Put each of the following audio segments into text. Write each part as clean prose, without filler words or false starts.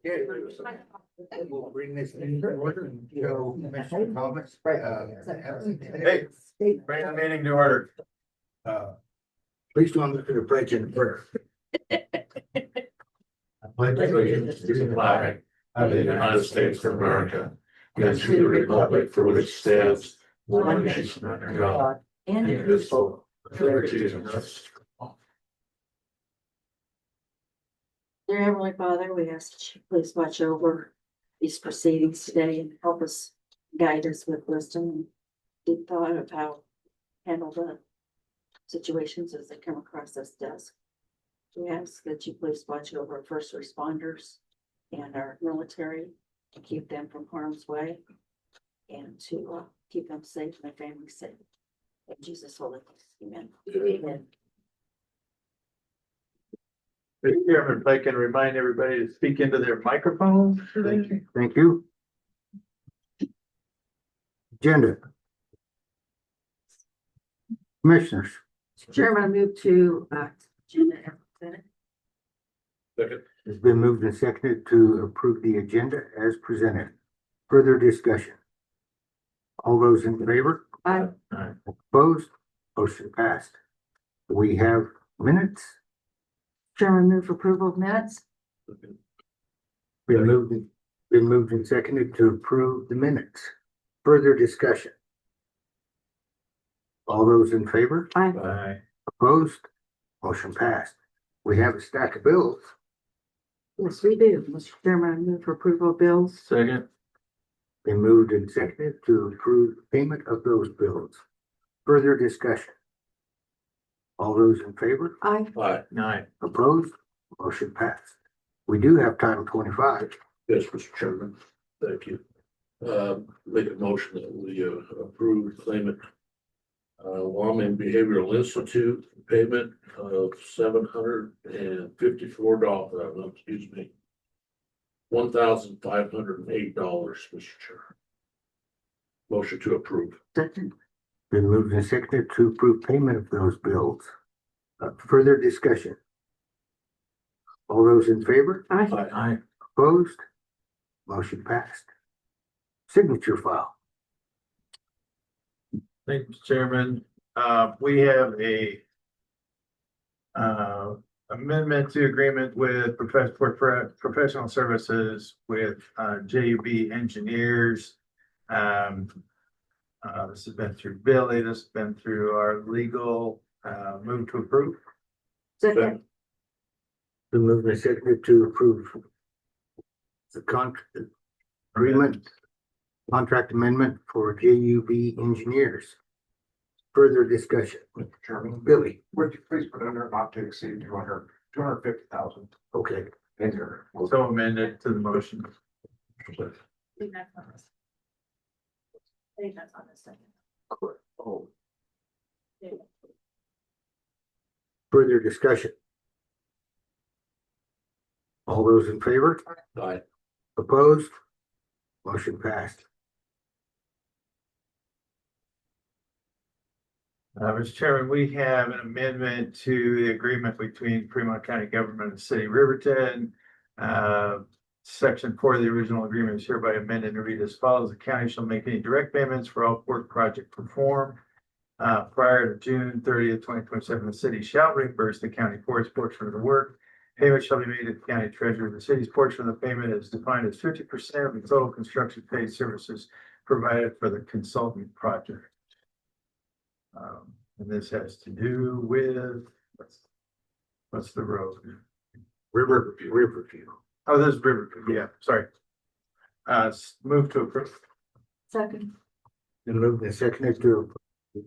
Okay, we'll bring this into order and show Commissioner Thomas. Hey, bring the meeting to order. Please join me for the pledge and prayer. I pledge allegiance to the flag of the United States of America and to the republic for which stands one nation under God, indivisible, with liberty and justice. Dear Heavenly Father, we ask that you please watch over these proceedings today and help us, guide us with wisdom and deep thought of how to handle the situations as they come across this desk. We ask that you please watch over our first responders and our military to keep them from harm's way and to keep them safe and their families safe. In Jesus' holy name, amen. Amen. Mr. Chairman, if I can remind everybody to speak into their microphones. Thank you. Agenda. Commissioners, Chairman, I move to agenda as presented. Second. it's been moved and seconded to approve the agenda as presented. Further discussion. All those in favor? Aye. Opposed? Motion passed. We have minutes. Chairman, move for approval of minutes. Been moved and seconded to approve the minutes. Further discussion. All those in favor? Aye. Aye. Opposed? Motion passed. We have a stack of bills. Yes, we do. Mr. Chairman, I move for approval of bills. Second. Been moved and seconded to approve payment of those bills. Further discussion. All those in favor? Aye. Aye. Nine. Opposed? Motion passed. We do have Title 25. Yes, Mr. Chairman, thank you. Make a motion that we approve claimant Wyoming Behavioral Institute payment of $754, excuse me. $1,508, Mr. Chair. Motion to approve. Second. Been moved and seconded to approve payment of those bills. Further discussion. All those in favor? Aye. Aye. Opposed? Motion passed. Signature file. Thank you, Mr. Chairman. We have a amendment to agreement with professional services with JUB Engineers. This has been through Billy, this has been through our legal, move to approve. Second. Been moved and seconded to approve the contract amendment for JUB Engineers. Further discussion. Mr. Chairman, Billy. would you please put under not to exceed 250,000 Okay. in there? So amended to the motion. Oh. Further discussion. All those in favor? Aye. Opposed? Motion passed. Mr. Chairman, we have an amendment to the agreement between Fremont County Government and the City of Riverton. Section 4 of the original agreement is hereby amended to read as follows: the county shall make any direct payments for all work project performed prior to June 30th, 2027. The city shall reimburse the county for its portion of the work. Payment shall be made to the county treasurer. The city's portion of the payment is defined as 50% of the total construction paid services provided for the consultant project. And this has to do with, what's the road? Riverview. Oh, this is Riverview, yeah, sorry. Move to approve. Second. Been moved and seconded to approve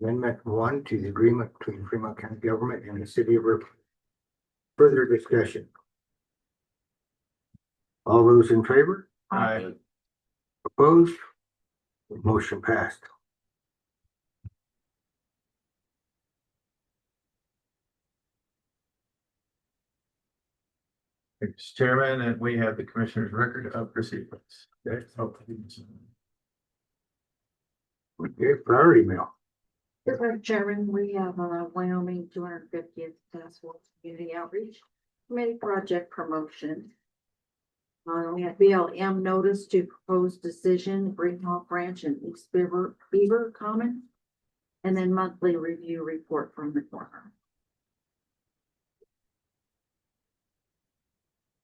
Amendment 1 to the agreement between Fremont County Government and the City of Riverview. Further discussion. All those in favor? Aye. Opposed? Motion passed. Mr. Chairman, and we have the commissioner's record of proceedings. Okay. Okay, priority mail. Mr. Chairman, we have Wyoming 250th Task Force Community Outreach Committee Project Promotion. We have BLM notice to proposed decision, Greenhawk Ranch and East Beaver Common. And then monthly review report from the coroner.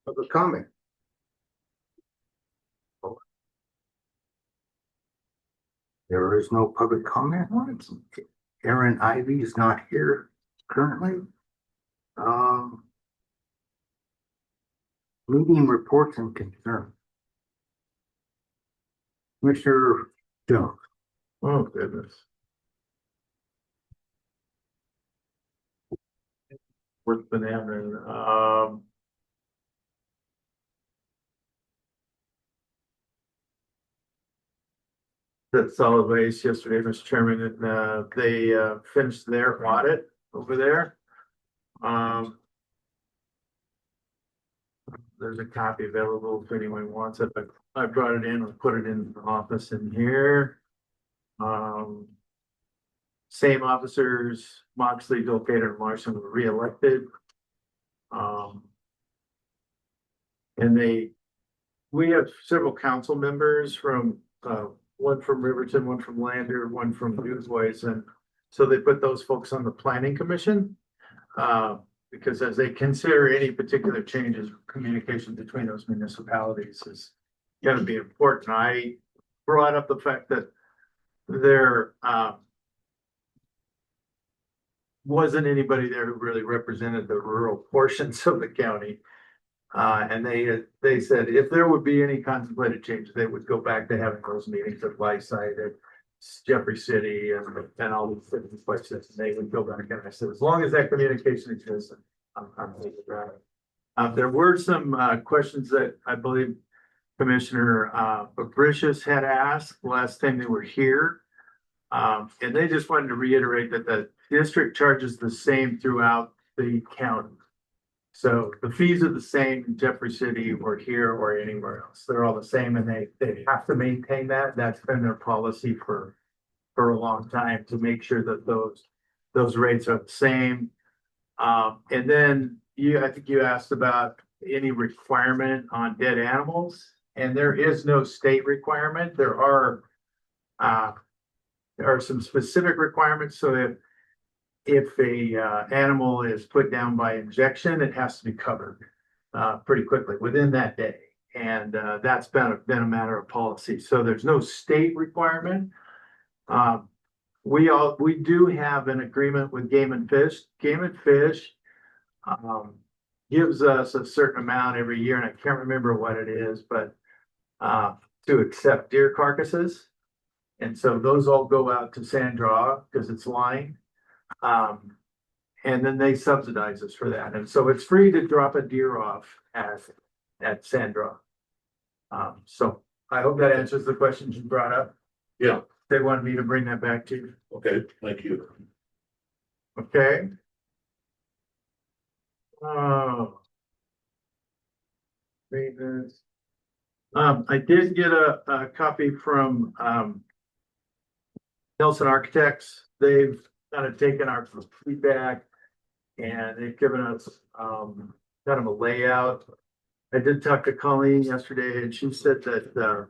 Public comment. There is no public comment. Aaron Ivy is not here currently. Meeting reports and concerns. Commissioner Jones. Oh, goodness. What's been happening? That solid waste yesterday, Mr. Chairman, and they finished their audit over there. There's a copy available if anyone wants it, but I brought it in and put it in the office in here. Same officers, Moxley, Dulcater, and Larson were reelected. And we have several council members from, one from Riverton, one from Lander, one from Newsways, and so they put those folks on the planning commission. Because as they consider any particular changes, communication between those municipalities is gonna be important. I brought up the fact that there, wasn't anybody there who really represented the rural portions of the county. And they said if there would be any contemplated changes, they would go back to having those meetings at Lyside, at Jeffrey City, and all these different places. And they would go back, and I said, as long as that communication exists, I'm thinking about it. There were some questions that I believe Commissioner Fabricius had asked last time they were here. And they just wanted to reiterate that the district charges the same throughout the county. So the fees are the same in Jeffrey City or here or anywhere else. They're all the same, and they have to maintain that. That's been their policy for a long time, to make sure that those rates are the same. And then I think you asked about any requirement on dead animals, and there is no state requirement. There are some specific requirements. So if a animal is put down by injection, it has to be covered pretty quickly within that day. And that's been a matter of policy. So there's no state requirement. We do have an agreement with Game and Fish. Game and Fish gives us a certain amount every year, and I can't remember what it is, but to accept deer carcasses. And so those all go out to Sandra because it's lined. And then they subsidize us for that. And so it's free to drop a deer off at Sandra. So I hope that answers the questions you brought up. Yeah, They wanted me to bring that back to you. okay, thank you. Okay. Oh. Maintenance. I did get a copy from Nelson Architects. They've kind of taken our feedback and they've given us kind of a layout. I did talk to Colleen yesterday and she said that the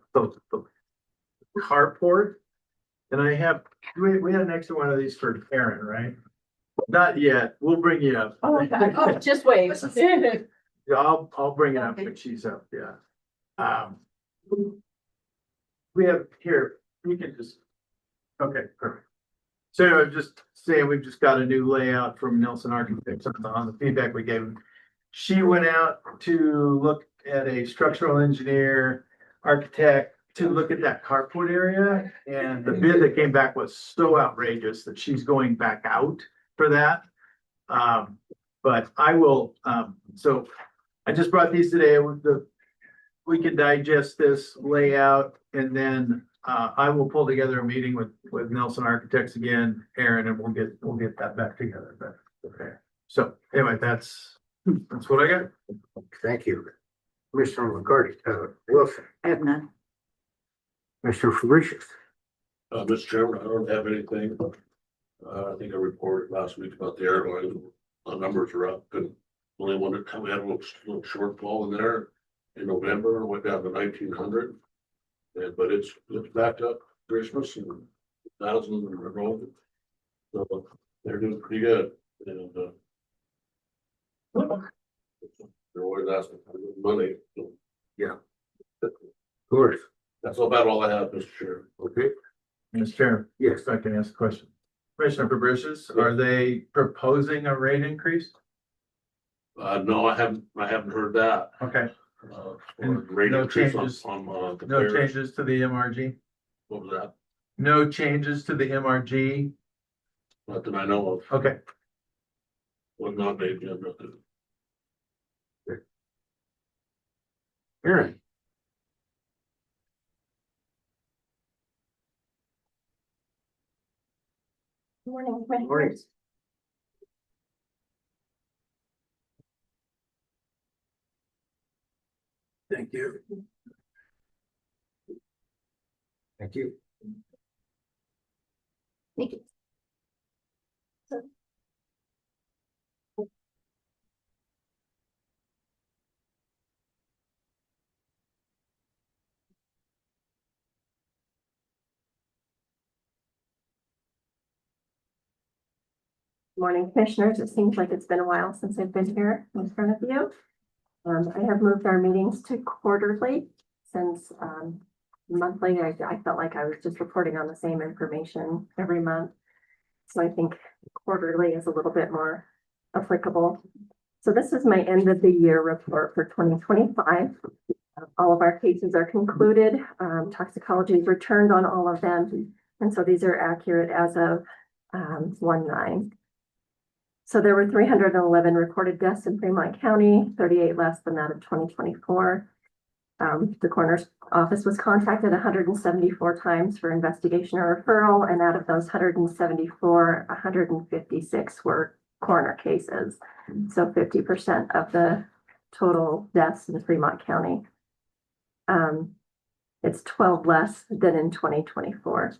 carport, and we had an extra one of these for Karen, right? Not yet. We'll bring you up. Oh, just wait. Yeah, I'll bring it up Okay. when she's up, yeah. We have here, we can just, okay, perfect. So I'm just saying, we've just got a new layout from Nelson Architects on the feedback we gave them. She went out to look at a structural engineer, architect, to look at that carport area. And the bid that came back was so outrageous that she's going back out for that. But I will, so I just brought these today with we can digest this layout and then I will pull together a meeting with Nelson Architects again, Aaron, and we'll get that back together. But okay. So anyway, that's what I got. Thank you. Commissioner McCarty, Wilson, I have none. Commissioner Fabricius. Mr. Chairman, I don't have anything. I think I reported last week about the airline. The numbers are up and only one that come in looks shortfall in there. in November, went down to 1,900. And, but it's back up Christmas and thousands of enrolled. So they're doing pretty good and, they're always asking for money. So Of course, that's about all I have, Mr. Chair. okay, Mr. Chair, yes, if I can ask a question. Commissioner Fabricius, are they proposing a rate increase? No, I haven't heard that. Okay, Or And rate no increase changes? on, the no fares. changes to the MRG? What was that? No changes to the MRG? Not that I know of, Okay, was not the agenda. Aaron, Morning. morning. thank you. Thank you. Thank you. Morning, commissioners. It seems like it's been a while since I've been here in front of you. I have moved our meetings to quarterly since monthly. I felt like I was just reporting on the same information every month. So I think quarterly is a little bit more applicable. So this is my end of the year report for 2025. All of our cases are concluded. Toxicology is returned on all of them. And so these are accurate as of 1/9. So there were 311 recorded deaths in Fremont County, 38 less than that of 2024. The coroner's office was contacted 174 times for investigation or referral, and out of those 174, 156 were coroner cases. So 50% of the total deaths in Fremont County. It's 12 less than in 2024.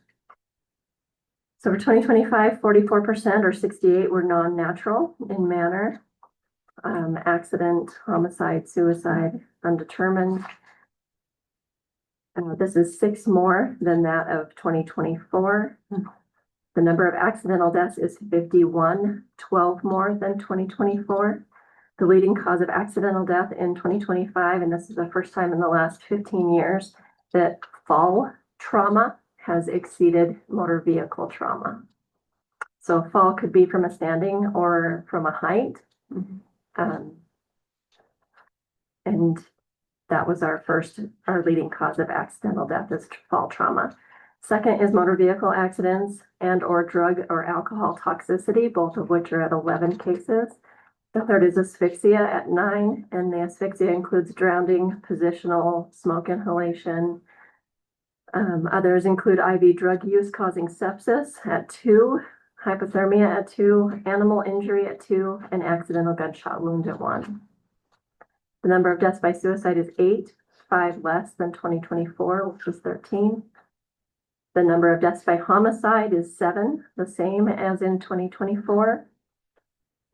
So for 2025, 44% or 68 were non-natural in manner. Accident, homicide, suicide, undetermined. This is 6 more than that of 2024. The number of accidental deaths is 51, 12 more than 2024. The leading cause of accidental death in 2025, and this is the first time in the last 15 years that fall trauma has exceeded motor vehicle trauma. So fall could be from a standing or from a height. And that was our leading cause of accidental death is fall trauma. Second is motor vehicle accidents and or drug or alcohol toxicity, both of which are at 11 cases. The third is asphyxia at 9, and the asphyxia includes drowning, positional, smoke inhalation. Others include IV drug use causing sepsis at 2, hypothermia at 2, animal injury at 2, and accidental gunshot wound at 1. The number of deaths by suicide is 8, 5 less than 2024, which was 13. The number of deaths by homicide is 7, the same as in 2024.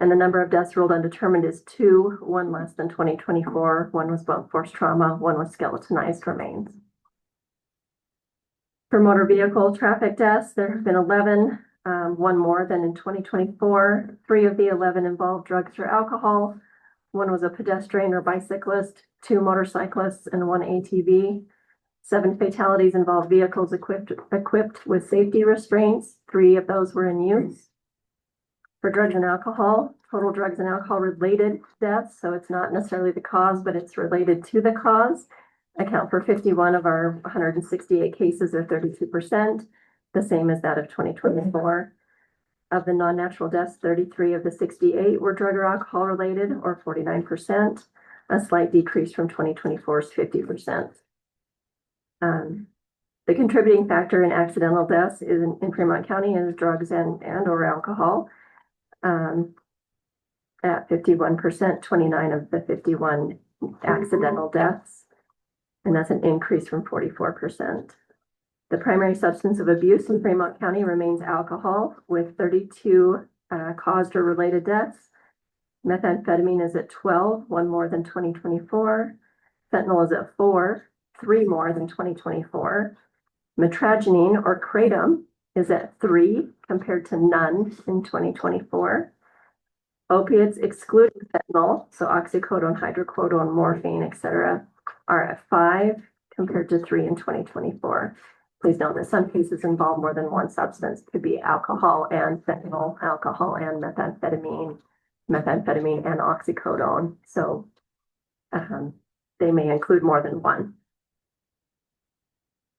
And the number of deaths ruled undetermined is 2, 1 less than 2024. 1 was blunt force trauma, 1 was skeletonized remains. For motor vehicle traffic deaths, there have been 11, 1 more than in 2024. 3 of the 11 involved drugs or alcohol. 1 was a pedestrian or bicyclist, 2 motorcyclists, and 1 ATV. 7 fatalities involved vehicles equipped with safety restraints. 3 of those were in use. For drugs and alcohol, total drugs and alcohol related deaths, so it's not necessarily the cause, but it's related to the cause, account for 51 of our 168 cases, or 32%, the same as that of 2024. Of the non-natural deaths, 33 of the 68 were drug or alcohol related, or 49%, a slight decrease from 2024's 50%. The contributing factor in accidental deaths in Fremont County is drugs and or alcohol. At 51%, 29 of the 51 accidental deaths, and that's an increase from 44%. The primary substance of abuse in Fremont County remains alcohol, with 32 caused or related deaths. Methamphetamine is at 12, 1 more than 2024. Fentanyl is at 4, 3 more than 2024. Metragynine or kratom is at 3 compared to none in 2024. Opiates excluding fentanyl, so oxycodone, hydrocodone, morphine, etc., are at 5 compared to 3 in 2024. Please note that some cases involve more than one substance. It could be alcohol and fentanyl, alcohol and methamphetamine and oxycodone. So they may include more than one.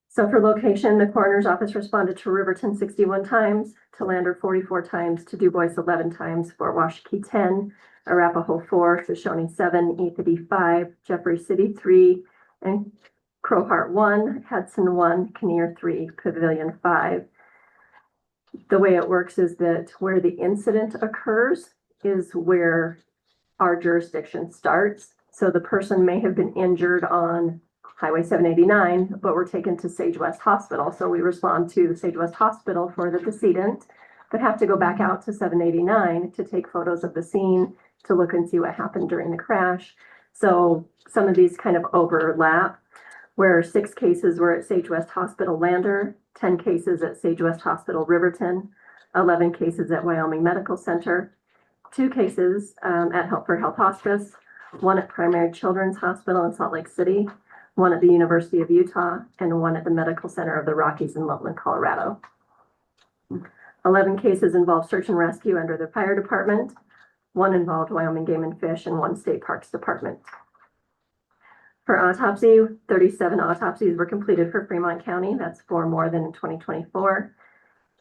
So for location, the coroner's office responded to Riverton 61 times, to Lander 44 times, to Dubois 11 times, Fort Washakie 10, Arapahoe 4, Shoshone 7, Ethity 5, Jeffrey City 3, and Crowheart 1, Hudson 1, Kinnear 3, Pavilion 5. The way it works is that where the incident occurs is where our jurisdiction starts. So the person may have been injured on Highway 789, but were taken to Sage West Hospital. So we respond to the Sage West Hospital for the decedent, but have to go back out to 789 to take photos of the scene, to look and see what happened during the crash. So some of these kind of overlap, where 6 cases were at Sage West Hospital Lander, 10 cases at Sage West Hospital Riverton, 11 cases at Wyoming Medical Center, 2 cases at Help for Health Hospice, 1 at Primary Children's Hospital in Salt Lake City, 1 at the University of Utah, and 1 at the Medical Center of the Rockies in Loveland, Colorado. 11 cases involved search and rescue under the fire department, 1 involved Wyoming Game and Fish, and 1 State Parks Department. For autopsy, 37 autopsies were completed for Fremont County. That's 4 more than in 2024.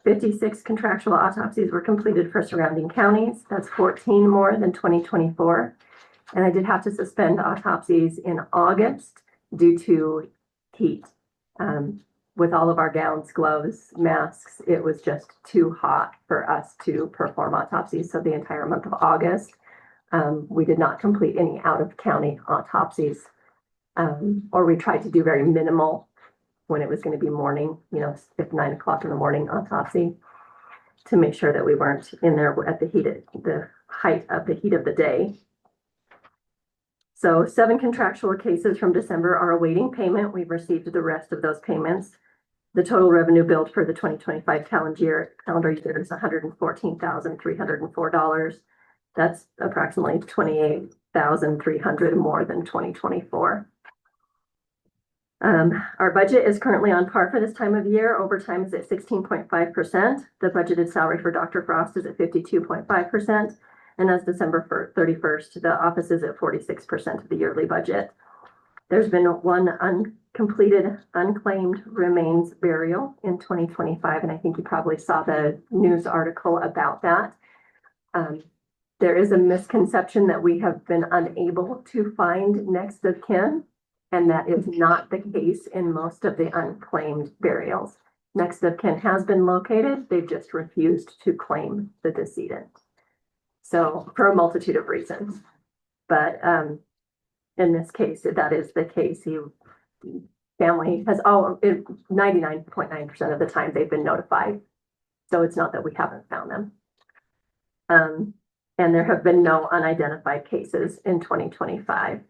56 contractual autopsies were completed for surrounding counties. That's 14 more than 2024. And I did have to suspend autopsies in August due to heat. With all of our gowns, gloves, masks, it was just too hot for us to perform autopsies. So the entire month of August, we did not complete any out-of-county autopsies. Or we tried to do very minimal when it was going to be morning, if 9 o'clock in the morning autopsy, to make sure that we weren't in there at the height of the heat of the day. So 7 contractual cases from December are awaiting payment. We've received the rest of those payments. The total revenue billed for the 2025 calendar year is $114,304. That's approximately $28,300 more than 2024. Our budget is currently on par for this time of year. Overtime is at 16.5%. The budgeted salary for Dr. Frost is at 52.5%. And as December 31st, the office is at 46% of the yearly budget. There's been 1 uncompleted, unclaimed remains burial in 2025. And I think you probably saw the news article about that. There is a misconception that we have been unable to find next of kin. And that is not the case in most of the unclaimed burials. Next of kin has been located. They've just refused to claim the decedent. So for a multitude of reasons. But in this case, that is the case. Family has 99.9% of the time they've been notified. So it's not that we haven't found them. And there have been no unidentified cases in 2025.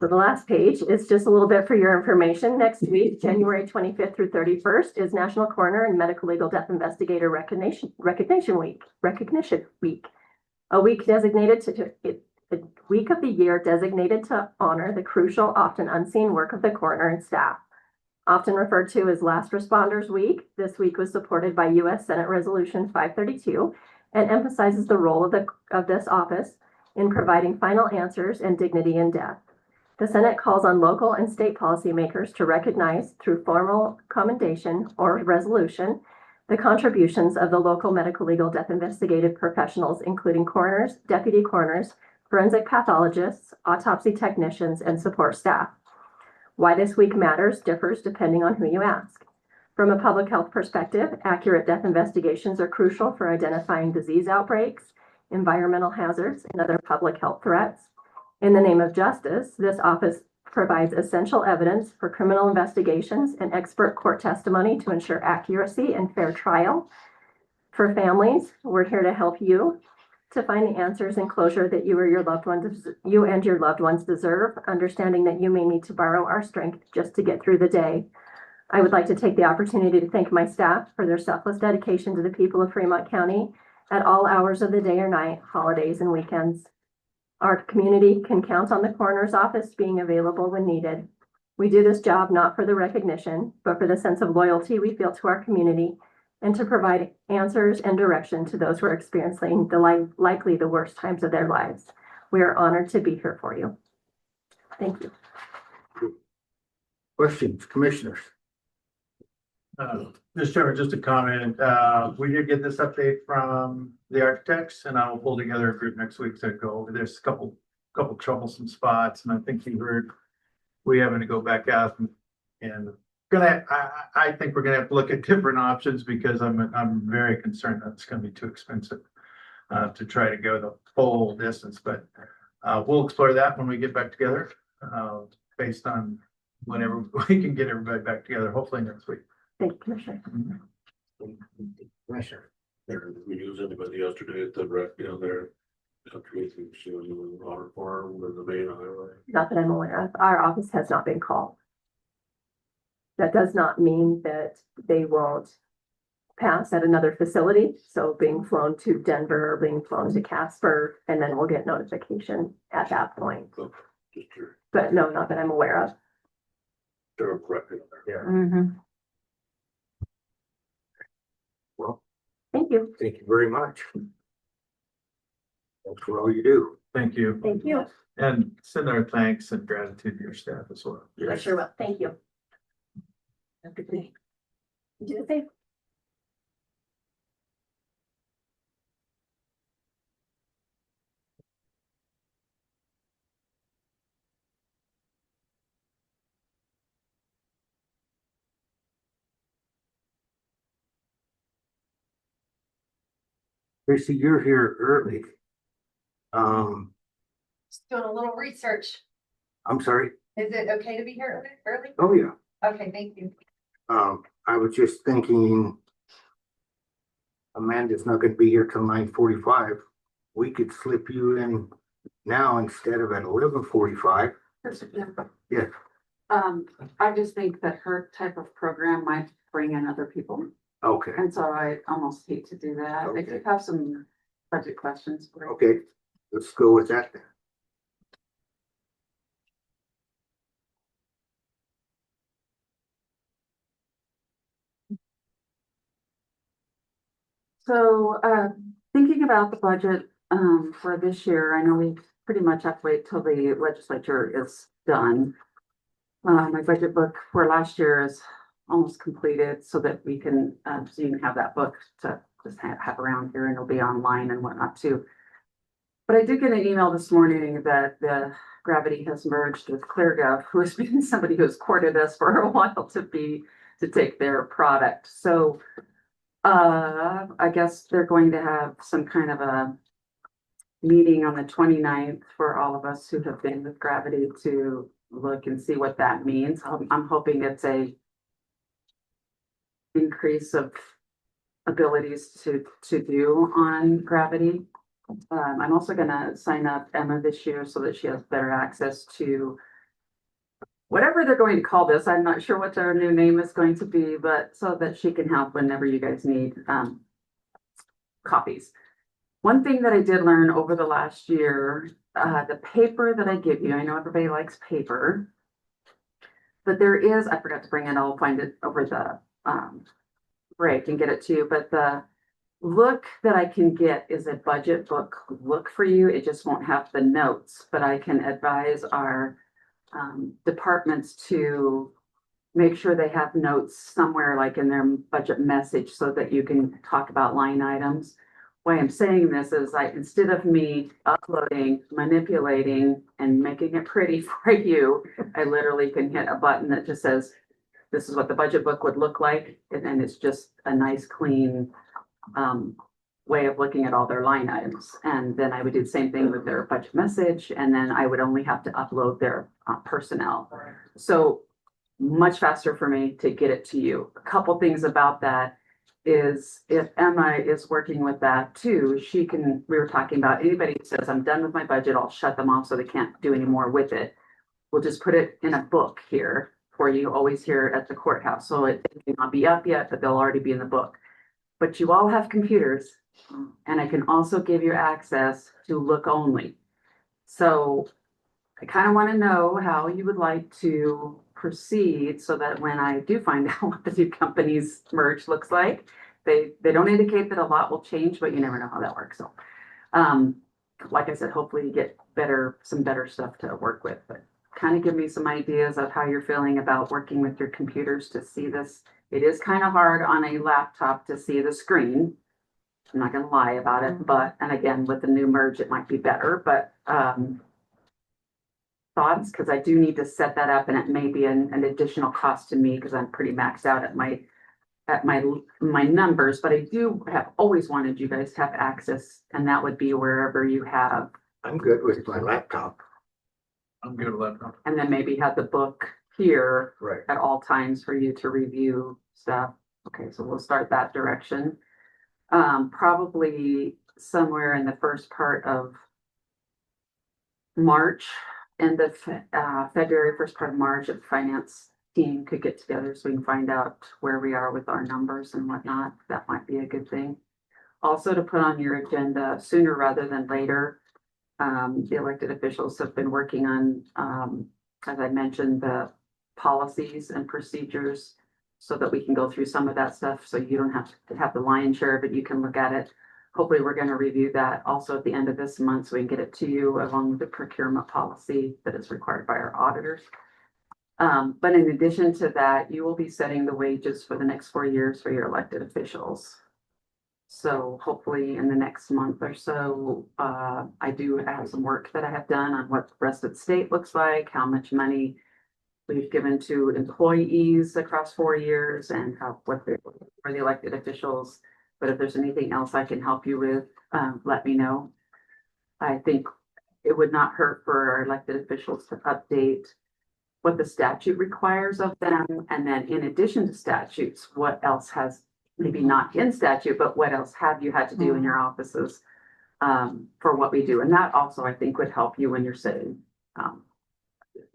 So the last page is just a little bit for your information. Next week, January 25th through 31st, is National Coroner and Medical Legal Death Investigator Recognition Week. A week designated a week of the year designated to honor the crucial, often unseen work of the coroner and staff. Often referred to as Last Responders Week, this week was supported by U.S. Senate Resolution 532 and emphasizes the role of this office in providing final answers and dignity in death. The Senate calls on local and state policymakers to recognize through formal commendation or resolution the contributions of the local medical legal death investigative professionals, including coroners, deputy coroners, forensic pathologists, autopsy technicians, and support staff. Why this week matters differs depending on who you ask. From a public health perspective, accurate death investigations are crucial for identifying disease outbreaks, environmental hazards, and other public health threats. In the name of justice, this office provides essential evidence for criminal investigations and expert court testimony to ensure accuracy and fair trial. For families, we're here to help you to find the answers and closure that you and your loved ones deserve, understanding that you may need to borrow our strength just to get through the day. I would like to take the opportunity to thank my staff for their selfless dedication to the people of Fremont County at all hours of the day or night, holidays and weekends. Our community can count on the coroner's office being available when needed. We do this job not for the recognition, but for the sense of loyalty we feel to our community and to provide answers and direction to those who are experiencing likely the worst times of their lives. We are honored to be here for you. Thank you. Questions, commissioners? Mr. Chairman, just a comment. We did get this update from the architects, and I will pull together a group next week to go over this. Couple troublesome spots, and I think you heard we having to go back out and I think we're gonna have to look at different options because I'm very concerned that it's gonna be too expensive to try to go the full distance, but we'll explore that when we get back together based on whenever we can get everybody back together, hopefully next week. Thank you, Commissioner. Commissioner? Did we use anybody yesterday at the rec down there? Country, she was in the water farm or the main highway. Not that I'm aware of. Our office has not been called. That does not mean that they won't pass at another facility. So being flown to Denver or being flown to Casper, and then we'll get notification at that point. Just your But no, not that I'm aware of. sheriff record there. Mhm. Well, Thank you. thank you very much. Thanks for all you do. Thank you. Thank you. And send our thanks and gratitude to your staff as well. I sure will. Thank you. Have a good day. You do the same. Tracy, you're here early. Just doing a little research. I'm sorry. Is it okay to be here early? Oh, yeah. Okay, thank you. I was just thinking Amanda's not gonna be here till 9:45. We could slip you in now instead of at 11:45. Yeah. I just think that her type of program might bring in other people, Okay, and so I almost hate to do that. I Okay. could have some budget questions for you. okay. Let's go with that then. So, thinking about the budget, for this year, I know we pretty much have to wait till the legislature is done. My budget book for last year is almost completed so that we can, so you can have that book to just have around here, and it'll be online and whatnot too. But I did get an email this morning that the Gravity has merged with ClearGov, who has been somebody who has courted us for a while to take their product. So I guess they're going to have some kind of a meeting on the 29th for all of us who have been with Gravity to look and see what that means. I'm hoping it's a increase of abilities to do on Gravity. I'm also gonna sign up Emma this year so that she has better access to whatever they're going to call this. I'm not sure what their new name is going to be, but so that she can help whenever you guys need copies. One thing that I did learn over the last year, the paper that I give you, I know everybody likes paper, but there is, I forgot to bring it, I'll find it over the break and get it to you, but the look that I can get is a budget book look for you. It just won't have the notes, but I can advise our departments to make sure they have notes somewhere like in their budget message so that you can talk about line items. Why I'm saying this is instead of me uploading, manipulating, and making it pretty for you, I literally can hit a button that just says, this is what the budget book would look like. And then it's just a nice, clean way of looking at all their line items. And then I would do the same thing with their budget message. And then I would only have to upload their personnel. So much faster for me to get it to you. A couple things about that. is if Emma is working with that too, she can, we were talking about anybody who says, I'm done with my budget, I'll shut them off so they can't do any more with it. We'll just put it in a book here for you, always here at the courthouse. So it may not be up yet, but they'll already be in the book. But you all have computers, and I can also give you access to look only. So I kind of want to know how you would like to proceed so that when I do find out what the two companies merge looks like, they don't indicate that a lot will change, but you never know how that works. So, like I said, hopefully you get some better stuff to work with, but kind of give me some ideas of how you're feeling about working with your computers to see this. It is kind of hard on a laptop to see the screen. I'm not gonna lie about it, but, and again, with the new merge, it might be better, but, thoughts, because I do need to set that up and it may be an additional cost to me because I'm pretty maxed out at my numbers, but I do have always wanted you guys to have access, and that would be wherever you have, I'm good with my laptop. I'm good with that. and then maybe have the book here Right. at all times for you to review stuff. Okay, so we'll start that direction. Probably somewhere in the first part of March, end of February, first part of March, if the finance team could get together so we can find out where we are with our numbers and whatnot. That might be a good thing. Also to put on your agenda sooner rather than later. The elected officials have been working on, as I mentioned, the policies and procedures so that we can go through some of that stuff. So you don't have to have the lion's share of it. You can look at it. Hopefully, we're going to review that also at the end of this month so we can get it to you along with the procurement policy that is required by our auditors. But in addition to that, you will be setting the wages for the next 4 years for your elected officials. So hopefully in the next month or so, I do have some work that I have done on what the rest of the state looks like, how much money we've given to employees across 4 years and what for the elected officials. But if there's anything else I can help you with, let me know. I think it would not hurt for our elected officials to update what the statute requires of them. And then in addition to statutes, what else has, maybe not in statute, but what else have you had to do in your offices for what we do? And that also, I think, would help you when you're setting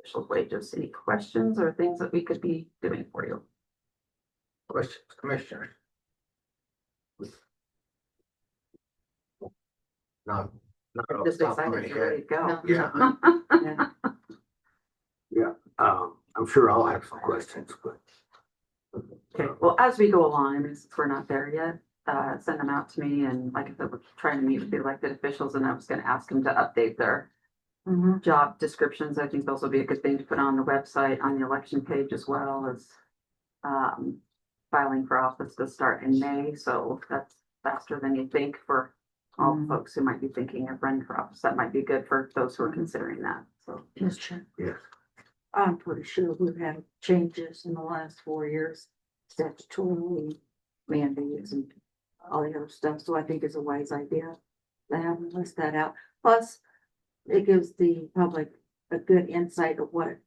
official wages. Any questions or things that we could be doing for you? Questions, Commissioner? Not off the Just top of my excited to ready head. to go. Yeah, I'm sure I'll have some questions, but. Okay, well, as we go along, I mean, since we're not there yet, send them out to me. And like I said, we're trying to meet with the elected officials and I was gonna ask them to update their job descriptions. I think those will be a good thing to put on the website, on the election page, as well as filing for office to start in May. So that's faster than you think for all the folks who might be thinking of running for office. That might be good for those who are considering that, so. Yes, Chair. Yes. I'm pretty sure we've had changes in the last 4 years, statutorily mandates and all the other stuff. So I think it's a wise idea to have them list that out. Plus, it gives the public a good insight of what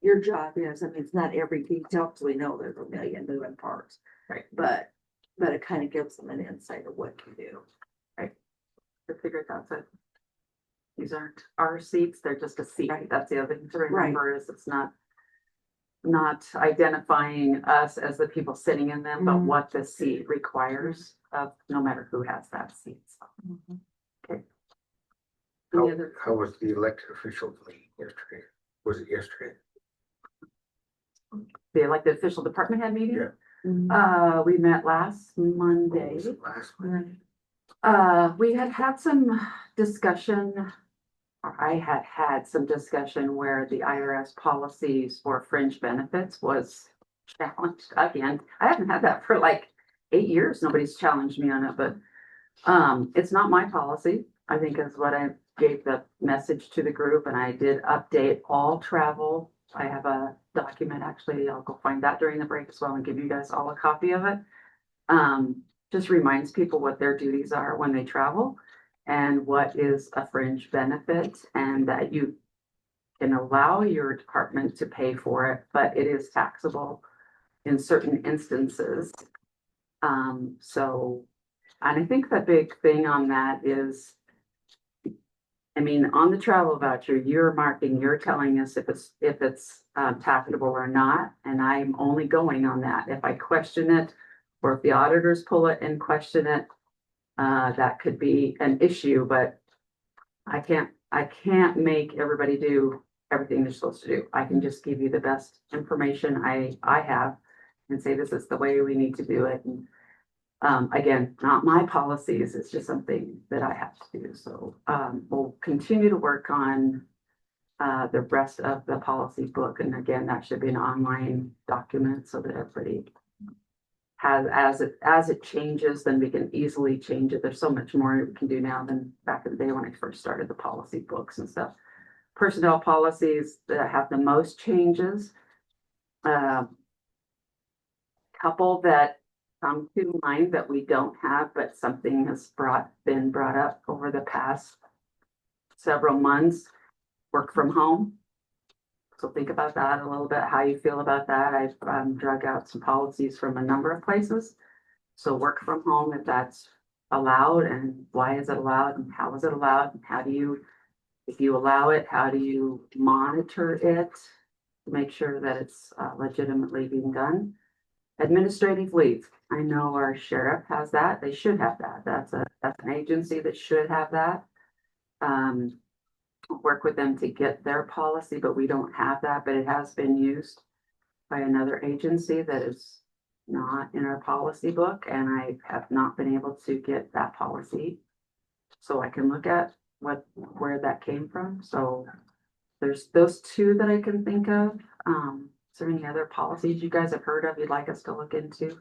your job is. I mean, it's not every detail because we know there's a million moving parts. Right. But it kind of gives them an insight of what you do. I figured that's it. These aren't our seats, they're just a seat. That's the other thing to remember is it's not identifying us as the people sitting in them, but what the seat requires of no matter who has that seat. So, okay. Any other? How was the elected officials meeting yesterday? Was it yesterday? The elected official department head meeting? Yeah. We met last Monday. Was it last one? We had some discussion, or I had some discussion where the IRS policies for fringe benefits was challenged again. I haven't had that for like 8 years. Nobody's challenged me on it, but it's not my policy. I think is what I gave the message to the group, and I did update all travel. I have a document, actually, I'll go find that during the break as well and give you guys all a copy of it. Just reminds people what their duties are when they travel and what is a fringe benefit, and that you can allow your department to pay for it, but it is taxable in certain instances. So, and I think the big thing on that is, I mean, on the travel voucher, you're marking, you're telling us if it's taxable or not, and I'm only going on that. If I question it, or if the auditors pull it and question it, that could be an issue, but I can't make everybody do everything they're supposed to do. I can just give you the best information I have and say, this is the way we need to do it. And again, not my policies, it's just something that I have to do. So, we'll continue to work on the rest of the policy book. And again, that should be an online document so that everybody has, as it changes, then we can easily change it. There's so much more we can do now than back in the day when I first started the policy books and stuff. Personnel policies that have the most changes. Couple that come to mind that we don't have, but something has been brought up over the past several months. Work from home. So think about that a little bit, how you feel about that. I've drug out some policies from a number of places. So work from home, if that's allowed, and why is it allowed, and how is it allowed, and how do you, if you allow it, how do you monitor it to make sure that it's legitimately being done? Administrative leave. I know our sheriff has that. They should have that. That's an agency that should have that. Work with them to get their policy, but we don't have that, but it has been used by another agency that is not in our policy book, and I have not been able to get that policy. So I can look at where that came from. So there's those two that I can think of. Is there any other policies you guys have heard of you'd like us to look into?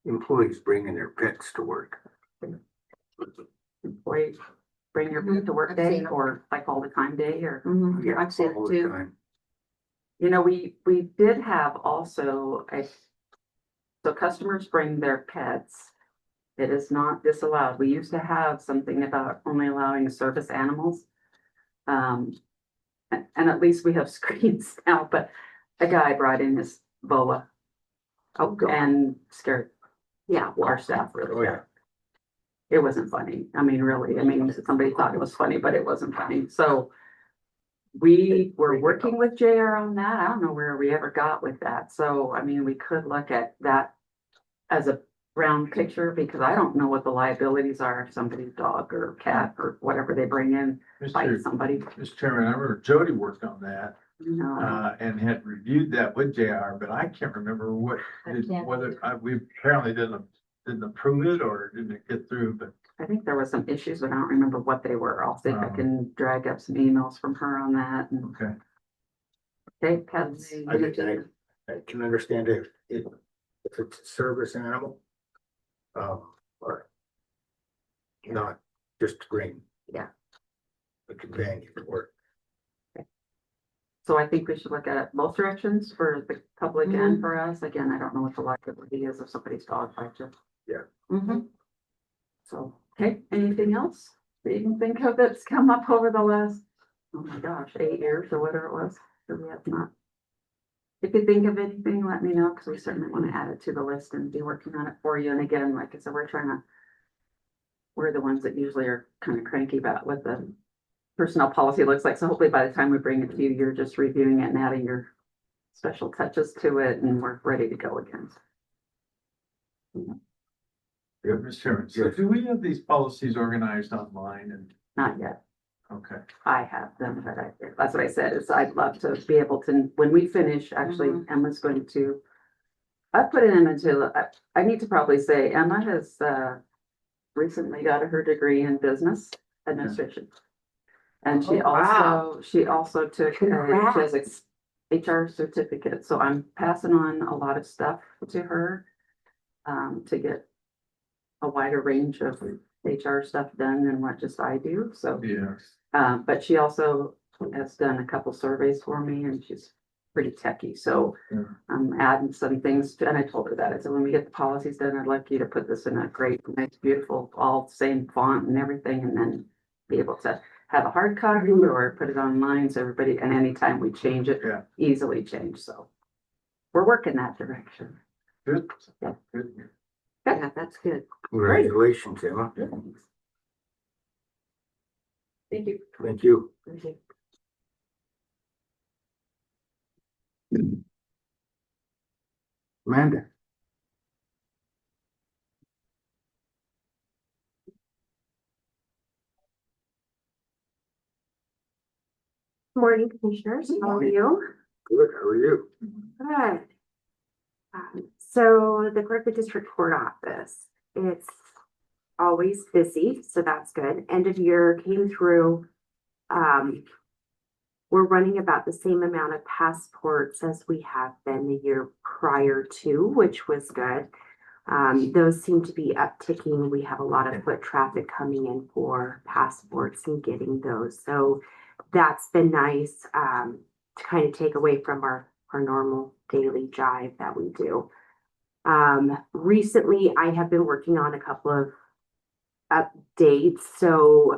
Employees bringing their pets to work. Employee, bring your pet to work I've day seen 'em. or like all the time day or? Yeah, I've seen all it the too. time. You know, we did have also so customers bring their pets. It is not disallowed. We used to have something about only allowing service animals. And at least we have screens now, but a guy brought in his boa. Oh, God. And scared, yeah, our staff really. Oh, yeah. It wasn't funny. I mean, really, I mean, somebody thought it was funny, but it wasn't funny. So we were working with JR on that. I don't know where we ever got with that. So, I mean, we could look at that as a round picture because I don't know what the liabilities are if somebody's dog or cat or whatever they bring in bites somebody. Mr. Chairman, I remember Jody worked on that, You know, and had reviewed that with JR, but I can't remember whether, we apparently didn't approve it or didn't it get through, but. I think there was some issues, but I don't remember what they were. I'll see if I can drag up some emails from her on that. And Okay. okay, pets. I can understand if it's a service animal. Or not just to bring. Yeah. A companion to work. So I think we should look at both directions for the public Mm-hmm. and for us. Again, I don't know what the liability is if somebody's dog bites you. Mm-hmm. So, okay, anything else that you can think of that's come up over the last, oh my gosh, 8 years or whatever it was? that we have not. If you think of anything, let me know, because we certainly want to add it to the list and be working on it for you. And again, like I said, we're the ones that usually are kind of cranky about what the personnel policy looks like. So hopefully by the time we bring it to you, you're just reviewing it and adding your special touches to it, and we're ready to go again. Yeah, Mr. Chairman, so Yes. do we have these policies organized online and, Not yet. okay, I have them, but that's what I said, is I'd love to be able to, when we finish, actually, Emma's going to. I've put Emma into, I need to probably say Emma has, recently got her degree in business administration. And she Oh, wow. also took, she has HR certificate, so I'm passing on a lot of stuff to her. To get a wider range of HR stuff done than what just I do, so. yeah, But she also has done a couple surveys for me, and she's pretty techie, so Yeah. I'm adding some things to, and I told her that. I said, when we get the policies done, I'd like you to put this in a great, nice, beautiful, all same font and everything, and then be able to have a hard copy or put it online so everybody, and anytime we change it, Yeah. easily change, so. We're working that direction. Good. Yeah. Good. Yeah, that's good. Congratulations, Emma. Thank you. Thank you. Thank you. Amanda. Morning, commissioners. How are you? Good, how are you? Good. So the Clerk of District Court office, it's always busy, so that's good. End of year came through. We're running about the same amount of passports as we have been the year prior to, which was good. Those seem to be upticking. We have a lot of foot traffic coming in for passports and getting those. So that's been nice, to kind of take away from our normal daily jive that we do. Recently I have been working on a couple of updates. So,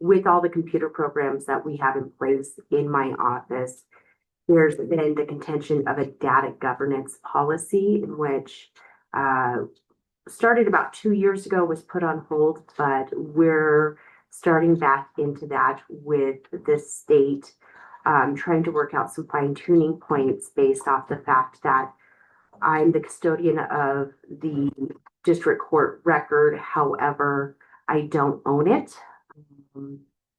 with all the computer programs that we have in place in my office, there's been the contention of a data governance policy in which started about 2 years ago, was put on hold, but we're starting back into that with the state, trying to work out some fine tuning points based off the fact that I'm the custodian of the district court record. However, I don't own it.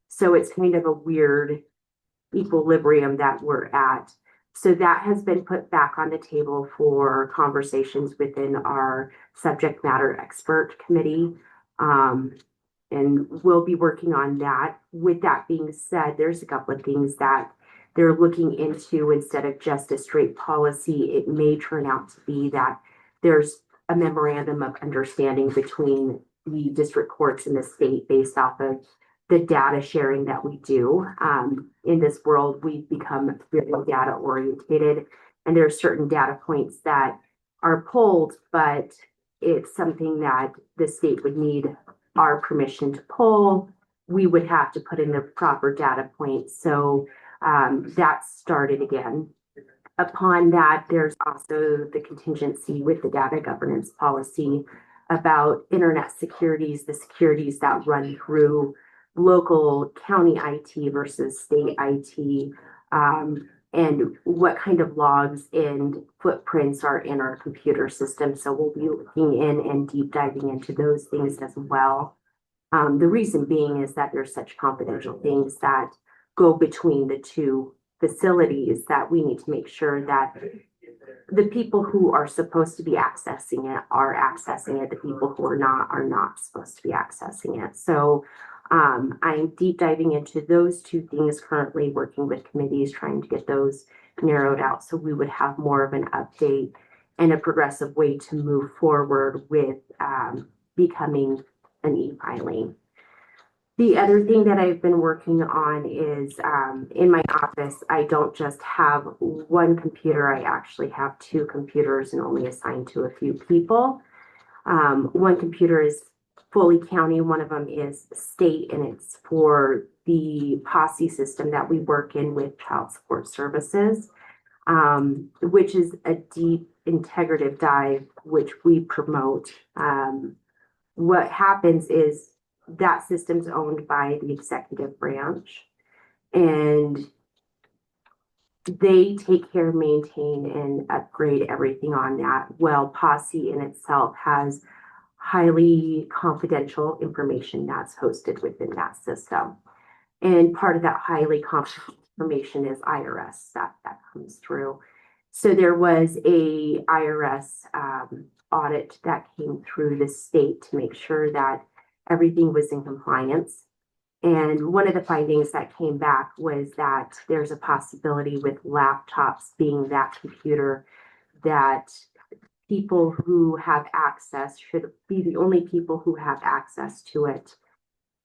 So it's kind of a weird equilibrium that we're at. So that has been put back on the table for conversations within our subject matter expert committee. And we'll be working on that. With that being said, there's a couple of things that they're looking into. Instead of just a straight policy, it may turn out to be that there's a memorandum of understanding between the district courts and the state based off of the data sharing that we do. In this world, we've become very data orientated, and there are certain data points that are pulled, but it's something that the state would need our permission to pull. We would have to put in the proper data points. So that started again. Upon that, there's also the contingency with the data governance policy about internet securities, the securities that run through local county IT versus state IT, and what kind of logs and footprints are in our computer system. So we'll be looking in and deep diving into those things as well. The reason being is that there's such confidential things that go between the two facilities that we need to make sure that the people who are supposed to be accessing it are accessing it. The people who are not supposed to be accessing it. So I'm deep diving into those two things currently, working with committees, trying to get those narrowed out so we would have more of an update and a progressive way to move forward with becoming an e-filing. The other thing that I've been working on is in my office, I don't just have one computer, I actually have two computers and only assigned to a few people. One computer is fully county, one of them is state, and it's for the POSSE system that we work in with Child Support Services, which is a deep integrative dive, which we promote. What happens is that system's owned by the executive branch, and they take care, maintain, and upgrade everything on that. Well, POSSE in itself has highly confidential information that's hosted within that system. And part of that highly confidential information is IRS stuff that comes through. So there was a IRS audit that came through the state to make sure that everything was in compliance. And one of the findings that came back was that there's a possibility with laptops being that computer that people who have access should be the only people who have access to it.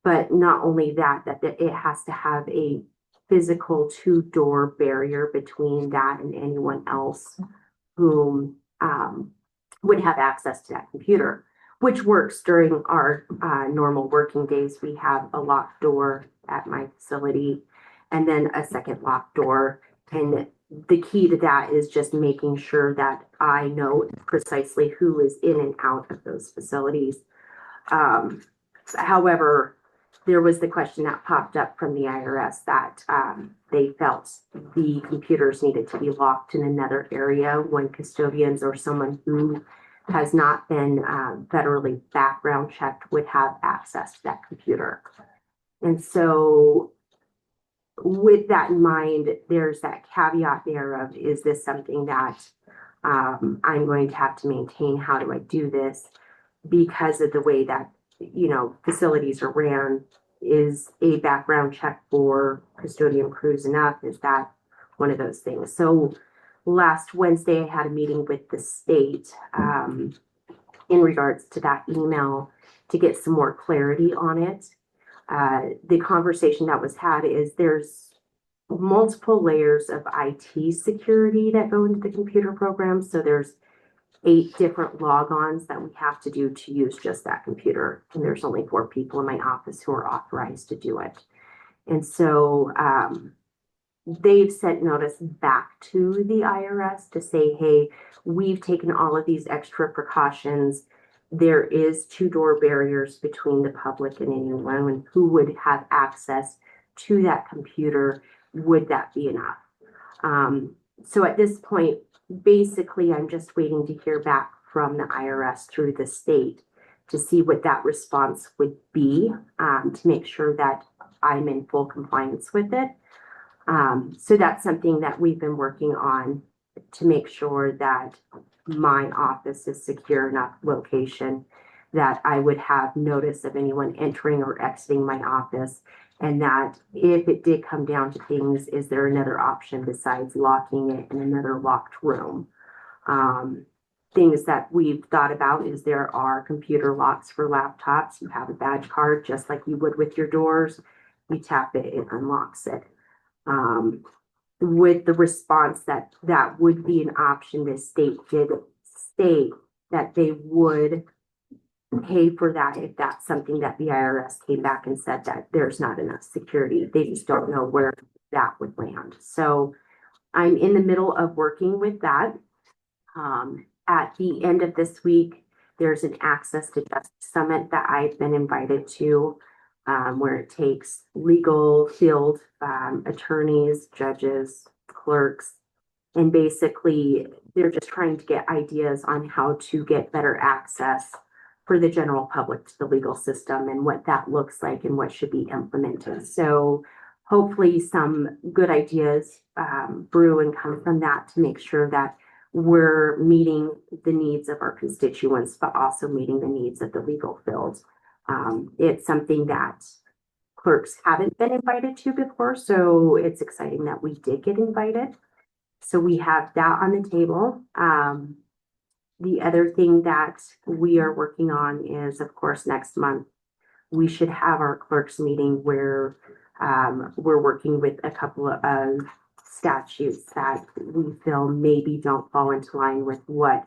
But not only that, that it has to have a physical two-door barrier between that and anyone else who would have access to that computer, which works during our normal working days. We have a locked door at my facility and then a second locked door. And the key to that is just making sure that I know precisely who is in and out of those facilities. However, there was the question that popped up from the IRS that they felt the computers needed to be locked in another area when custodians or someone who has not been federally background checked would have access to that computer. And so with that in mind, there's that caveat there of, is this something that I'm going to have to maintain? How do I do this? Because of the way that, facilities are ran, is a background check for custodian crews enough? Is that one of those things? So last Wednesday, I had a meeting with the state in regards to that email to get some more clarity on it. The conversation that was had is there's multiple layers of IT security that go into the computer program. So there's 8 different logons that we have to do to use just that computer. And there's only 4 people in my office who are authorized to do it. And so they've sent notice back to the IRS to say, hey, we've taken all of these extra precautions. There is 2-door barriers between the public and anyone who would have access to that computer. Would that be enough? So at this point, basically, I'm just waiting to hear back from the IRS through the state to see what that response would be, to make sure that I'm in full compliance with it. So that's something that we've been working on to make sure that my office is secure enough location that I would have notice of anyone entering or exiting my office. And that if it did come down to things, is there another option besides locking it in another locked room? Things that we've thought about is there are computer locks for laptops. You have a badge card, just like you would with your doors. You tap it, it unlocks it. With the response that that would be an option, the state did state that they would pay for that if that's something that the IRS came back and said that there's not enough security. They just don't know where that would land. So I'm in the middle of working with that. At the end of this week, there's an Access to Justice Summit that I've been invited to, where it takes legal field attorneys, judges, clerks, and basically they're just trying to get ideas on how to get better access for the general public to the legal system and what that looks like and what should be implemented. So hopefully some good ideas brew and come from that to make sure that we're meeting the needs of our constituents, but also meeting the needs of the legal field. It's something that clerks haven't been invited to before, so it's exciting that we did get invited. So we have that on the table. The other thing that we are working on is, of course, next month, we should have our clerks meeting where we're working with a couple of statutes that we feel maybe don't fall into line with what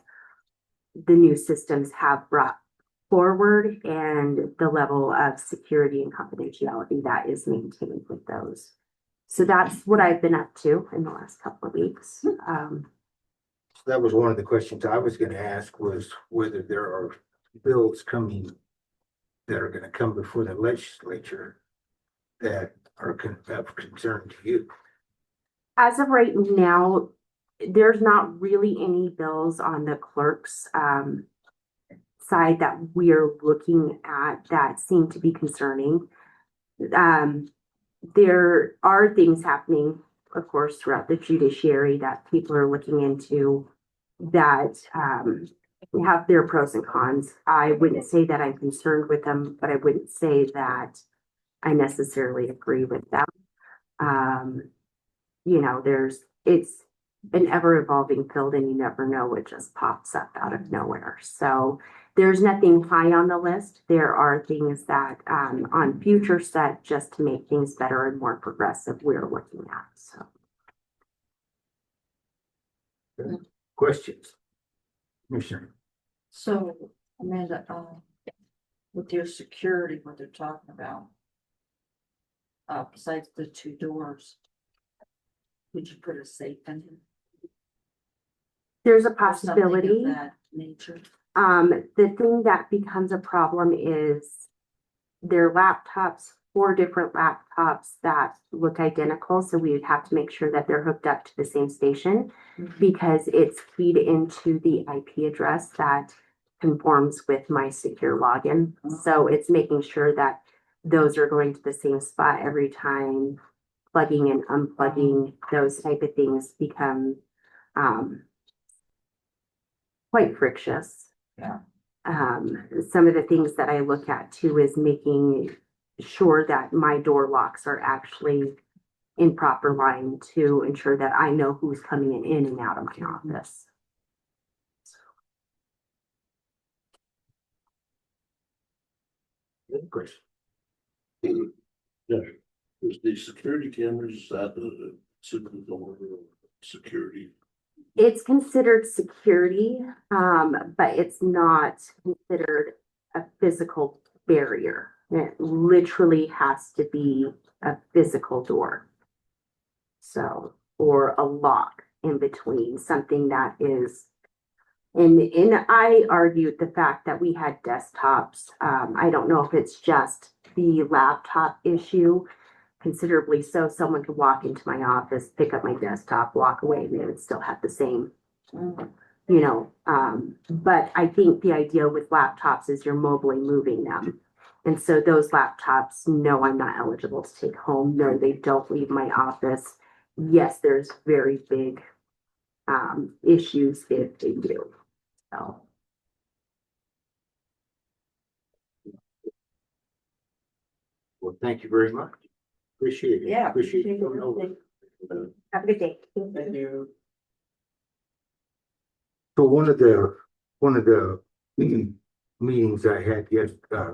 the new systems have brought forward and the level of security and confidentiality that is maintained with those. So that's what I've been up to in the last couple of weeks. That was one of the questions I was gonna ask, was whether there are bills coming that are gonna come before the legislature that are of concern to you. As of right now, there's not really any bills on the clerk's side that we're looking at that seem to be concerning. There are things happening, of course, throughout the judiciary that people are looking into that have their pros and cons. I wouldn't say that I'm concerned with them, but I wouldn't say that I necessarily agree with them. It's an ever evolving field and you never know what just pops up out of nowhere. So there's nothing high on the list. There are things that on future set just to make things better and more progressive we're looking at. So Questions? Commissioner? So, Amanda, with your security, what they're talking about, besides the 2 doors, Would you put a safe in? There's a Or something of possibility. that nature. The thing that becomes a problem is their laptops, 4 different laptops that look identical, so we would have to make sure that they're hooked up to the same station because it's keyed into the IP address that conforms with my secure login. So it's making sure that those are going to the same spot every time, plugging and unplugging, those type of things become quite frictious. Yeah. Some of the things that I look at too is making sure that my door locks are actually in proper line to ensure that I know who's coming in and out of my office. Good question. Yeah, is the security cameras, is that the security? It's considered security, but it's not considered a physical barrier. It literally has to be a physical door. So, or a lock in between, something that is, and I argued the fact that we had desktops. I don't know if it's just the laptop issue. Considerably so, someone could walk into my office, pick up my desktop, walk away, and they would still have the same, but I think the idea with laptops is you're mobily moving them. And so those laptops, no, I'm not eligible to take home. No, they don't leave my office. Yes, there's very big issues if they do. So. Well, thank you very much. Appreciate it. Yeah. Appreciate you coming over. Have a good day. Thank you. So one of the meetings I had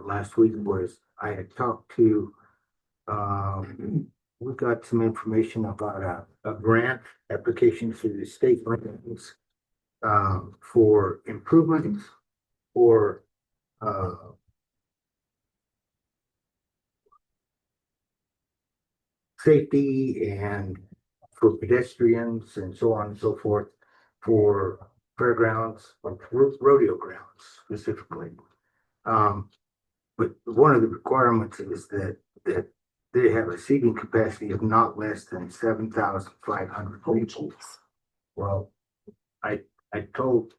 last week was I had talked to, we got some information about a grant application for the state grants for improvements for safety and for pedestrians and so on and so forth for fairgrounds or rodeo grounds specifically. But one of the requirements is that they have a seating capacity of not less than 7,500 people. Well, I told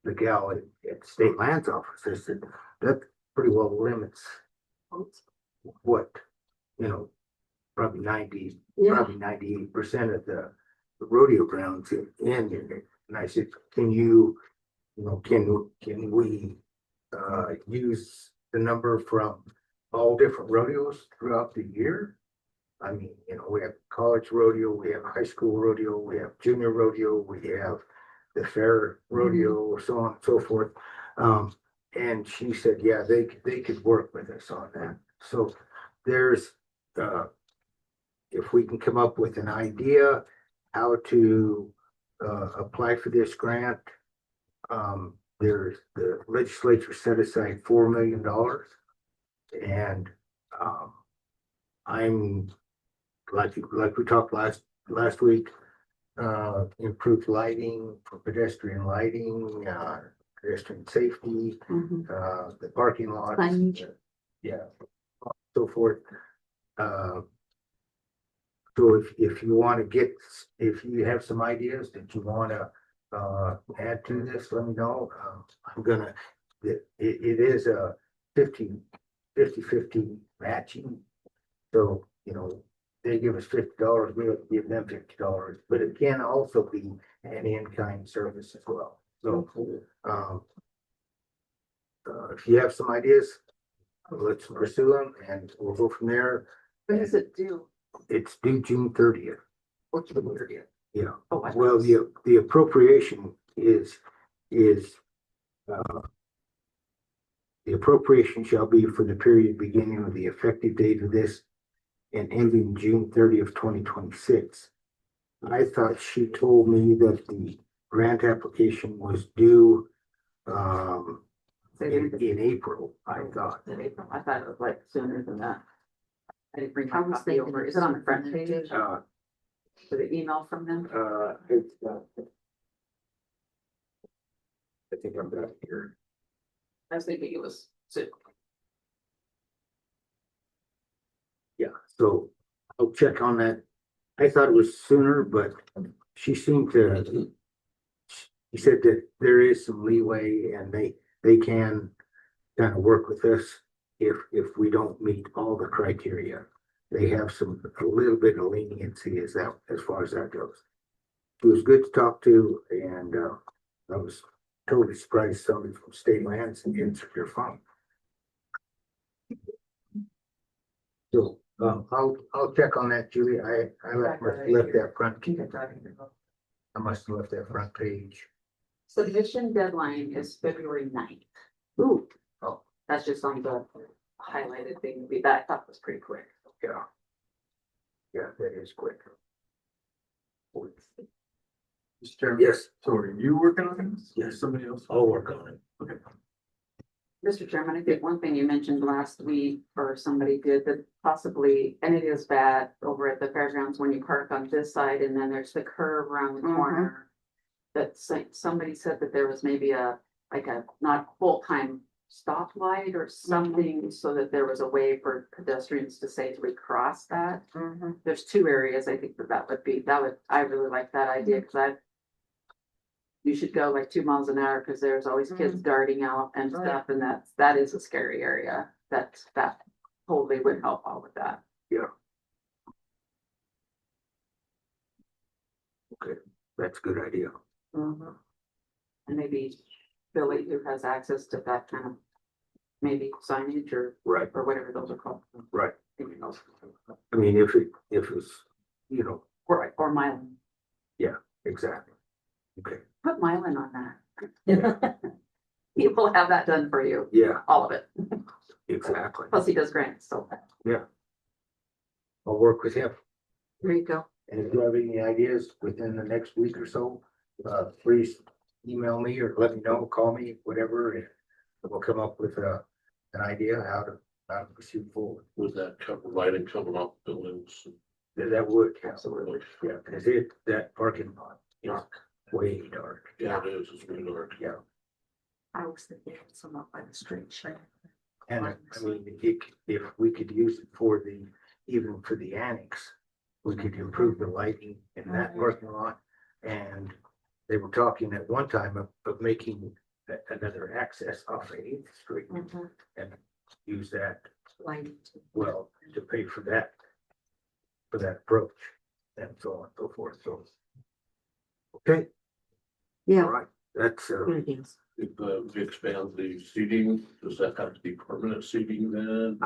the gal at the state lands office, I said, that pretty well limits what, probably 98% of the rodeo grounds in it. And I said, can we use the number from all different rodeos throughout the year? I mean, we have college rodeo, we have high school rodeo, we have junior rodeo, we have the fair rodeo, so on and so forth. And she said, yeah, they could work with us on that. So there's, if we can come up with an idea how to apply for this grant, there's the legislature set aside $4 million, and I'm like we talked last week, improved lighting for pedestrian lighting, pedestrian safety, the parking lots, Signage. yeah, so forth. So if you want to if you have some ideas that you want to add to this, let me know. I'm gonna, it is a 50-50 matching. So, they give us $50, we have to give them $50, but it can also be an in-kind service as well. So, if you have some ideas, let's pursue them and we'll go from there. When does it due? It's due June 30th. What's the word? Yeah. Oh, I Well, the appropriation is the appropriation shall be for the period beginning with the effective date of this and ending June 30th, 2026. I thought she told me that the grant application was due in April, I thought. I thought it was like sooner than that. I didn't bring I my was copy thinking over. it Is it on the was front sooner, page? too. to the email from them? I think I'm back here. I was thinking it was soon. Yeah, so I'll check on that. I thought it was sooner, but she seemed to. She said that there is some leeway and they can kind of work with us if we don't meet all the criteria. They have a little bit of leniency as far as that goes. It was good to talk to, and I was totally surprised somebody from State Lands answered your phone. So I'll check on that, Julie. I left that front. I must have left that front page. Submission deadline is February 9th. Ooh, Oh, that's just on the highlighted thing. That I thought was pretty quick. yeah. Yeah, that is quick. Mr. Chairman? Yes, So are you working on this? Yes. Somebody else? I'll work on it. Okay. Mr. Chairman, I think one thing you mentioned last week, or somebody did, that possibly, and it is bad over at the fairgrounds when you park on this side and then there's the curve around the corner. That somebody said that there was maybe like a not full-time stoplight or something, so that there was a way for pedestrians to safely cross that. There's two areas I think I really like that idea, because you should go like 2 miles an hour, because there's always kids darting out and stuff, and that is a scary area. That totally would help all with that. Okay, that's a good idea. And maybe Billy, who has access to that kind of maybe signage or Right, whatever those are called. right. Thinking those. I mean, if it's, Or Mylan. exactly. Okay, Put Mylan on that. He will have that done for you, yeah, all of it. exactly. Plus he does grants, so. I'll work with him. There you go. And if you have any ideas within the next week or so, please email me or let me know, call me, whatever, and we'll come up with an idea how to proceed forward. With that cover lighting coming off buildings. That would, absolutely, yeah, because that parking lot is way dark. Yeah, it is, it's really dark. Yeah, I was thinking some up by the street, sure. and I mean, if we could use it even for the annex, we could improve the lighting in that parking lot. And they were talking at one time of making another access off of 8th Street and use that, well, to pay for that approach and so on and so forth. So, okay, all right, that's If we expand the seating, does that have to be permanent seating then?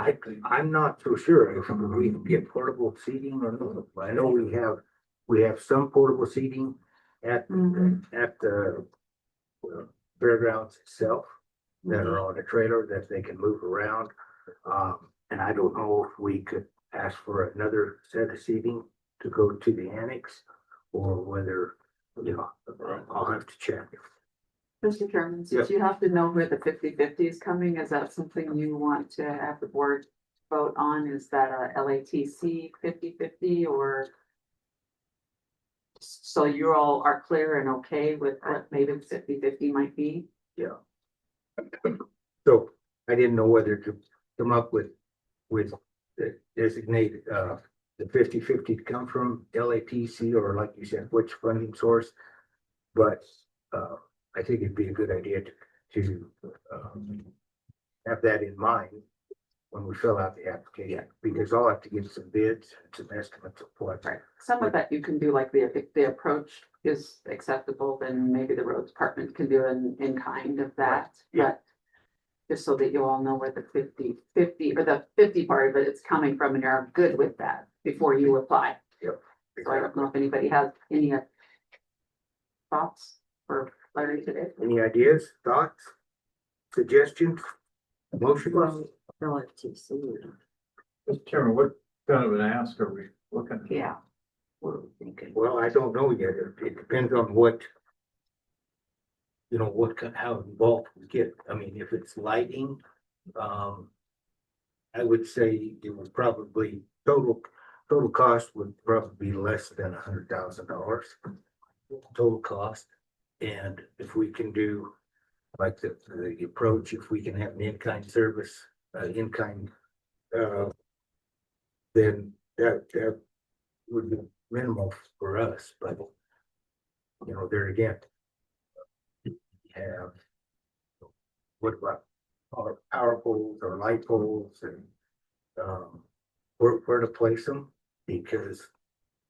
I'm not so sure if we can get portable seating or not. I know we have some portable seating at the fairgrounds itself that are on a trailer that they can move around. And I don't know if we could ask for another set of seating to go to the annex, or whether, I'll have to check. Mr. Chairman, since you have to know where the 50/50 is coming, is that something you want to have the board vote on? Is that a LATC 50/50 or? So you all are clear and okay with what maybe 50/50 might be? Yeah. So I didn't know whether to come up with the designated, the 50/50 to come from LATC, or like you said, which funding source. But, I think it'd be a good idea to have that in mind when we fill out the application, because I'll have to get some bids, some estimates of what. Right. Some of that you can do, like if the approach is acceptable, then maybe the road department can do in kind of that. Yeah. But just so that you all know where the 50/50 or the 50 part of it is coming from, and you're good with that before you apply. Yep. So I don't know if anybody has any thoughts for Larry today. Any ideas, thoughts, suggestions, motions? Mr. Chairman, what kind of an ask are we looking at? Yeah. What are we thinking? Well, I don't know yet. It depends on what, how involved we get. I mean, if it's lighting, I would say it would probably total total cost would probably be less than $100,000. Total cost. And if we can do like the approach, if we can have an in-kind service, in-kind, then that would be minimal for us, but you know, there again, we have what about our power poles or light poles and where to place them, because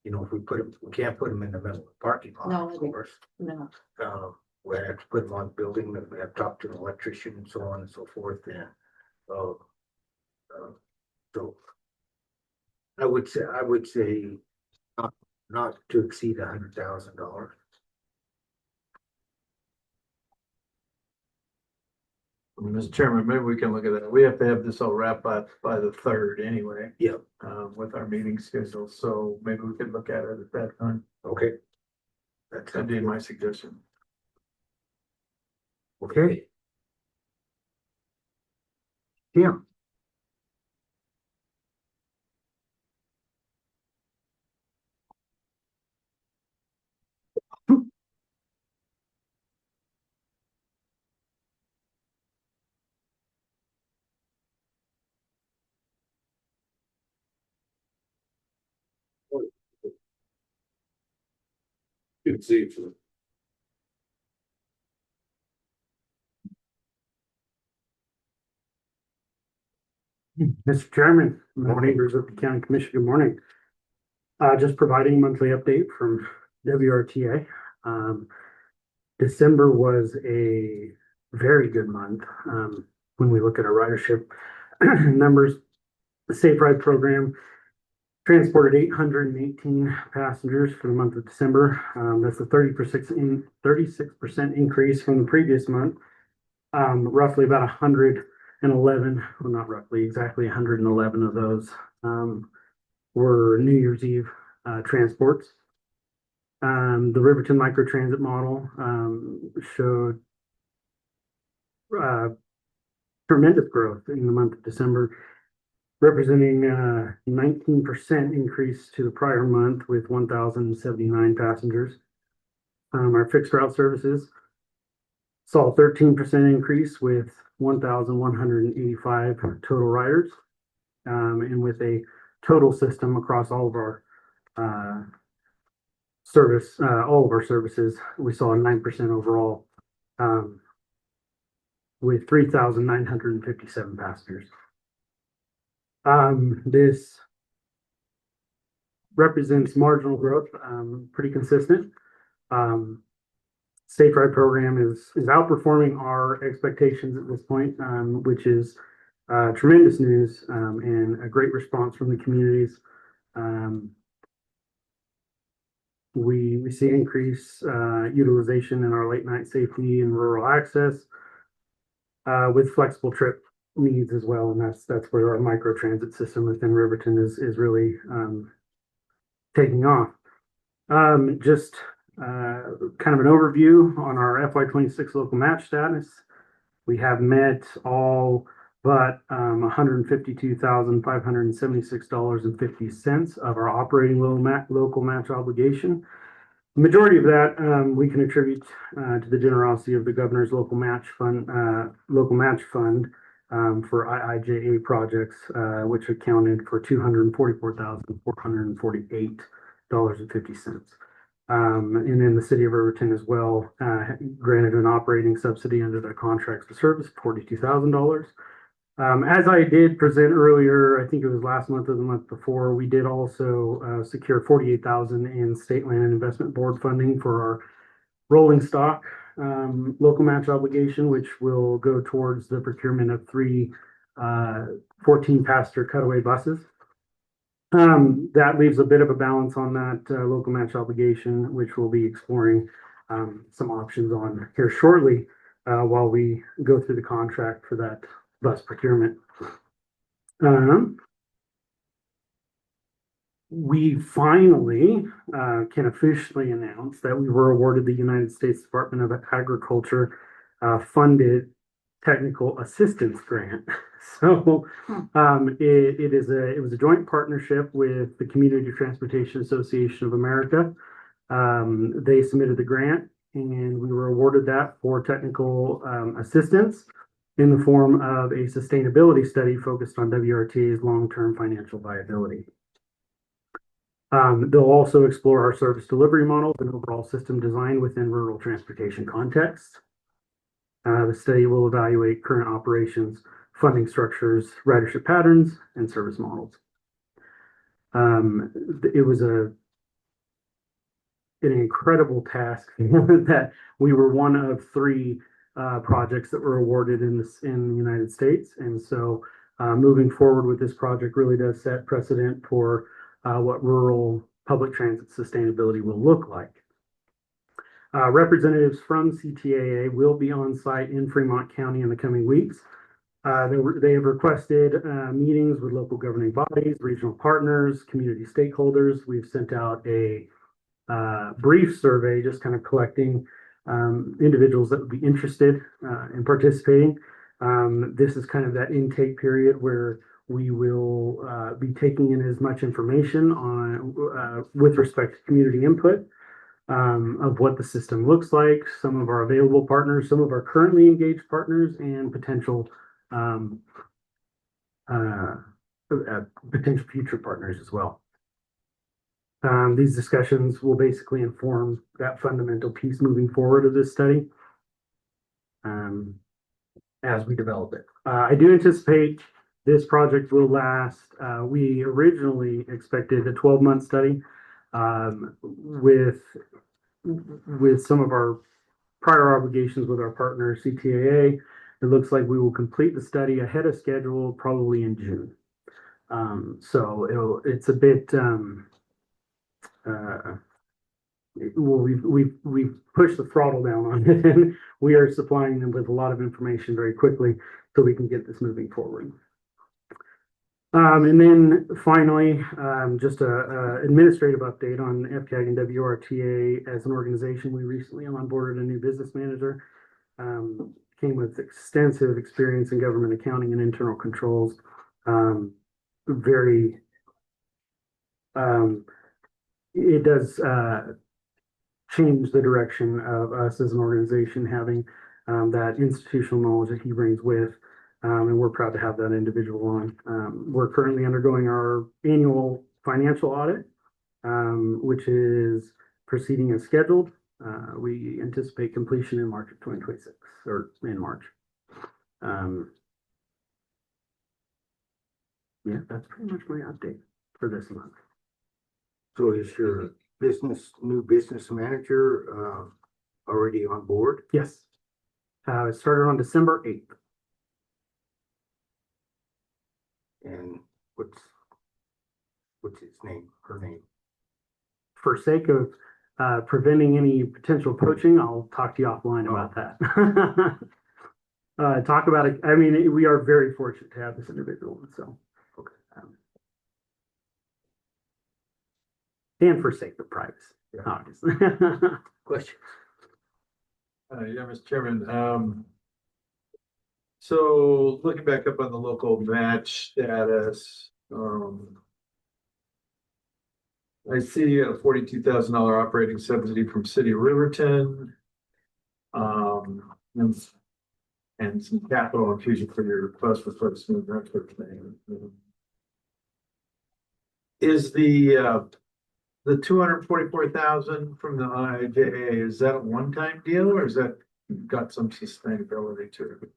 you know, if we put them, we can't put them in the middle of the parking lot, No, of course. No, We have to put them on building, that we have to talk to an electrician and so on and so forth, and so I would say not to exceed $100,000. Mr. Chairman, maybe we can look at that. We have to have this all wrapped up by the 3rd anyway, Yep, with our meeting schedule. So maybe we could look at it at that time. okay. That's That'd be my suggestion. okay. Tim. You can see it. Mr. Chairman, members of the County Commission, good morning. Just providing monthly update from WRTA. December was a very good month. When we look at our ridership numbers, the Safe Ride program transported 818 passengers for the month of December. That's a 36% increase from the previous month. Roughly about 111, well, not roughly, exactly 111 of those were New Year's Eve transports. The Riverton microtransit model showed tremendous growth in the month of December, representing 19% increase to the prior month with 1,079 passengers. Our fixed route services saw a 13% increase with 1,185 total riders, and with a total system across all of our services, we saw a 9% overall, with 3,957 passengers. This represents marginal growth, pretty consistent. Safe Ride program is outperforming our expectations at this point, which is tremendous news, and a great response from the communities. We see increased utilization in our late night safety and rural access, with flexible trip needs as well, and that's where our micro transit system within Riverton is really taking off. Just kind of an overview on our FY26 local match status. We have met all but $152,576.50 of our operating local match obligation. The majority of that we can attribute to the generosity of the governor's local match fund for IIJA projects, which accounted for $244,448.50. And then the city of Riverton as well granted an operating subsidy under their contracts to service, $42,000. As I did present earlier, I think it was last month or the month before, we did also secure $48,000 in State Land and Investment Board funding for our rolling stock local match obligation, which will go towards the procurement of 3 14-passenger cutaway buses. That leaves a bit of a balance on that local match obligation, which we'll be exploring some options on here shortly while we go through the contract for that bus procurement. We finally can officially announce that we were awarded the United States Department of Agriculture funded technical assistance grant So, it was a joint partnership with the Community Transportation Association of America. They submitted the grant and we were awarded that for technical, assistance in the form of a sustainability study focused on WRTA's long-term financial viability. They'll also explore our service delivery model and overall system design within rural transportation contexts. The study will evaluate current operations, funding structures, ridership patterns, and service models. It was an incredible task that we were one of 3 projects that were awarded in the United States. And so moving forward with this project really does set precedent for what rural public transit sustainability will look like. Representatives from CTAA will be on site in Fremont County in the coming weeks. They have requested meetings with local governing bodies, regional partners, community stakeholders. We've sent out a brief survey, just kind of collecting individuals that would be interested in participating. This is kind of that intake period where we will be taking in as much information on with respect to community input of what the system looks like, some of our available partners, some of our currently engaged partners, and potential future partners as well. These discussions will basically inform that fundamental piece moving forward of this study as we develop it. I do anticipate this project will last. We originally expected a 12-month study with some of our prior obligations with our partner CTAA. It looks like we will complete the study ahead of schedule, probably in June. So it's a bit. We've pushed the throttle down on it, and we are supplying them with a lot of information very quickly so we can get this moving forward. And then finally, just a administrative update on FCAG and WRTA as an organization. We recently onboarded a new business manager, came with extensive experience in government accounting and internal controls. It does change the direction of us as an organization, having that institutional knowledge that he brings with. And we're proud to have that individual on. We're currently undergoing our annual financial audit, which is proceeding as scheduled. We anticipate completion in March of 2026, or in March. Yeah, that's pretty much my update for this month. So is your new business manager already on board? Yes. It started on December 8th. And what's his name, her name? For sake of preventing any potential poaching, I'll talk to you offline about that. Talk about it. I mean, we are very fortunate to have this individual. So, okay. And for sake of privacy, obviously. Question. Yeah, Mr. Chairman, so looking back up on the local match status, I see a $42,000 operating subsidy from City of Riverton. And some capital infusion for your request for smooth network thing. Is the 244,000 from the IIJA, is that a one-time deal or is that got some sustainability to it?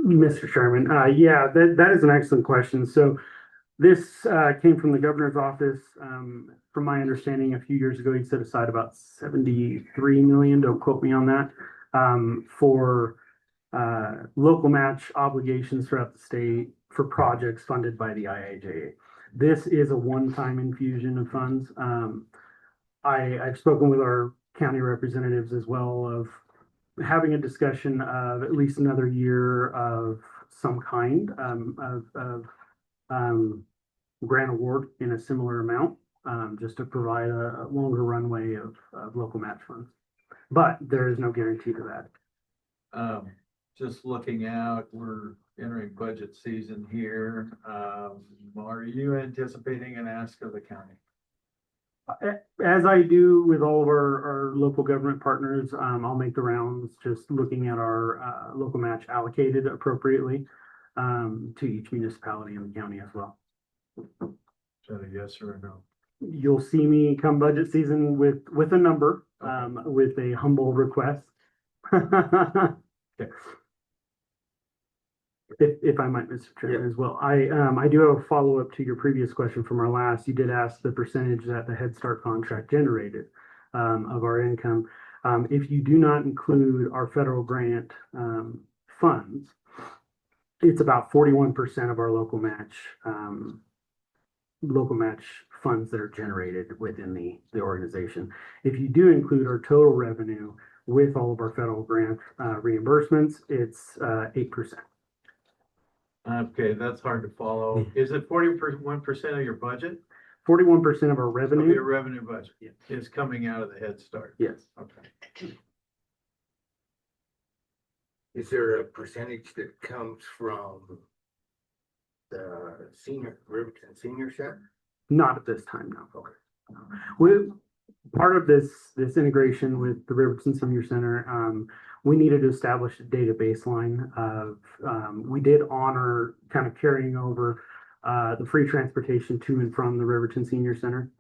Mr. Sherman, yeah, that is an excellent question. So this came from the governor's office. From my understanding, a few years ago, he set aside about $73 million, don't quote me on that, for local match obligations throughout the state for projects funded by the IIJA. This is a one-time infusion of funds. I've spoken with our county representatives as well of having a discussion of at least another year of some kind of grant award in a similar amount, just to provide a longer runway of local match funds. But there is no guarantee to that. Just looking out, we're entering budget season here. Are you anticipating an ask of the county? As I do with all of our local government partners, I'll make the rounds, just looking at our, local match allocated appropriately, to each municipality in the county as well. Is that a yes or a no? You'll see me come budget season with a number, with a humble request. If I might, Mr. Chairman, as well. I do have a follow-up to your previous question from our last. You did ask the percentage that the Head Start contract generated, of our income. If you do not include our federal grant, funds, it's about 41% of our local match funds that are generated within the organization. If you do include our total revenue with all of our federal grant, reimbursements, it's, 8%. Okay, that's hard to follow. Is it 41% of your budget? 41% of our Of your revenue, revenue budget Yeah. is coming out of the Head Start? yes. Okay. Is there a percentage that comes from the Riverton Senior Center? Not at this time, no. We, part of this integration with the Riverton Senior Center, we needed to establish a data baseline of, we did honor kind of carrying over, the free transportation to and from the Riverton Senior Center.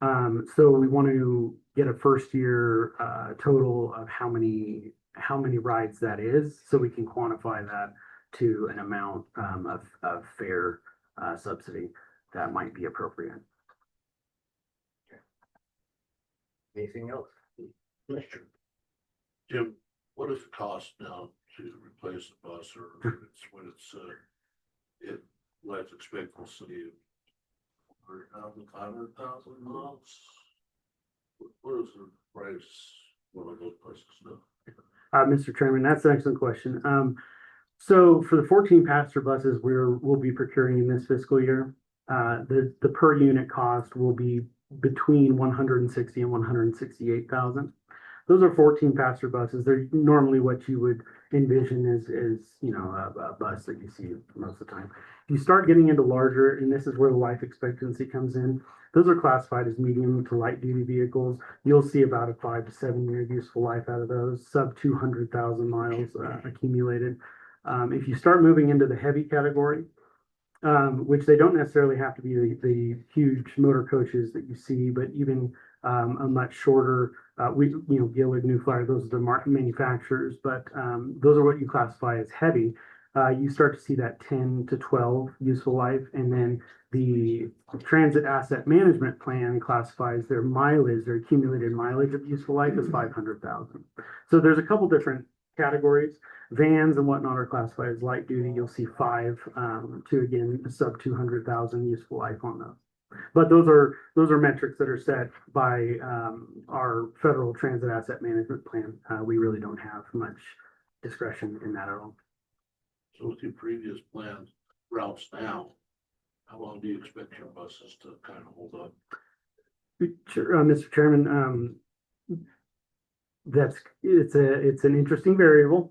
So we want to get a first year, total of how many rides that is, so we can quantify that to an amount, of fare, subsidy that might be appropriate. Anything else? Jim, what does it cost now to replace a bus or when it's life expectancy of 500,000 miles? What is the price one of those buses now? Mr. Chairman, that's an excellent question. So for the 14 passenger buses we'll be procuring in this fiscal year, the per unit cost will be between 160 and 168,000. Those are 14 passenger buses. They're normally what you would envision is a bus that you see most of the time. If you start getting into larger, and this is where the life expectancy comes in, those are classified as medium to light duty vehicles. You'll see about a 5 to 7 year useful life out of those, sub 200,000 miles accumulated. If you start moving into the heavy category, which they don't necessarily have to be the huge motor coaches that you see, but even a much shorter, Gillard, New Flyer, those are the manufacturers, but those are what you classify as heavy. You start to see that 10 to 12 useful life, and then the Transit Asset Management Plan classifies their mileage, their accumulated mileage of useful life as 500,000. So there's a couple different categories. Vans and whatnot are classified as light duty. You'll see 5 to again sub 200,000 useful life on those. But those are metrics that are set by our federal Transit Asset Management Plan. We really don't have much discretion in that at all. So with your previous plans, routes now, how long do you expect your buses to kind of hold up? Sure, Mr. Chairman, it's an interesting variable.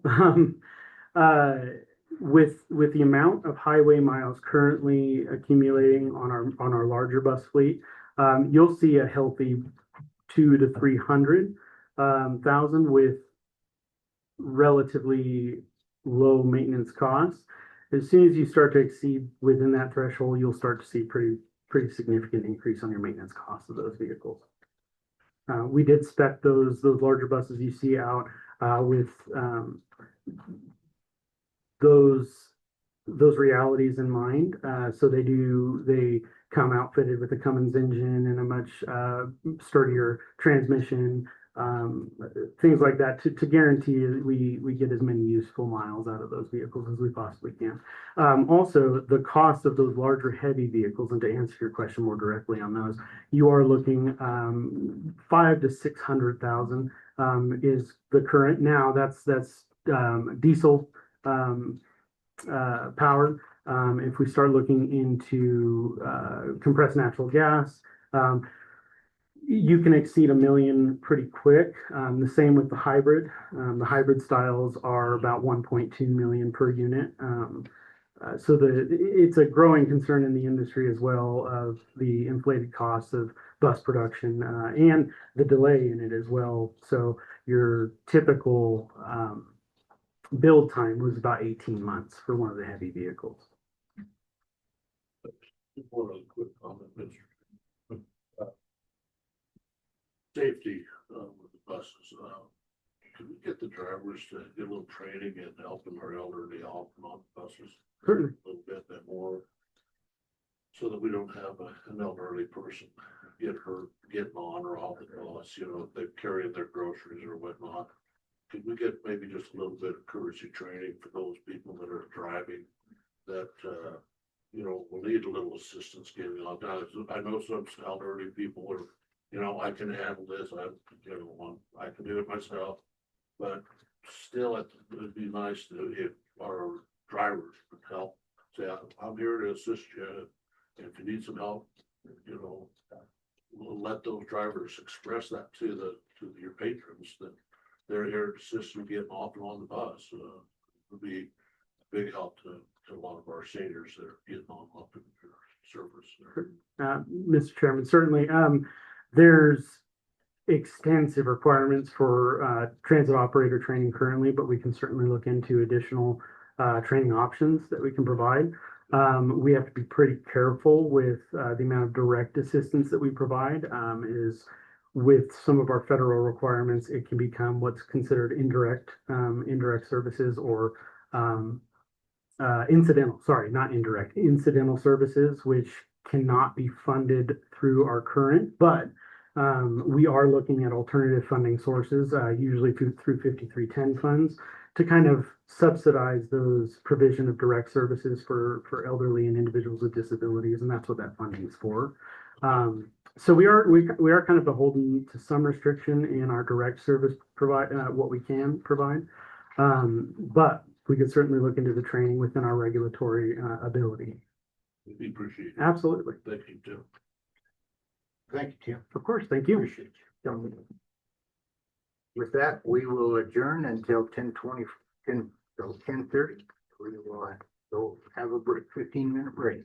With the amount of highway miles currently accumulating on our larger bus fleet, you'll see a healthy 200 to 300,000 with relatively low maintenance costs. As soon as you start to exceed within that threshold, you'll start to see pretty significant increase on your maintenance costs of those vehicles. We did spec those larger buses you see out with those realities in mind. So they come outfitted with a Cummins engine and a much sturdier transmission, things like that to guarantee we get as many useful miles out of those vehicles as we possibly can. Also, the cost of those larger heavy vehicles, and to answer your question more directly on those, you are looking 500,000 to 600,000 is the current. Now that's diesel powered. If we start looking into compressed natural gas, you can exceed 1 million pretty quick. The same with the hybrid. The hybrid styles are about 1.2 million per unit. So it's a growing concern in the industry as well of the inflated costs of bus production and the delay in it as well. So your typical build time was about 18 months for one of the heavy vehicles. One other quick comment, Mr. Safety, with the buses, can we get the drivers to get a little training and helping our elderly out on buses? Certainly. A little bit more, so that we don't have an elderly person get hurt getting on or off the bus, you know, if they're carrying their groceries or whatnot. Could we get maybe just a little bit of courtesy training for those people that are driving that, you know, will need a little assistance getting on down? I know some elderly people are, you know, I can handle this, I can do it myself. But still, it'd be nice if our drivers would help, say, I'm here to assist you. And if you need some help, you know, we'll let those drivers express that to your patrons that they're here to assist you getting off and on the bus. Would be a big help to a lot of our seniors that are getting on up in their service. Mr. Chairman, certainly, there's extensive requirements for transit operator training currently, but we can certainly look into additional training options that we can provide. We have to be pretty careful with the amount of direct assistance that we provide. Is with some of our federal requirements, it can become what's considered indirect services or incidental services, which cannot be funded through our current, but we are looking at alternative funding sources, usually through 5310 funds, to kind of subsidize those provision of direct services for elderly and individuals with disabilities, and that's what that funding is for. So we are kind of beholden to some restriction in our direct service provide what we can provide, but we could certainly look into the training within our regulatory ability. We appreciate it. Absolutely. Thank you, Tim. Thank you, Tim. Of course. Thank you. Appreciate you. With that, we will adjourn until 10:30. We will go have a break, 15-minute break.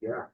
Yeah.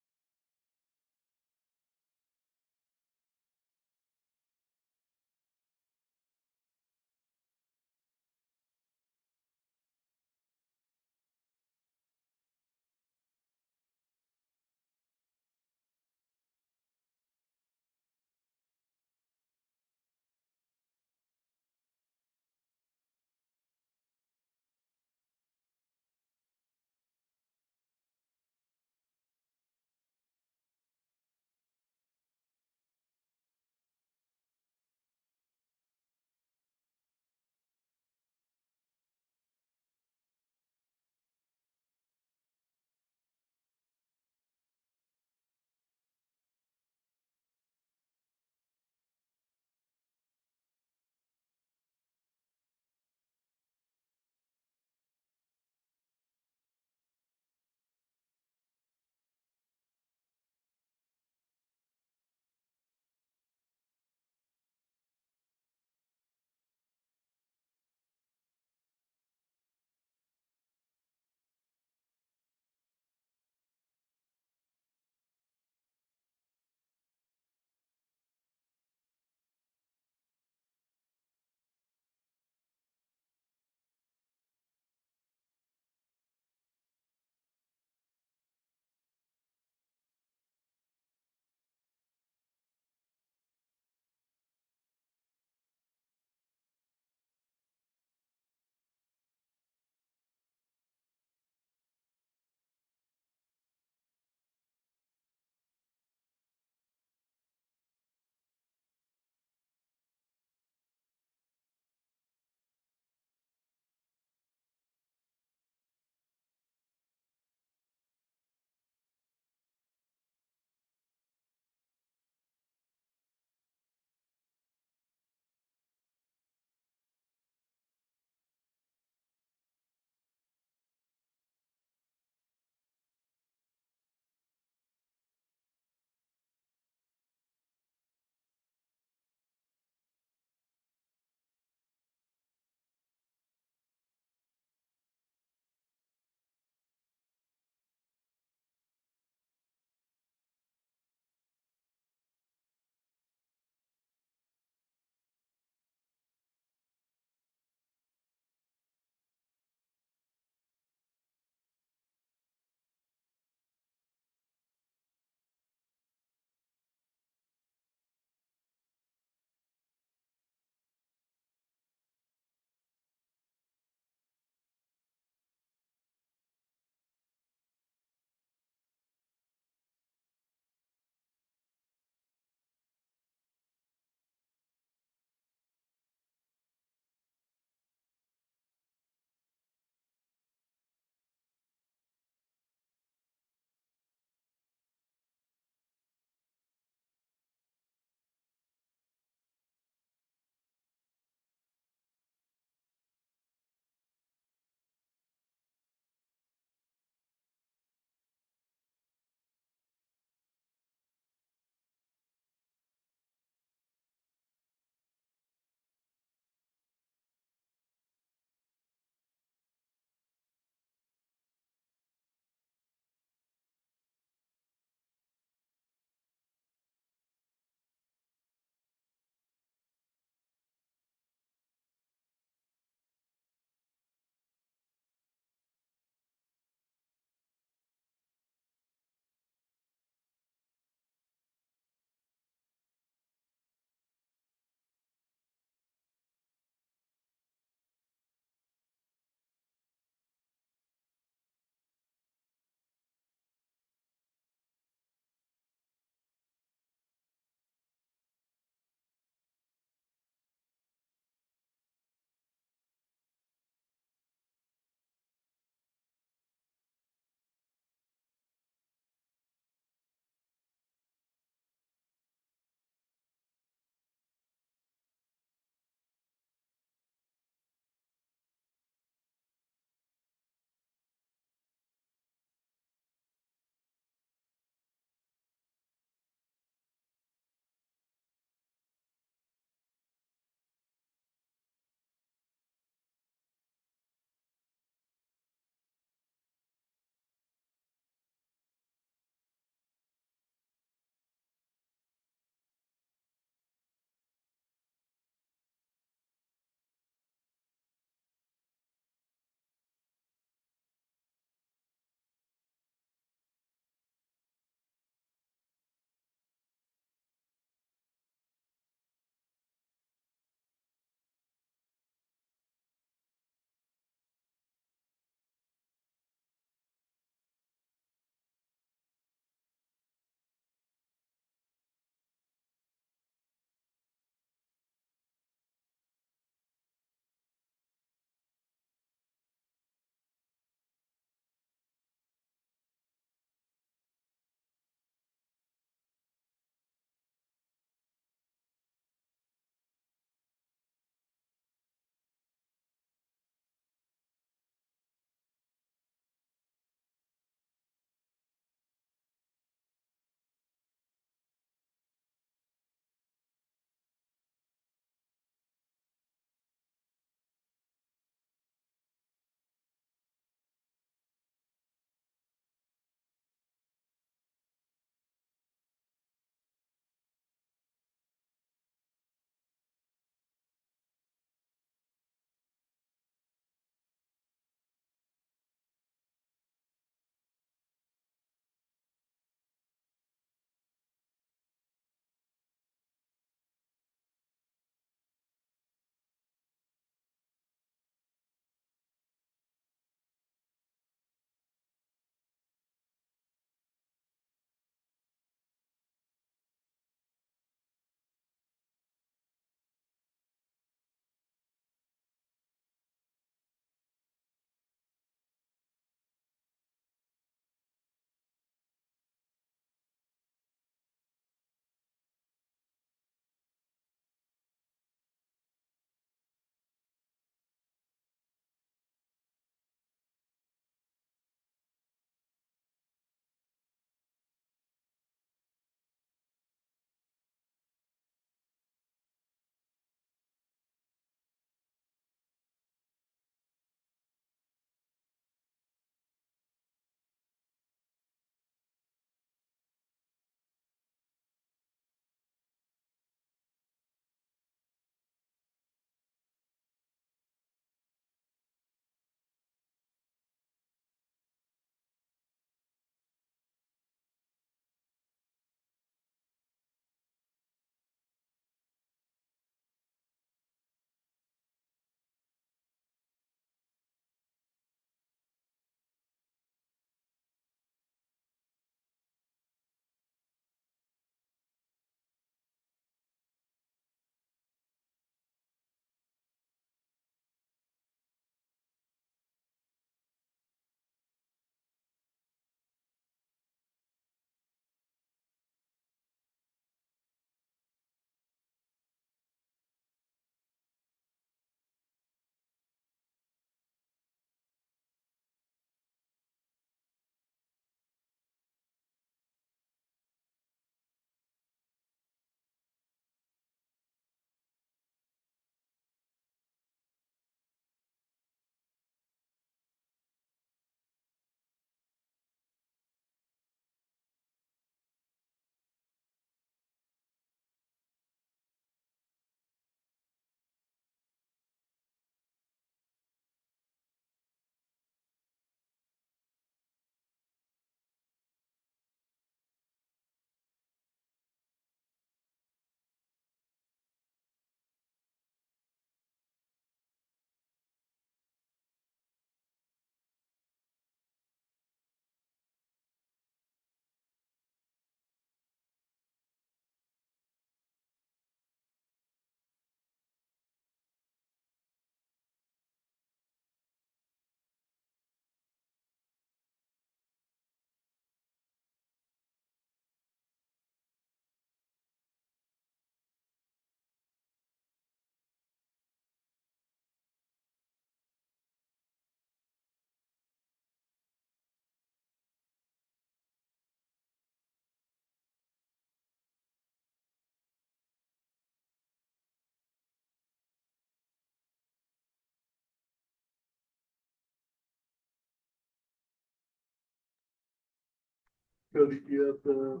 Cody, you have the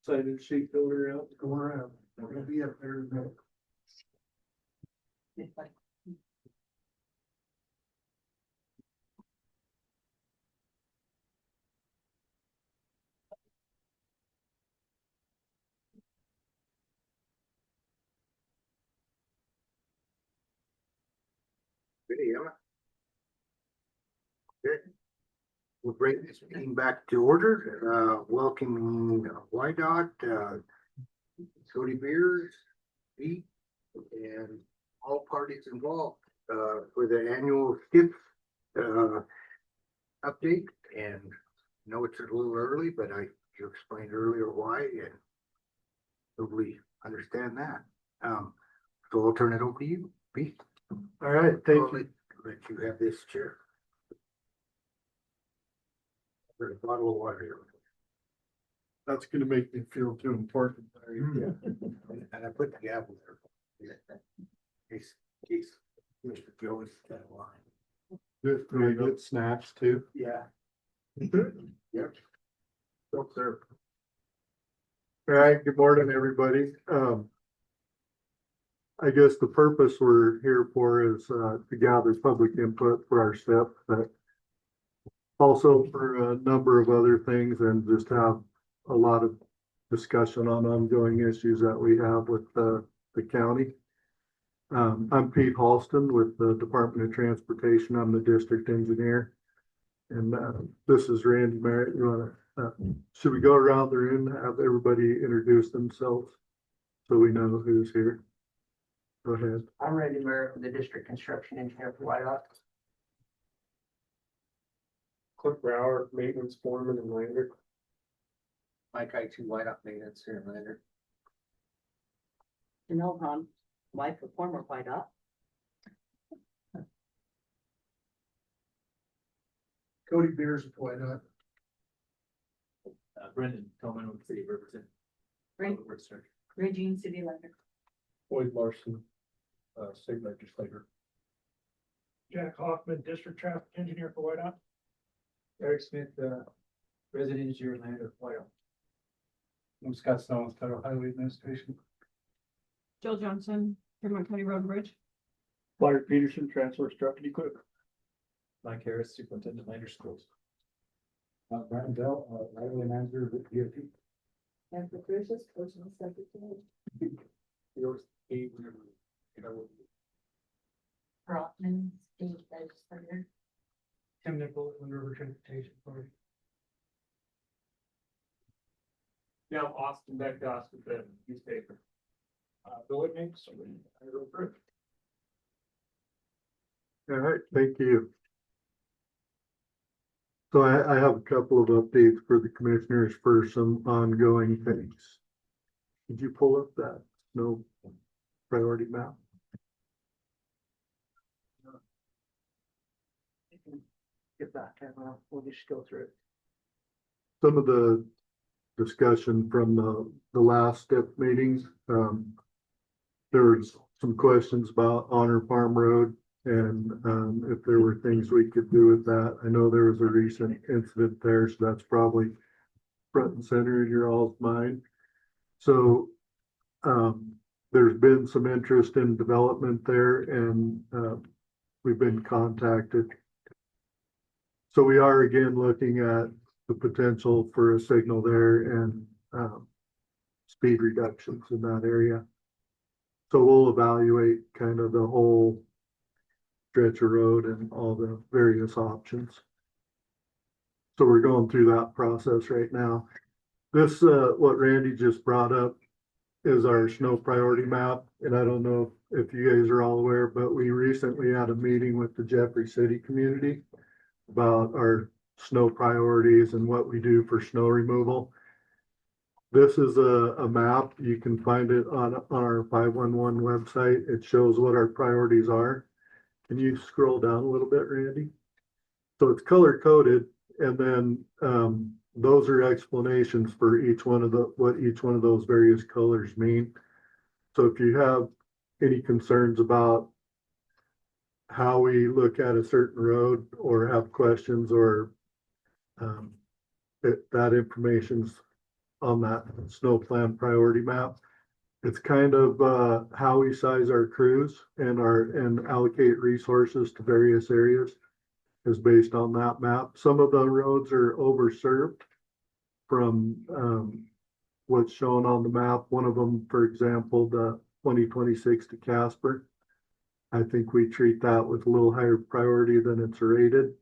sign-in sheet over out? Go around. They're gonna be up there in a minute. Ready, Emma? Good. We'll bring this meeting back to order, welcoming YDOT, Cody Beers, Pete, and all parties involved, for the annual skip, update. And I know it's a little early, but you explained earlier why, and totally understand that. So I'll turn it over to you, Pete. All right, thank you. Let you have this chair. There's a bottle of water here. That's gonna make me feel too important. And I put the gavel there. Case Mr. Joe is that line. Do we get snacks too? Yeah. Yep. Up there. All right, good morning, everybody. I guess the purpose we're here for is to gather public input for our step, but also for a number of other things, and just have a lot of discussion on ongoing issues that we have with the county. I'm Pete Halston with the Department of Transportation. I'm the district engineer. And this is Randy Merritt. You wanna, should we go around the room and have everybody introduce themselves so we know who's here? Go ahead. I'm Randy Merritt, the district construction engineer for White Oak. Cliff Brower, maintenance foreman in Lander. Mike I two White Oak maintenance here in Lander. Janelle Hahn, wife of former White Oak. Cody Beers with White Oak. Brendan Tillman with the city of Riverton. Regine City Lender. Boyd Larson, state legislator. Jack Hoffman, district traffic engineer for White Oak. Eric Smith, resident engineer in Lander, White Oak. I'm Scott Stone with Federal Highway Administration. Jill Johnson, Fremont County Road and Bridge. Clark Peterson, transport truck and equipment. Mike Harris, superintendent Lander Schools. Brian Bell, highway manager with DOT. And Patricia's personal secretary. Yours, Steve, Brockman, state legislator. Tim Nichols, Wind River Transportation Authority. Yeah, Austin Beckdoss with the newspaper. Bill Whitney, All right, thank you. So I have a couple of updates for the commissioners for some ongoing things. Did you pull up that snow priority map? Get back and we'll just go through it. Some of the discussion from the last step meetings, there was some questions about Honor Farm Road and if there were things we could do with that. I know there was a recent incident there, so that's probably front and center in your all's mind. So there's been some interest in development there, and we've been contacted. So we are again looking at the potential for a signal there and speed reductions in that area. So we'll evaluate kind of the whole stretch of road and all the various options. So we're going through that process right now. This, what Randy just brought up is our snow priority map. And I don't know if you guys are all aware, but we recently had a meeting with the Jeffrey City community about our snow priorities and what we do for snow removal. This is a map. You can find it on our 511 website. It shows what our priorities are. Can you scroll down a little bit, Randy? So it's color coded, and then those are explanations for each one of what each one of those various colors mean. So if you have any concerns about how we look at a certain road or have questions or that information's on that snow plan priority map. It's kind of, how we size our crews and allocate resources to various areas is based on that map. Some of the roads are overserved from, what's shown on the map. One of them, for example, the 2026 to Casper. I think we treat that with a little higher priority than it's rated,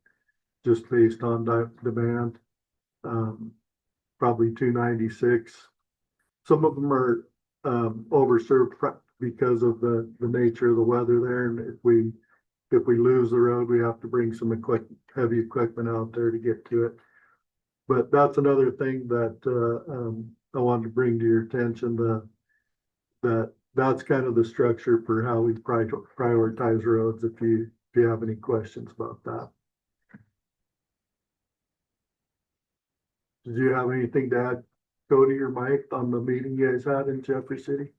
just based on demand. Probably 296. Some of them are overserved because of the nature of the weather there, and if we lose the road, we have to bring some heavy equipment out there to get to it. But that's another thing that I wanted to bring to your attention, that's kind of the structure for how we prioritize roads, if you have any questions about that. Did you have anything to add, Cody or Mike, on the meeting you guys had in Jeffrey City?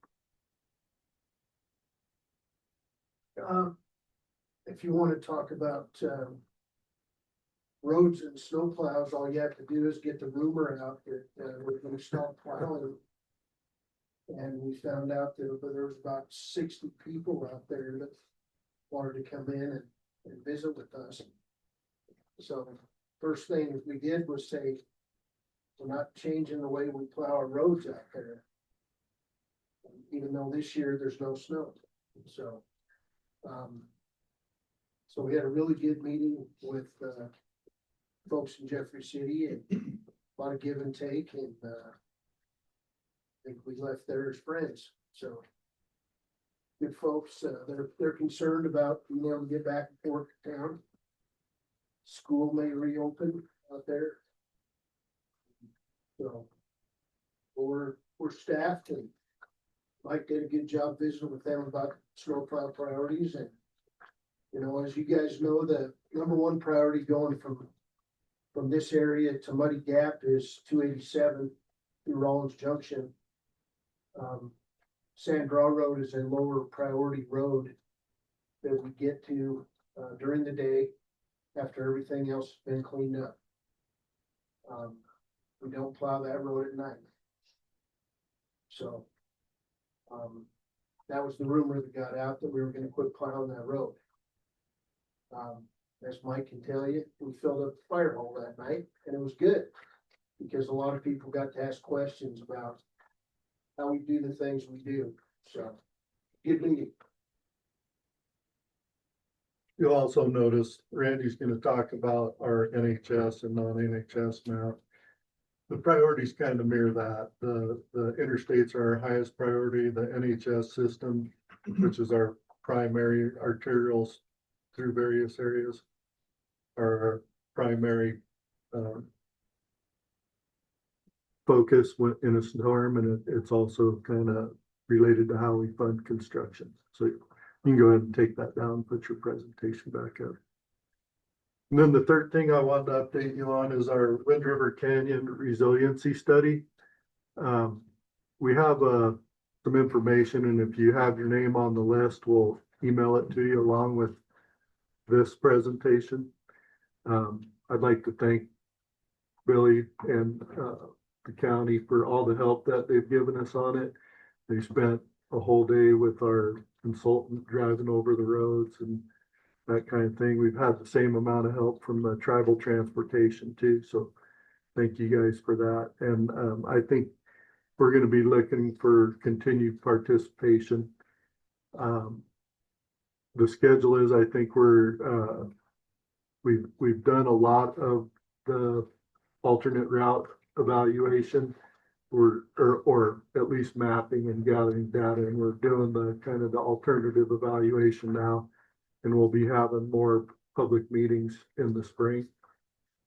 If you want to talk about roads and snow plows, all you have to do is get the rumor out that we're going to start plowing. And we found out that there was about 60 people out there that wanted to come in and visit with us. So first thing we did was say, we're not changing the way we plow our roads out there. Even though this year there's no snow. So, so we had a really good meeting with folks in Jeffrey City, and a lot of give and take, and I think we left there as friends. So good folks, they're concerned about being able to get back and forth to town. School may reopen out there. So we're staffed, and Mike did a good job visiting with them about snowplow priorities. And you know, as you guys know, the number one priority going from this area to Muddy Gap is 287 through Rollins Junction. Sandra Road is a lower priority road that we get to during the day after everything else has been cleaned up. We don't plow that road at night. So that was the rumor that got out, that we were going to quit plowing that road. As Mike can tell you, we filled up the fire hole that night, and it was good because a lot of people got to ask questions about how we do the things we do. So good meeting. You'll also notice Randy's going to talk about our NHS and non-NHS map. The priorities kind of mirror that. The interstates are our highest priority. The NHS system, which is our primary arterials through various areas, are our primary focus in a storm, and it's also kind of related to how we fund construction. So you can go ahead and take that down, put your presentation back up. And then the third thing I wanted to update you on is our Wind River Canyon resiliency study. We have some information, and if you have your name on the list, we'll email it to you along with this presentation. I'd like to thank Billy and the county for all the help that they've given us on it. They spent a whole day with our consultant driving over the roads and that kind of thing. We've had the same amount of help from the tribal transportation too. So thank you guys for that. And I think we're going to be looking for continued participation. The schedule is, I think we've done a lot of the alternate route evaluation, or at least mapping and gathering data, and we're doing the kind of the alternative evaluation now, and we'll be having more public meetings in the spring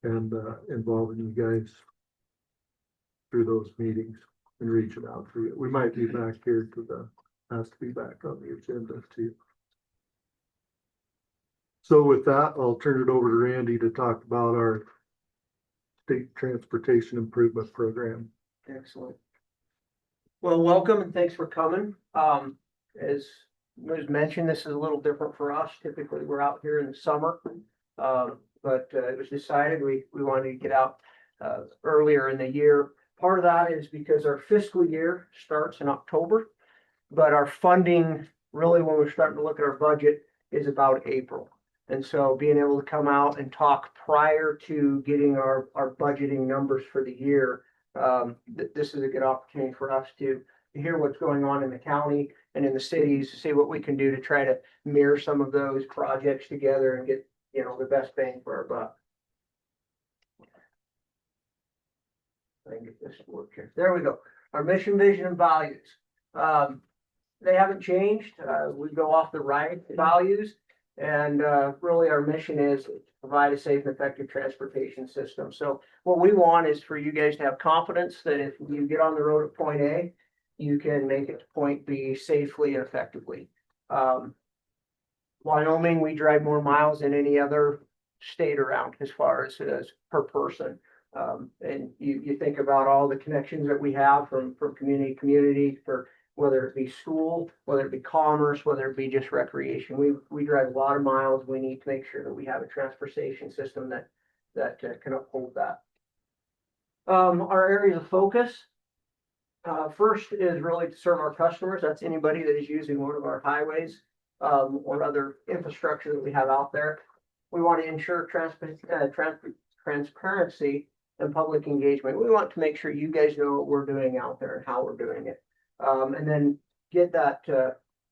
and involving you guys through those meetings and reaching out to you. We might be back here has to be back on the agenda too. So with that, I'll turn it over to Randy to talk about our state transportation improvement program. Excellent. Well, welcome and thanks for coming. As was mentioned, this is a little different for us. Typically, we're out here in the summer, but it was decided we wanted to get out earlier in the year. Part of that is because our fiscal year starts in October, but our funding, really when we're starting to look at our budget, is about April. And so being able to come out and talk prior to getting our budgeting numbers for the year, this is a good opportunity for us to hear what's going on in the county and in the cities, see what we can do to try to mirror some of those projects together and get, the best bang for our buck. I can get this to work here. There we go. Our mission, vision, and values. They haven't changed. We go off the right values. And really our mission is to provide a safe and effective transportation system. So what we want is for you guys to have confidence that if you get on the road at point A, you can make it to point B safely and effectively. Wyoming, we drive more miles than any other state around as far as per person. And you think about all the connections that we have from community to community, for whether it be school, whether it be commerce, whether it be just recreation. We drive a lot of miles. We need to make sure that we have a transportation system that can uphold that. Our areas of focus. First is really to serve our customers. That's anybody that is using one of our highways or other infrastructure that we have out there. We want to ensure transparency and public engagement. We want to make sure you guys know what we're doing out there and how we're doing it. And then get that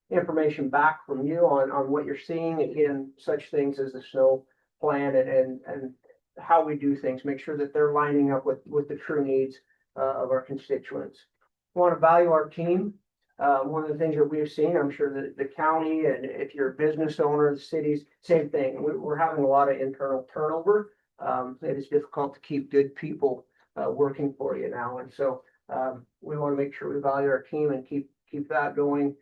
information back from you on what you're seeing, again, such things as the snow plan and how we do things, make sure that they're lining up with the true needs of our constituents. We want to value our team. One of the things that we've seen, I'm sure that the county, and if you're a business owner, the cities, same thing. We're having a lot of internal turnover. It is difficult to keep good people working for you now. And so we want to make sure we value our team and keep that going.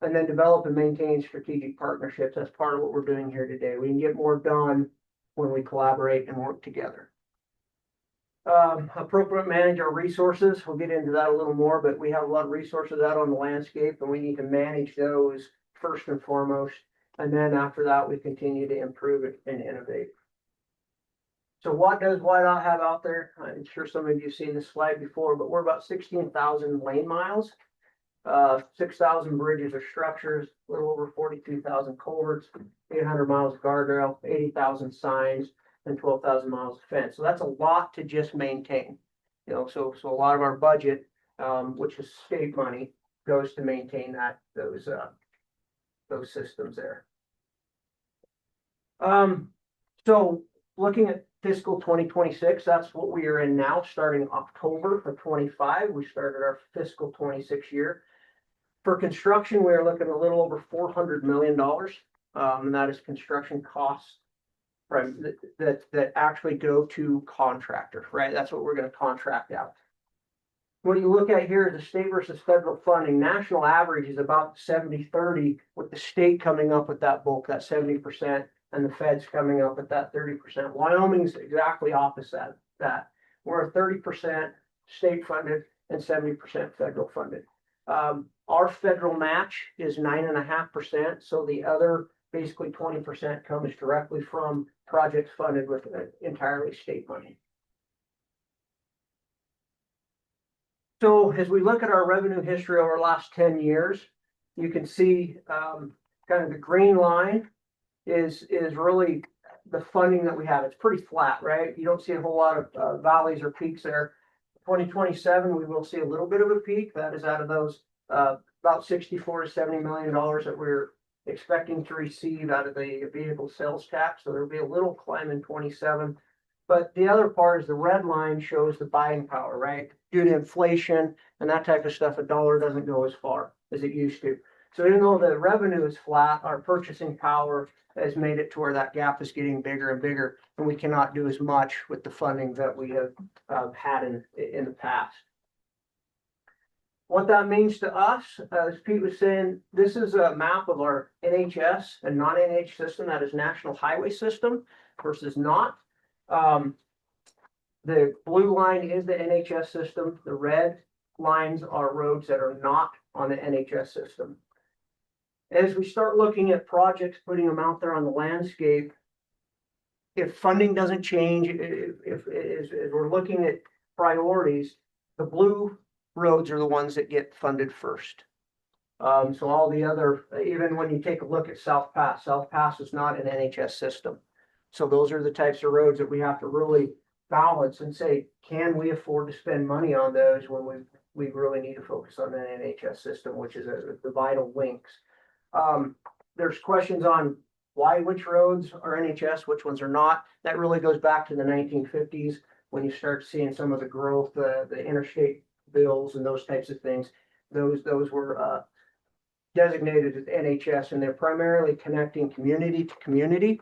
And then develop and maintain strategic partnerships. That's part of what we're doing here today. We can get more done when we collaborate and work together. Appropriate manage our resources. We'll get into that a little more, but we have a lot of resources out on the landscape and we need to manage those first and foremost. And then after that, we continue to improve it and innovate. So what does WYDOT have out there? I'm sure some of you have seen this slide before, but we're about 16,000 lane miles, 6,000 bridges or structures, a little over 42,000 culverts, 800 miles of guardrail, 80,000 signs, and 12,000 miles of fence. So that's a lot to just maintain. So a lot of our budget, which is state money, goes to maintain those systems there. So looking at fiscal 2026, that's what we are in now, starting October of 25. We started our fiscal 26 year. For construction, we are looking at a little over $400 million. And that is construction costs, right, that actually go to contractors, right? That's what we're going to contract out. What you look at here is the state versus federal funding. National average is about 70-30, with the state coming up with that bulk, that 70%. And the feds coming up at that 30%. Wyoming's exactly opposite that. We're 30% state funded and 70% federal funded. Our federal match is 9.5%. So the other basically 20% comes directly from projects funded with entirely state money. So as we look at our revenue history over the last 10 years, you can see kind of the green line is really the funding that we have. It's pretty flat, right? You don't see a whole lot of valleys or peaks there. 2027, we will see a little bit of a peak. That is out of those about $64 to $70 million that we're expecting to receive out of the vehicle sales tax. So there'll be a little climb in 27. But the other part is the red line shows the buying power, right? Due to inflation and that type of stuff, a dollar doesn't go as far as it used to. So even though the revenue is flat, our purchasing power has made it to where that gap is getting bigger and bigger, and we cannot do as much with the funding that we have had in the past. What that means to us, as Pete was saying, this is a map of our NHS and non-NH system, that is National Highway System versus not. The blue line is the NHS system. The red lines are roads that are not on the NHS system. As we start looking at projects, putting them out there on the landscape, if funding doesn't change, if as we're looking at priorities, the blue roads are the ones that get funded first. So all the other, even when you take a look at South Pass is not an NHS system. So those are the types of roads that we have to really balance and say, can we afford to spend money on those when we really need to focus on an NHS system, which is the vital links. There's questions on which roads are NHS, which ones are not. That really goes back to the 1950s when you start seeing some of the growth, the interstate bills and those types of things. Those were designated as NHS, and they're primarily connecting community to community.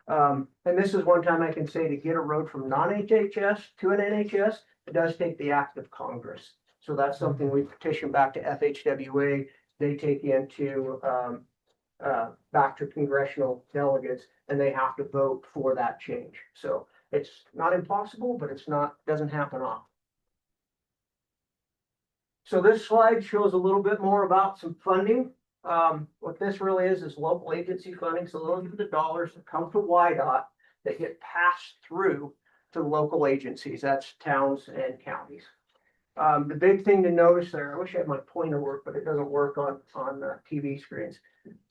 And this is one time I can say to get a road from non-HHS to an NHS, it does take the act of Congress. So that's something we petition back to FHWA. They take into back to congressional delegates, and they have to vote for that change. So it's not impossible, but doesn't happen often. So this slide shows a little bit more about some funding. What this really is local agency funding. So those are the dollars that come to YDOT that get passed through to local agencies. That's towns and counties. The big thing to notice there, I wish I had my pointer work, but it doesn't work on TV screens.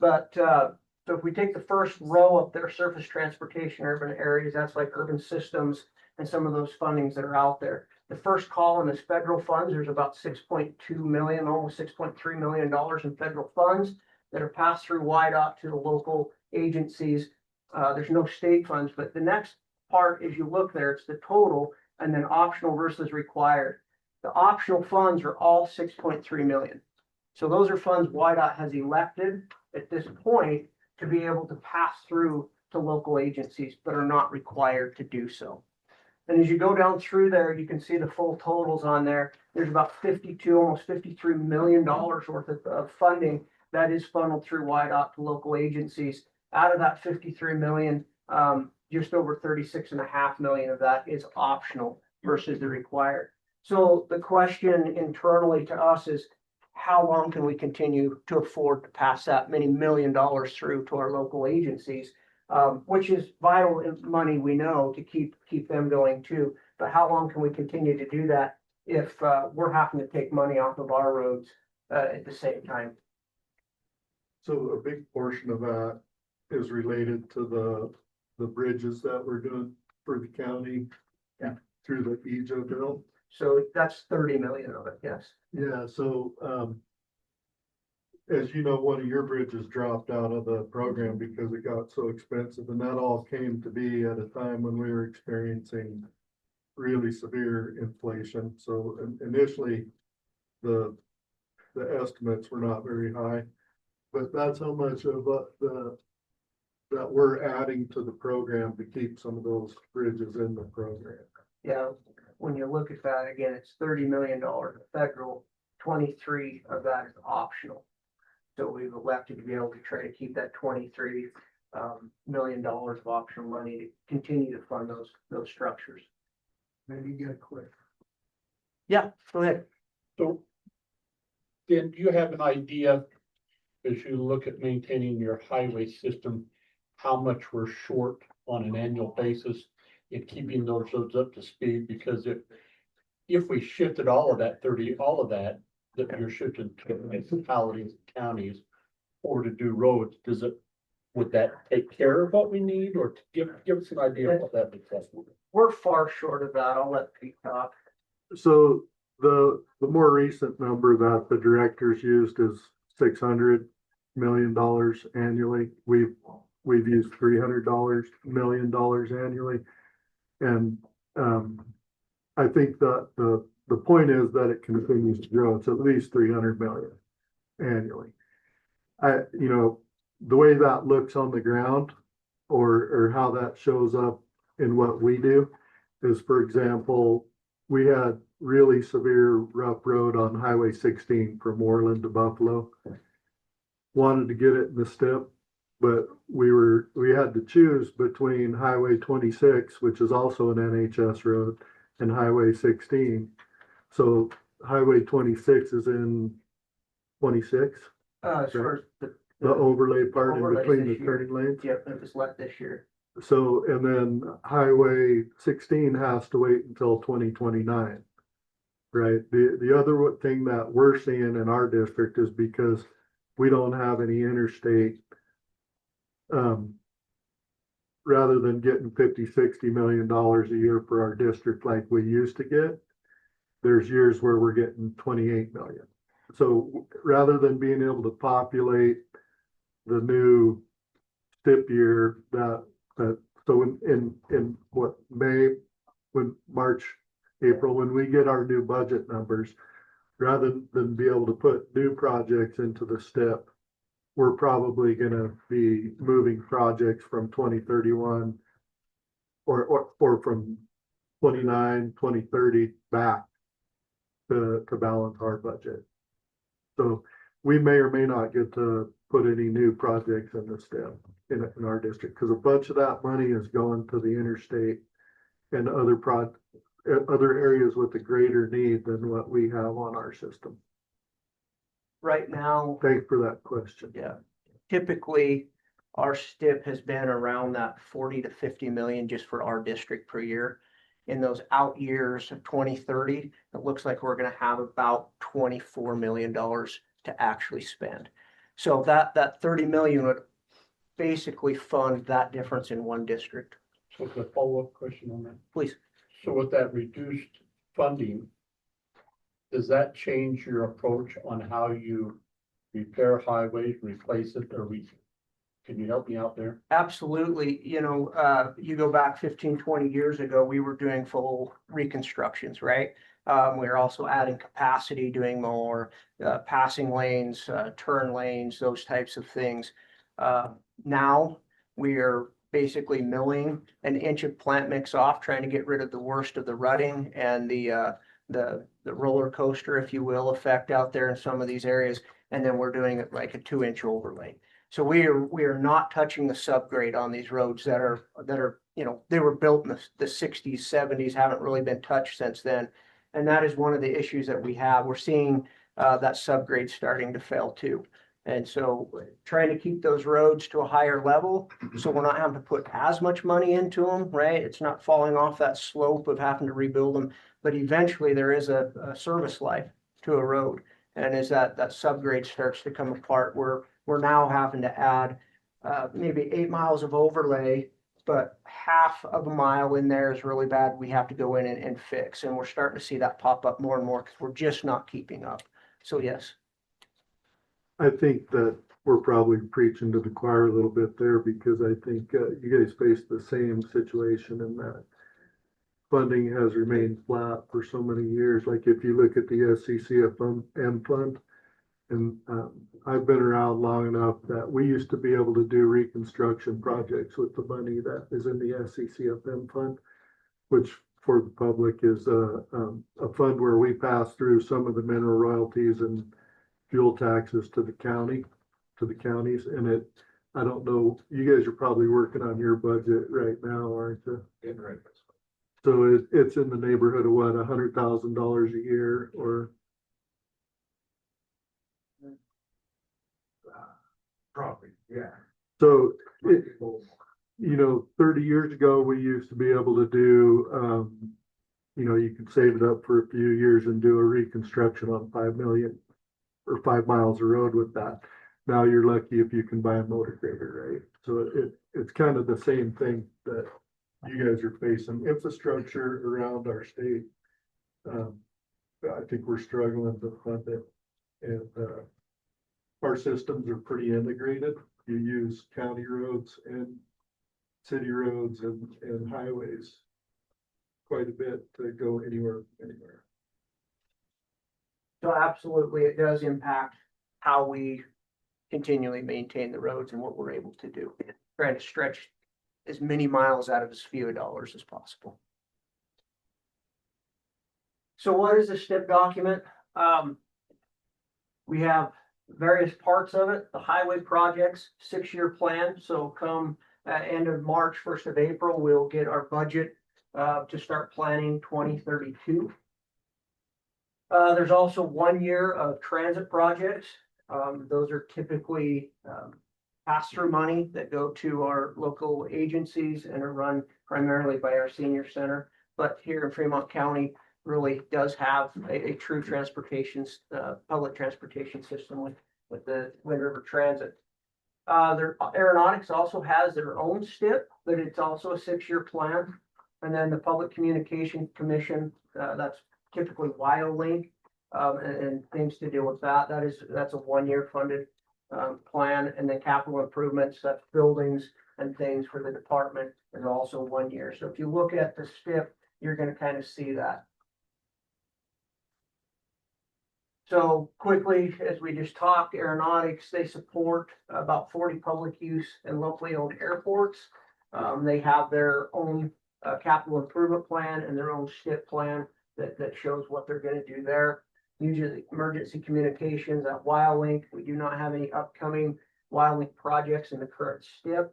But so if we take the first row up there, surface transportation, urban areas, that's like urban systems and some of those fundings that are out there. The first column is federal funds. There's about 6.2 million, almost $6.3 million in federal funds that are passed through YDOT to the local agencies. There's no state funds, but the next part, as you look there, it's the total and then optional versus required. The optional funds are all 6.3 million. So those are funds YDOT has elected at this point to be able to pass through to local agencies, but are not required to do so. And as you go down through there, you can see the full totals on there. There's about 52, almost $53 million worth of funding that is funneled through YDOT to local agencies. Out of that 53 million, just over 36.5 million of that is optional versus the required. So the question internally to us is, how long can we continue to afford to pass that many $1 million through to our local agencies? Which is vital money, we know, to keep them going too. But how long can we continue to do that if we're having to take money off of our roads at the same time? So a big portion of that is related to the bridges that we're doing for the county. Yeah. Through the EJA bill. So that's 30 million of it, yes. Yeah, so as you know, one of your bridges dropped out of the program because it got so expensive, and that all came to be at a time when we were experiencing really severe inflation. So initially, the estimates were not very high, but that's how much of that we're adding to the program to keep some of those bridges in the program. Yeah, when you look at that, again, it's $30 million federal, 23 of that is optional. So we've elected to be able to try to keep that $23 million of optional money to continue to fund those structures. Maybe you get a quick. Yeah, go ahead. So then do you have an idea, as you look at maintaining your highway system, how much we're short on an annual basis in keeping those roads up to speed? Because if we shifted all of that you're shifting to municipalities and counties or to do roads, would that take care of what we need, or to give us an idea of what that looks like? We're far short of that. I'll let Pete talk. So the more recent number that the directors used is $600 million annually. We've used $300 million annually. And I think that the point is that it continues to grow. It's at least 300 million annually. The way that looks on the ground or how that shows up in what we do is, for example, we had really severe rough road on Highway 16 from Moreland to Buffalo. Wanted to get it in the STIP, but we had to choose between Highway 26, which is also an NHS road, and Highway 16. So Highway 26 is in 26. As far as The overlay part in overlays between the this year. turning lanes. Yep, it was let this year. So, and then Highway 16 has to wait until 2029. Right? The other thing that we're seeing in our district is because we don't have any interstate, rather than getting $50-60 million a year for our district like we used to get, there's years where we're getting 28 million. So rather than being able to populate the new STIP year so in what, March, April, when we get our new budget numbers, rather than be able to put new projects into the STIP, we're probably gonna be moving projects from 2031 or from 29, 2030 back to balance our budget. So we may or may not get to put any new projects in the STIP in our district, because a bunch of that money is going to the interstate and other areas with a greater need than what we have on our system. Right now, Thanks for that question. yeah, typically our STIP has been around that 40 to 50 million just for our district per year. In those out years of 2030, it looks like we're gonna have about $24 million to actually spend. So that 30 million would basically fund that difference in one district. So the follow-up question on that. Please. So with that reduced funding, does that change your approach on how you repair highways, replace it, or can you help me out there? Absolutely. You know, you go back 15, 20 years ago, we were doing full reconstructions, right? We were also adding capacity, doing more passing lanes, turn lanes, those types of things. Now we are basically milling an inch of plant mix off, trying to get rid of the worst of the rutting and the roller coaster, if you will, effect out there in some of these areas. And then we're doing it like a 2-inch overlay. So we are not touching the subgrade on these roads that are, you know, they were built in the 60s, 70s, haven't really been touched since then. And that is one of the issues that we have. We're seeing that subgrade starting to fail too. And so trying to keep those roads to a higher level, so we're not having to put as much money into them, right? It's not falling off that slope of having to rebuild them, but eventually there is a service life to a road. And as that subgrade starts to come apart, we're now having to add maybe 8 miles of overlay, but half of a mile in there is really bad. We have to go in and fix. And we're starting to see that pop up more and more because we're just not keeping up. So yes. I think that we're probably preaching to the choir a little bit there, because I think you guys face the same situation in that funding has remained flat for so many years. Like if you look at the SCCFM fund, and I've been around long enough that we used to be able to do reconstruction projects with the money that is in the SCCFM fund, which for the public is a fund where we pass through some of the mineral royalties and fuel taxes to the counties. And I don't know, you guys are probably working on your budget right now, aren't you? Right. So it's in the neighborhood of what, $100,000 a year, or? Probably, yeah. So, you know, 30 years ago, we used to be able to do, you know, you could save it up for a few years and do a reconstruction on 5 million or 5 miles of road with that. Now you're lucky if you can buy a motor grader, right? So it's kind of the same thing that you guys are facing. Infrastructure around our state, I think we're struggling to fund it. And our systems are pretty integrated. You use county roads and city roads and highways quite a bit to go anywhere. So absolutely, it does impact how we continually maintain the roads and what we're able to do. Trying to stretch as many miles out of as few dollars as possible. So what is a STIP document? We have various parts of it, the highway projects, 6-year plan. So come end of March, 1st of April, we'll get our budget to start planning 2032. There's also 1 year of transit projects. Those are typically pass-through money that go to our local agencies and are run primarily by our senior center. But here in Fremont County really does have a true transportation, public transportation system with the Wind River Transit. Their aeronautics also has their own STIP, but it's also a 6-year plan. And then the Public Communication Commission, that's typically WyoLink, and things to deal with that. That's a 1-year funded plan. And then capital improvements, that's buildings and things for the department, is also 1 year. So if you look at the STIP, you're going to kind of see that. So quickly, as we just talked, aeronautics, they support about 40 public use and locally owned airports. They have their own capital improvement plan and their own STIP plan that shows what they're going to do there. Usually emergency communications at WyoLink. We do not have any upcoming WyoLink projects in the current STIP.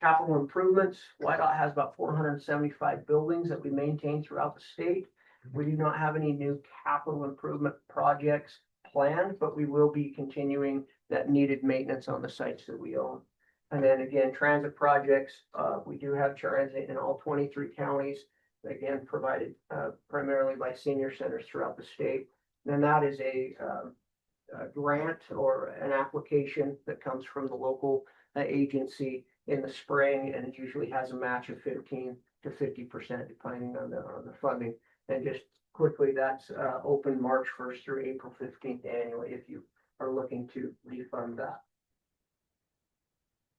Capital improvements, WYDOT has about 475 buildings that we maintain throughout the state. We do not have any new capital improvement projects planned, but we will be continuing that needed maintenance on the sites that we own. And then again, transit projects, we do have transit in all 23 counties, again, provided primarily by senior centers throughout the state. And that is a grant or an application that comes from the local agency in the spring, and it usually has a match of 15 to 50% depending on the funding. And just quickly, that's open March 1st through April 15th annually if you are looking to refund that.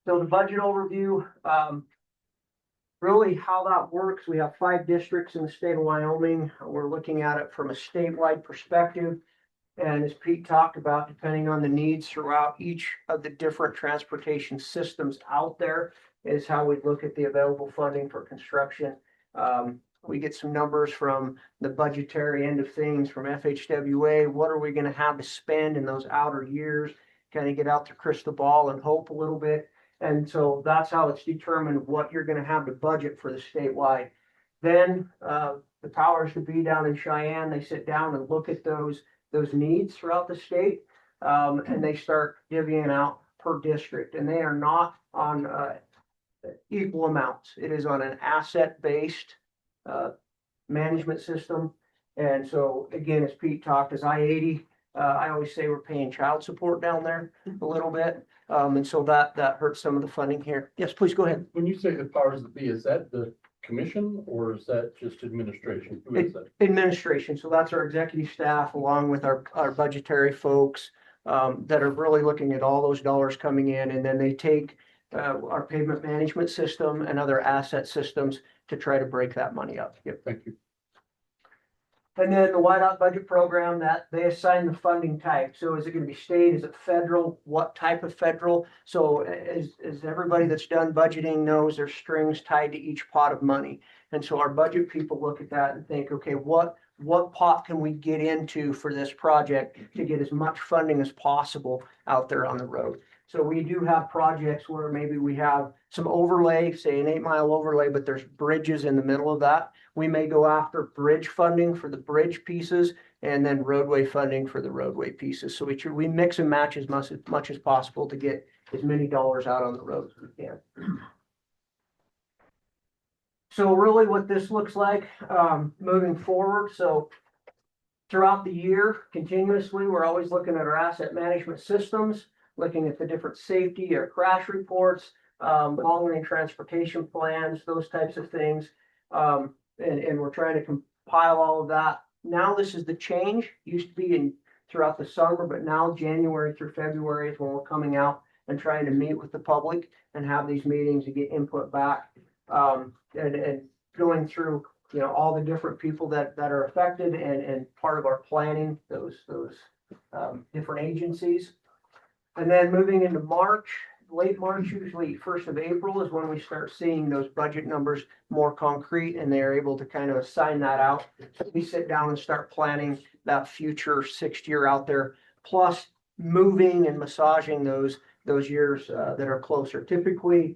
So the budget overview, really how that works, we have 5 districts in the state of Wyoming. We're looking at it from a statewide perspective. And as Pete talked about, depending on the needs throughout each of the different transportation systems out there is how we look at the available funding for construction. We get some numbers from the budgetary end of things from FHWA. What are we going to have to spend in those outer years? Kind of get out the crystal ball and hope a little bit. And so that's how it's determined what you're going to have to budget for the statewide. Then the powers to be down in Cheyenne, they sit down and look at those needs throughout the state, and they start divvying out per district. And they are not on equal amounts. It is on an asset-based management system. And so again, as Pete talked, as I-80, I always say we're paying child support down there a little bit. And so that hurts some of the funding here. Yes, please go ahead. When you say the powers that be, is that the commission or is that just administration? Who is that? Administration. So that's our executive staff along with our budgetary folks that are really looking at all those dollars coming in, and then they take our pavement management system and other asset systems to try to break that money up. Yep. Thank you. And then the WYDOT budget program, that they assign the funding type. So is it going to be state? Is it federal? What type of federal? So as everybody that's done budgeting knows, there's strings tied to each pot of money. And so our budget people look at that and think, okay, what pot can we get into for this project to get as much funding as possible out there on the road? So we do have projects where maybe we have some overlay, say an 8-mile overlay, but there's bridges in the middle of that. We may go after bridge funding for the bridge pieces and then roadway funding for the roadway pieces. So we mix and match as much as possible to get as many dollars out on the road as we can. So really what this looks like moving forward. So throughout the year, continuously, we're always looking at our asset management systems, looking at the different safety or crash reports, long-range transportation plans, those types of things. And we're trying to compile all of that. Now this is the change. Used to be throughout the summer, but now January through February is when we're coming out and trying to meet with the public and have these meetings and get input back. And going through, all the different people that are affected and part of our planning, those different agencies. And then moving into March, late March, usually 1st of April is when we start seeing those budget numbers more concrete, and they're able to kind of assign that out. We sit down and start planning that future 6th year out there, plus moving and massaging those years that are closer. Typically,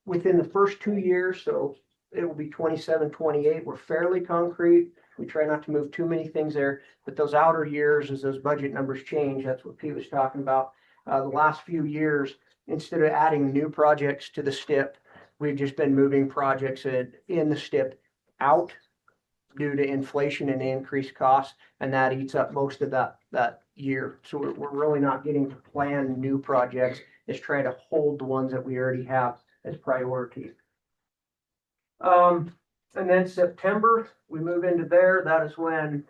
within the first 2 years, so it will be 27, 28, we're fairly concrete. We try not to move too many things there, but those outer years, as those budget numbers change, that's what Pete was talking about. The last few years, instead of adding new projects to the STIP, we've just been moving projects in the STIP out due to inflation and increased costs, and that eats up most of that year. So we're really not getting to plan new projects, it's trying to hold the ones that we already have as priority. And then September, we move into there. That is when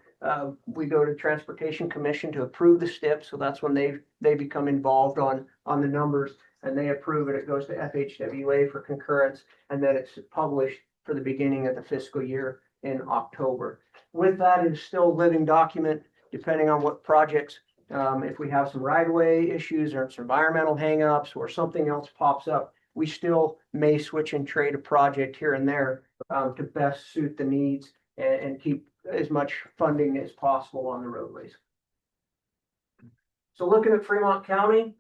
we go to Transportation Commission to approve the STIP. So that's when they become involved on the numbers, and they approve it. It goes to FHWA for concurrence, and then it's published for the beginning of the fiscal year in October. With that, it is still a living document, depending on what projects. If we have some right-of-way issues or some environmental hangups or something else pops up, we still may switch and trade a project here and there to best suit the needs and keep as much funding as possible on the roadways. So looking at Fremont County,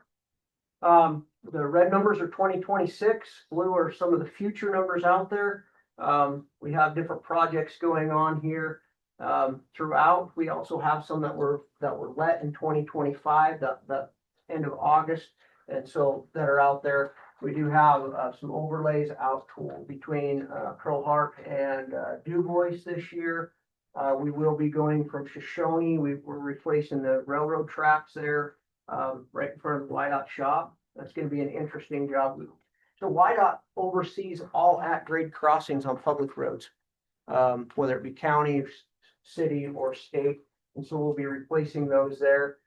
the red numbers are 2026, blue are some of the future numbers out there. We have different projects going on here throughout. We also have some that were let in 2025, the end of August, and so that are out there. We do have some overlays out between Pearl Harbor and DuBois this year. We will be going from Shoshone. We're replacing the railroad tracks there right in front of the YDOT shop. That's going to be an interesting job. So YDOT oversees all at-grade crossings on public roads, whether it be county, city, or state. And so we'll be replacing those there.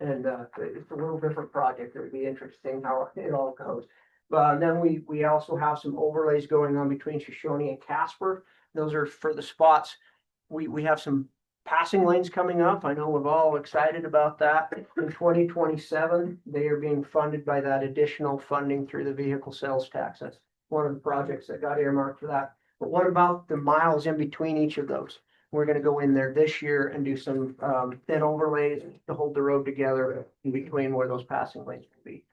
And it's a little different project. It'll be interesting how it all goes. But then we also have some overlays going on between Shoshone and Casper. Those are for the spots. We have some passing lanes coming up. I know we're all excited about that. In 2027, they are being funded by that additional funding through the vehicle sales tax. That's one of the projects that got earmarked for that. But what about the miles in between each of those? We're going to go in there this year and do some thin overlays to hold the road together in between where those passing lanes will be.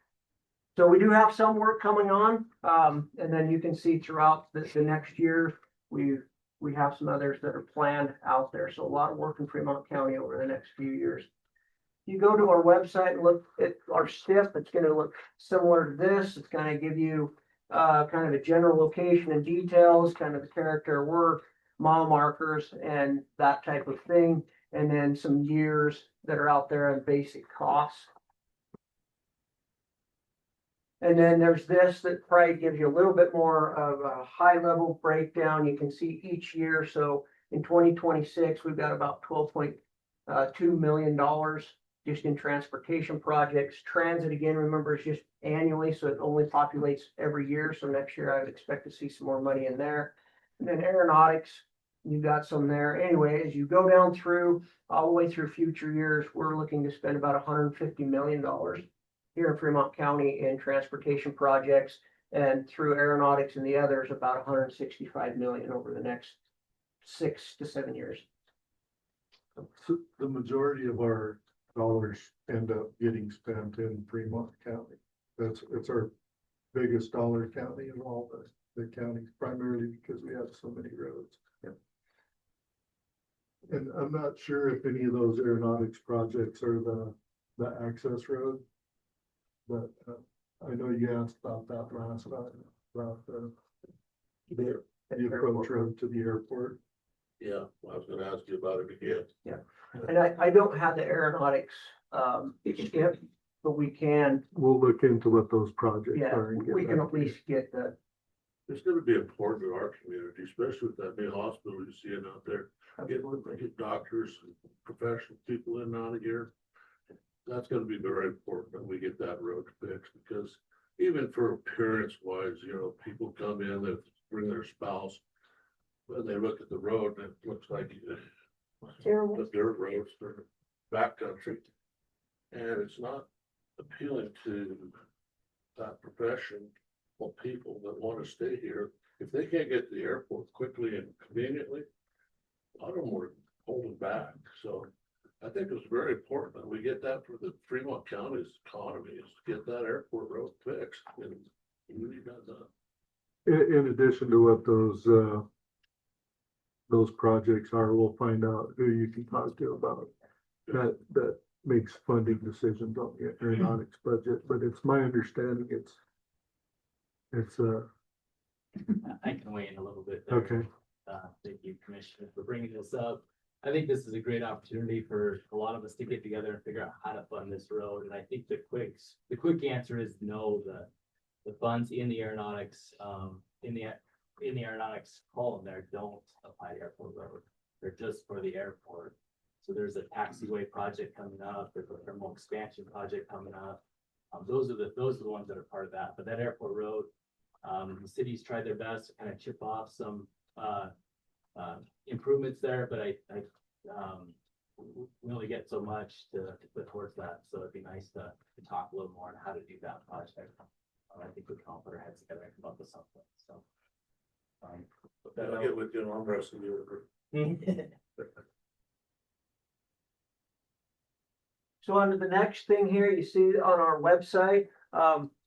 So we do have some work coming on. And then you can see throughout the next year, we have some others that are planned out there. So a lot of work in Fremont County over the next few years. You go to our website and look at our STIP, it's going to look similar to this. It's going to give you kind of a general location and details, kind of the character work, mile markers, and that type of thing. And then some years that are out there and basic costs. And then there's this that probably gives you a little bit more of a high level breakdown. You can see each year. So in 2026, we've got about $12.2 million just in transportation projects. Transit, again, remember, is just annually, so it only populates every year. So next year, I would expect to see some more money in there. And then aeronautics, you've got some there. Anyway, as you go down through, all the way through future years, we're looking to spend about $150 million here in Fremont County in transportation projects, and through aeronautics and the others, about $165 million over the next 6 to 7 years. So the majority of our dollars end up getting spent in Fremont County. It's our biggest dollar county of all the counties, primarily because we have so many roads. Yep. And I'm not sure if any of those aeronautics projects are the access road. But I know you asked about that last time, about the approach road to the airport. Yeah, I was gonna ask you about it again. Yeah, and I don't have the aeronautics yet, but we can. We'll look into what those projects Yeah, are. And get we can back at to you. least get the. It's gonna be important to our community, especially with that new hospital you're seeing out there. Get doctors and professional people in and out of here. That's gonna be very important that we get that road fixed, because even for appearance wise, people come in that bring their spouse. When they look at the road, and it looks like the dirt roads, they're backcountry. And it's not appealing to that profession or people that want to stay here. If they can't get to the airport quickly and conveniently, a lot of them were holding back. So I think it's very important that we get that for the Fremont County's economy, is to get that airport road fixed. And it really does that. In addition to what those projects are, we'll find out who you can talk to about that makes funding decisions on the aeronautics budget, but it's my understanding it's I can weigh in a little bit there. okay. Thank you, Commissioner, for bringing this up. I think this is a great opportunity for a lot of us to get together and figure out how to fund this road. And I think the quick answer is no. The funds in the aeronautics, in the aeronautics column there don't apply to airport road. They're just for the airport. So there's a taxiway project coming up. There's a thermal expansion project coming up. Those are the ones that are part of that. But that airport road, the cities tried their best to kind of chip off some improvements there, but we only get so much to put towards that. So it'd be nice to talk a little more on how to do that project. I think we can all put our heads together and come up with something. So. I'll get with you on the rest of the order. So under the next thing here, you see on our website,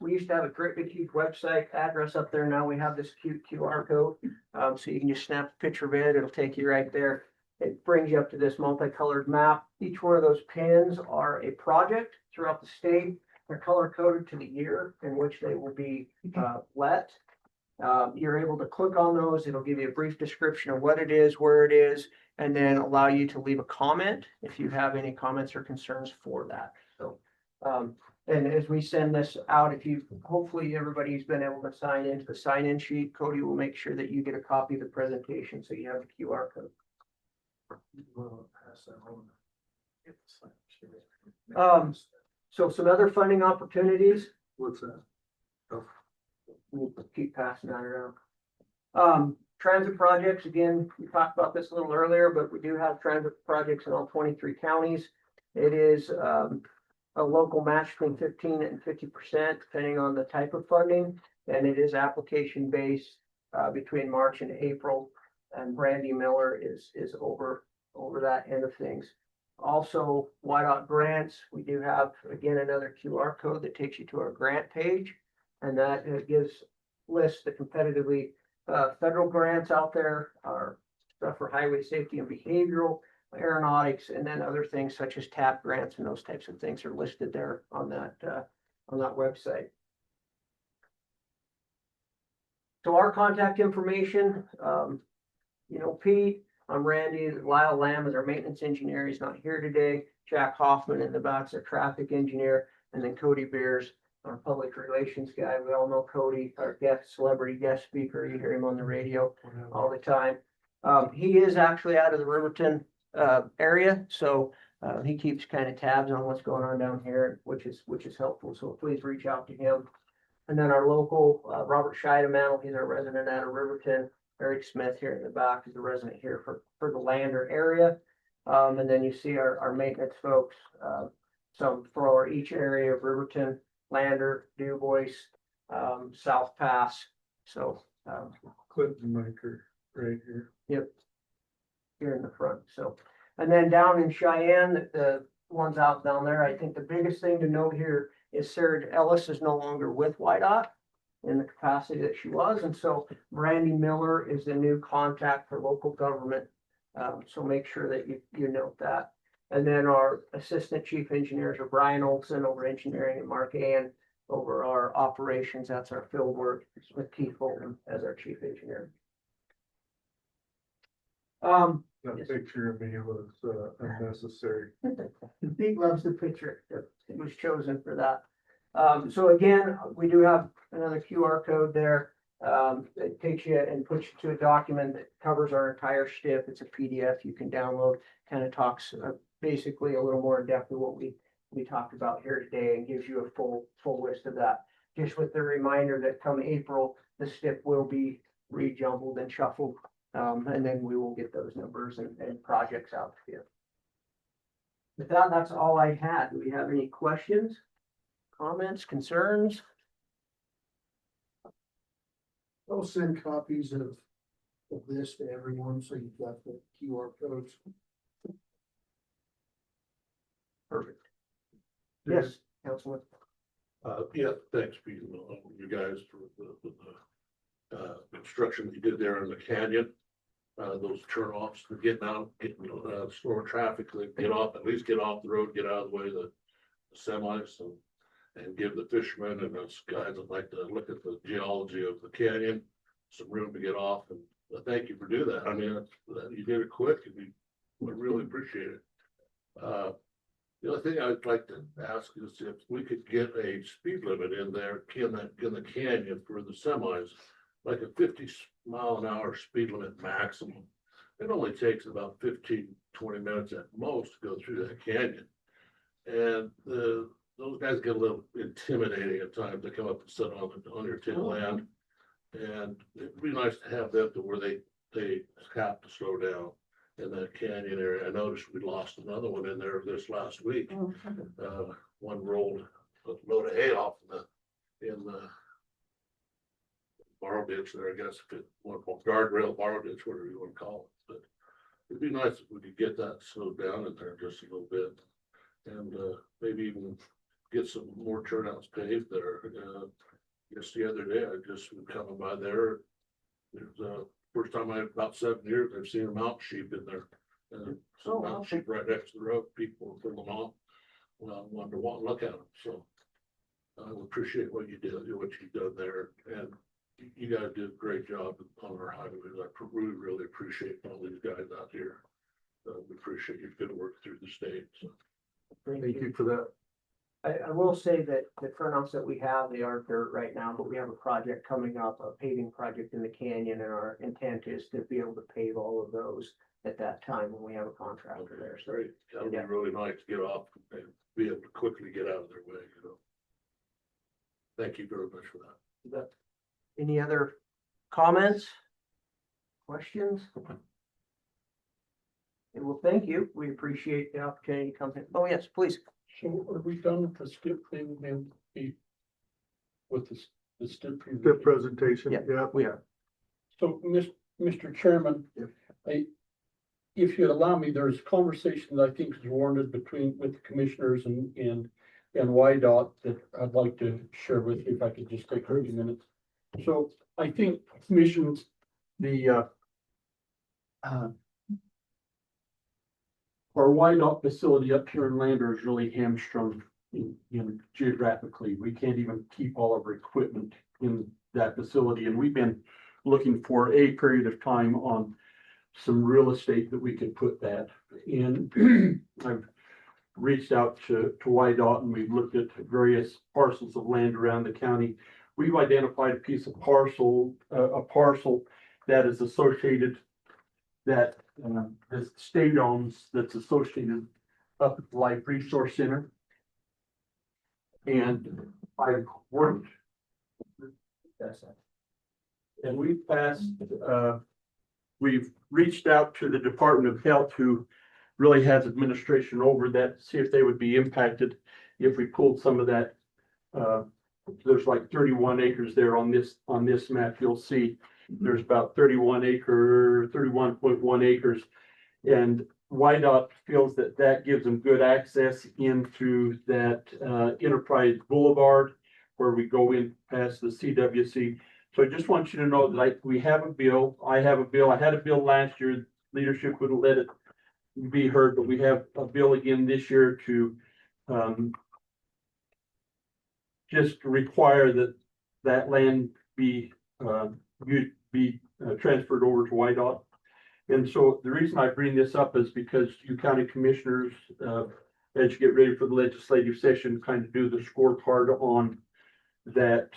we used to have a great big huge website address up there. Now we have this cute QR code. So you can just snap a picture of it. It'll take you right there. It brings you up to this multicolored map. Each one of those pins are a project throughout the state. They're color coded to the year in which they will be let. You're able to click on those. It'll give you a brief description of what it is, where it is, and then allow you to leave a comment if you have any comments or concerns for that. So, and as we send this out, hopefully everybody's been able to sign into the sign-in sheet. Cody will make sure that you get a copy of the presentation so you have the QR code. So some other funding opportunities. What's that? We'll keep passing that around. Transit projects, again, we talked about this a little earlier, but we do have transit projects in all 23 counties. It is a local match between 15 and 50%, depending on the type of funding. And it is application based between March and April. And Brandy Miller is over that end of things. Also, YDOT grants, we do have, again, another QR code that takes you to our grant page. And that lists the competitively federal grants out there, our stuff for highway safety and behavioral, aeronautics, and then other things such as TAP grants and those types of things are listed there on that website. So our contact information, Pete, I'm Randy, Lyle Lamb is our maintenance engineer. He's not here today. Jack Hoffman in the back's our traffic engineer, and then Cody Beers, our public relations guy. We all know Cody, our celebrity guest speaker. You hear him on the radio all the time. He is actually out of the Riverton area, so he keeps kind of tabs on what's going on down here, which is helpful. So please reach out to him. And then our local Robert Scheidemann, he's our resident out of Riverton. Eric Smith here in the back is a resident here for the Lander area. And then you see our maintenance folks, some for each area of Riverton, Lander, DuBois, South Pass. So Clinton Miker right here. Yep. Here in the front. So, and then down in Cheyenne, the ones out down there, I think the biggest thing to note here is Sarah Ellis is no longer with YDOT in the capacity that she was. And so Brandy Miller is the new contact for local government. So make sure that you note that. And then our assistant chief engineers are Brian Olson over engineering and Mark Ann over our operations. That's our field work with Keith Fulton as our chief engineer. That picture of me was unnecessary. Pete loves the picture. It was chosen for that. So again, we do have another QR code there. It takes you and puts you to a document that covers our entire STIP. It's a PDF you can download, kind of talks basically a little more in depth of what we talked about here today and gives you a full list of that. Just with the reminder that come April, the STIP will be rejumbled and shuffled. And then we will get those numbers and projects out to you. With that, that's all I had. Do we have any questions, comments, concerns? I'll send copies of this to everyone, so you've got the QR codes. Perfect. Yes, Councilman. Yeah, thanks, Pete, you guys for the construction that you did there in the canyon. those turnoffs, for getting out, getting, slowing traffic, like, get off, at least get off the road, get out of the way of the semis and give the fishermen and those guys that like to look at the geology of the canyon some room to get off, and thank you for doing that. I mean, you did it quick, and we really appreciate it. The other thing I'd like to ask is if we could get a speed limit in there, in the canyon for the semis, like a 50-mile-an-hour speed limit maximum. It only takes about 15-20 minutes at most to go through that canyon. And those guys get a little intimidating at times. They come up and sit on your tin land. And it'd be nice to have them to where they have to slow down in that canyon area. I noticed we lost another one in there this last week. One rolled a load of hay off in the borrow ditch there, I guess, if it one guardrail borrow ditch, whatever you want to call it. But it'd be nice if we could get that slowed down in there just a little bit, and maybe even get some more turnouts paved there. Just the other day, I just was coming by there. There's first time in about 7 years I've seen a mountain sheep in there. Some mountain sheep right next to the road. People were pulling them off. Well, I wanted to look at them. So I appreciate what you did, what you've done there, and you guys did a great job on our highways. I really appreciate all these guys out here. We appreciate your good work through the state. So. Thank you for that. I will say that the turnouts that we have, they are dirt right now, but we have a project coming up, a paving project in the canyon, and our intent is to be able to pave all of those at that time when we have a contractor there. So Great. That'd be really nice to get off and be able to quickly get out of their way, you know. Thank you very much for that. Any other comments? Questions? And well, thank you. We appreciate the opportunity to come in. Oh, yes, please. So are we done with the skip thing then? With the skip? The presentation, Yeah. yeah. We are. So, Mr. Chairman, if you allow me, there's a conversation that I think is warranted with the commissioners and YDOT that I'd like to share with you, if I could just take 30 minutes. So I think commissions, our YDOT facility up here in Lander is really hamstrung geographically. We can't even keep all of our equipment in that facility, and we've been looking for a period of time on some real estate that we could put that in. I've reached out to YDOT, and we've looked at various parcels of land around the county. We've identified a piece of parcel that is associated, that the state owns, that's associated up at the Life Resource Center. And I've worked, and we've reached out to the Department of Health, who really has administration over that, see if they would be impacted if we pulled some of that. There's like 31 acres there on this map. You'll see there's about 31.1 acres. And YDOT feels that gives them good access into that Enterprise Boulevard where we go in past the CWC. So I just want you to know that we have a bill. I have a bill. I had a bill last year. Leadership wouldn't let it be heard, but we have a bill again this year to just require that land be transferred over to YDOT. And so the reason I bring this up is because you county commissioners, as you get ready for the legislative session, kind of do the scorecard on that,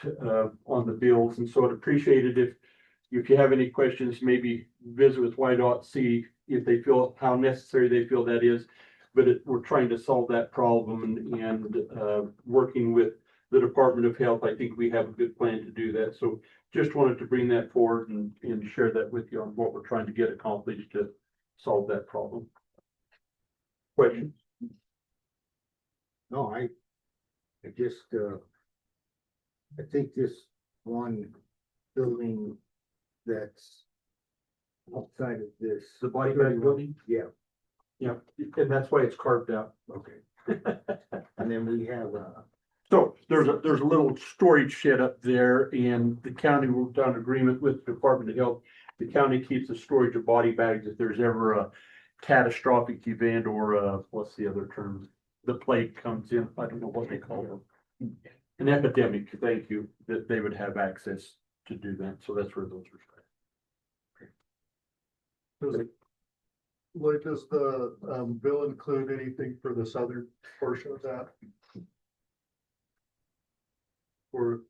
on the bills. And so I'd appreciate it if you have any questions, maybe visit with YDOT, see if they feel how necessary they feel that is. But we're trying to solve that problem, and working with the Department of Health, I think we have a good plan to do that. So just wanted to bring that forward and share that with you on what we're trying to get accomplished to solve that problem. Questions? No, I just, I think this one building that's outside of this. The body bag building? Yeah, Yeah, and that's why it's carved out. okay. And then we have, So there's a little storage shed up there, and the county worked on agreement with the Department of Health the county keeps a storage of body bags if there's ever a catastrophic event or what's the other term? The plague comes in, I don't know what they call it. An epidemic, thank you, that they would have access to do that, so that's where those are. Does it, Lloyd, does the bill include anything for the southern portion of that? Or,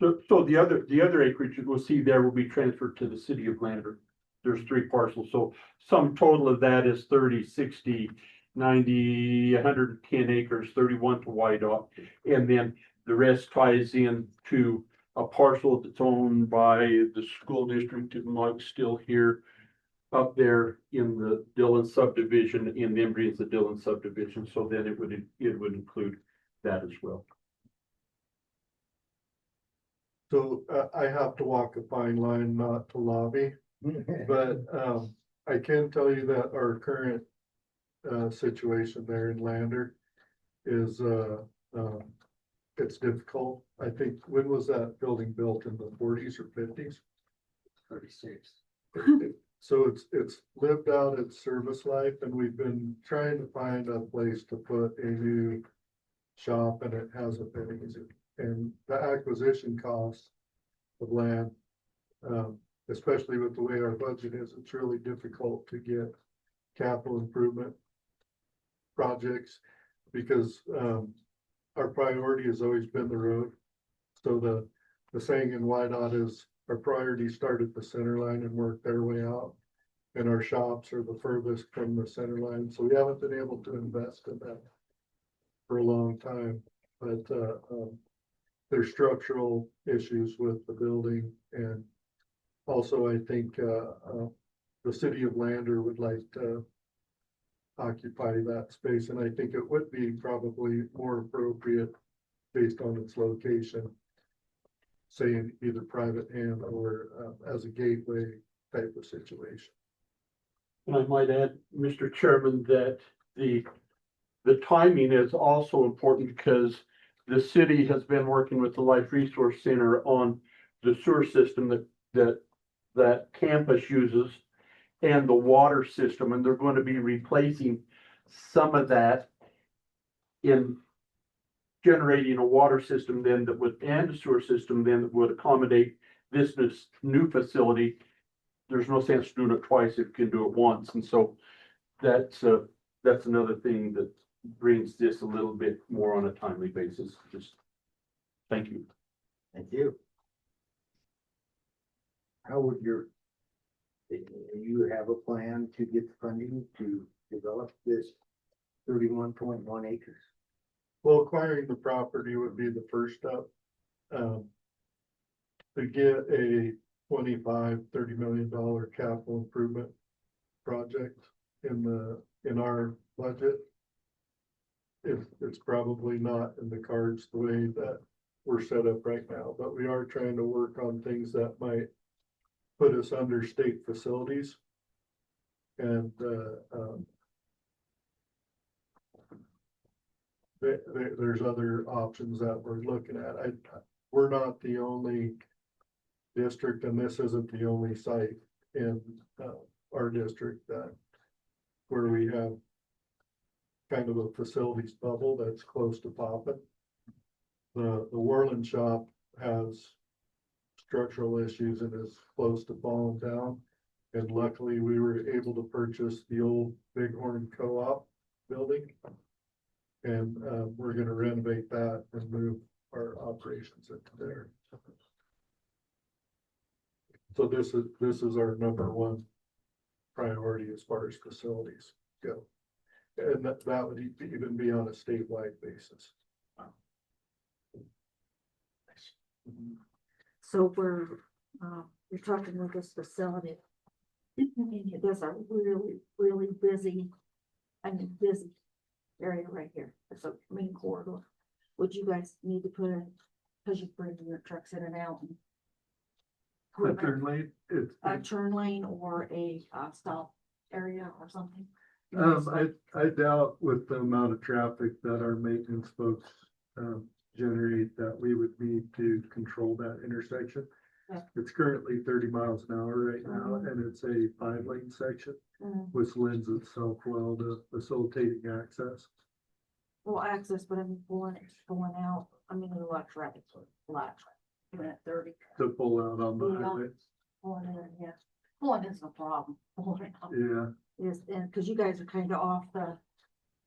So the other acreage we'll see there will be transferred to the city of Lander. There's 3 parcels, so sum total of that is 30, 60, 90, 110 acres, 31 to YDOT. And then the rest ties in to a parcel that's owned by the school district in Mike's still here up there in the Dillon subdivision, in Embry is the Dillon subdivision, so then it would include that as well. so I have to walk a fine line not to lobby, but I can tell you that our current situation there in Lander is it's difficult. I think, when was that building built, in the 40s or 50s? 36. So it's lived out its service life, and we've been trying to find a place to put a new shop, and it hasn't been easy. And the acquisition costs of land, especially with the way our budget is, it's really difficult to get capital improvement projects, because our priority has always been the road. So the saying in YDOT is, our priorities start at the center line and work their way out. And our shops are the furthest from the center line. So we haven't been able to invest in that for a long time. But there's structural issues with the building. And also, I think the city of Lander would like to occupy that space. And I think it would be probably more appropriate based on its location, say in either private hand or as a gateway type of situation. And I might add, Mr. Chairman, that the timing is also important, because the city has been working with the Life Resource Center on the sewer system that campus uses and the water system, and they're going to be replacing some of that in generating a water system then that would, and a sewer system then that would accommodate this new facility. There's no sense doing it twice if you can do it once. And so that's another thing that brings this a little bit more on a timely basis. Just thank you. Thank you. How would you have a plan to get the funding to develop this 31.1 acres? Well, acquiring the property would be the first step. To get a $25–30 million capital improvement project in our budget, it's probably not in the cards the way that we're set up right now, but we are trying to work on things that might put us under state facilities. And there's other options that we're looking at. We're not the only district, and this isn't the only site in our district where we have kind of a facilities bubble that's close to popping. The Worland shop has structural issues and is close to falling down. And luckily we were able to purchase the old Bighorn Co-op building. And we're going to renovate that and move our operations into there. So this is our number one priority as far as facilities go. And that would even be on a statewide basis. So you're talking about this facility. It is a really, really busy area right here. It's a main corridor. Would you guys need to put in, because you bring your trucks in and out? A turn lane, A turn lane or a stop area or something? I doubt with the amount of traffic that our maintenance folks generate that we would need to control that intersection. It's currently 30 miles an hour right now, and it's a 5-lane section, which lends itself well to facilitating access. Well, access, but I'm going out, I mean, there's a lot of traffic, a lot of traffic, even at 30. To pull out on the Yeah. highway. Pulling in, yeah. Pulling is no problem. Pulling out Yeah, is, and because you guys are kind of off the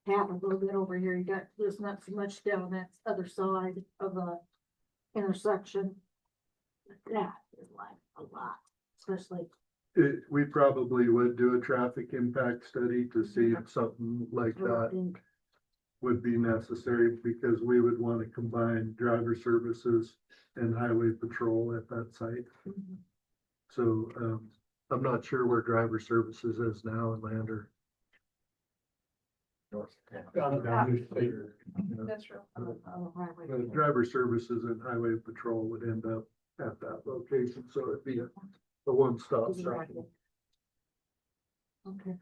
path a little bit over here, you got, there's not so much down that other side of the intersection. But that is like a lot, especially. we probably would do a traffic impact study to see if something like I would that think, would be necessary, because we would want to combine driver services and highway patrol at that site. So, I'm not sure where driver services is now in Lander. That's true. The driver services and highway patrol would end up at that location, so it'd be a one-stop shop. Okay.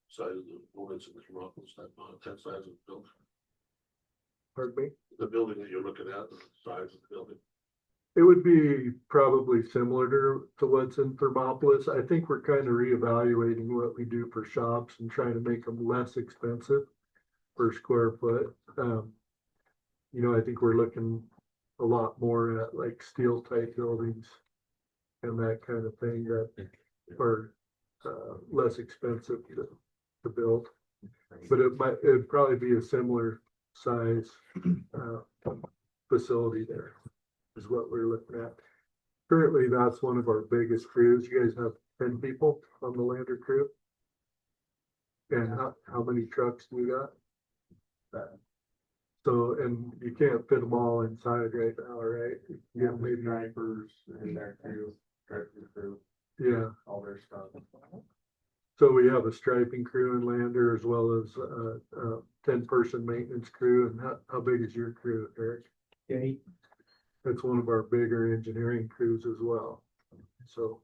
Size of the bullets in this rock, was that size of the building? Pardon me? The building that you're looking at, the size of the building. It would be probably similar to what's in Thermopolis. I think we're kind of reevaluating what we do for shops and trying to make them less expensive per square foot. You know, I think we're looking a lot more at like steel type buildings and that kind of thing that are less expensive to build. But it'd probably be a similar size facility there is what we're looking at. Currently, that's one of our biggest crews. You guys have 10 people on the Lander crew? And how many trucks do we got? So, and you can't fit them all inside right now, right? Yeah, maybe Drivers in there too, driver crew, Yeah, all their stuff. so we have a striping crew in Lander as well as a 10-person maintenance crew. And how big is your crew, Eric? 8. That's one of our bigger engineering crews as well. So,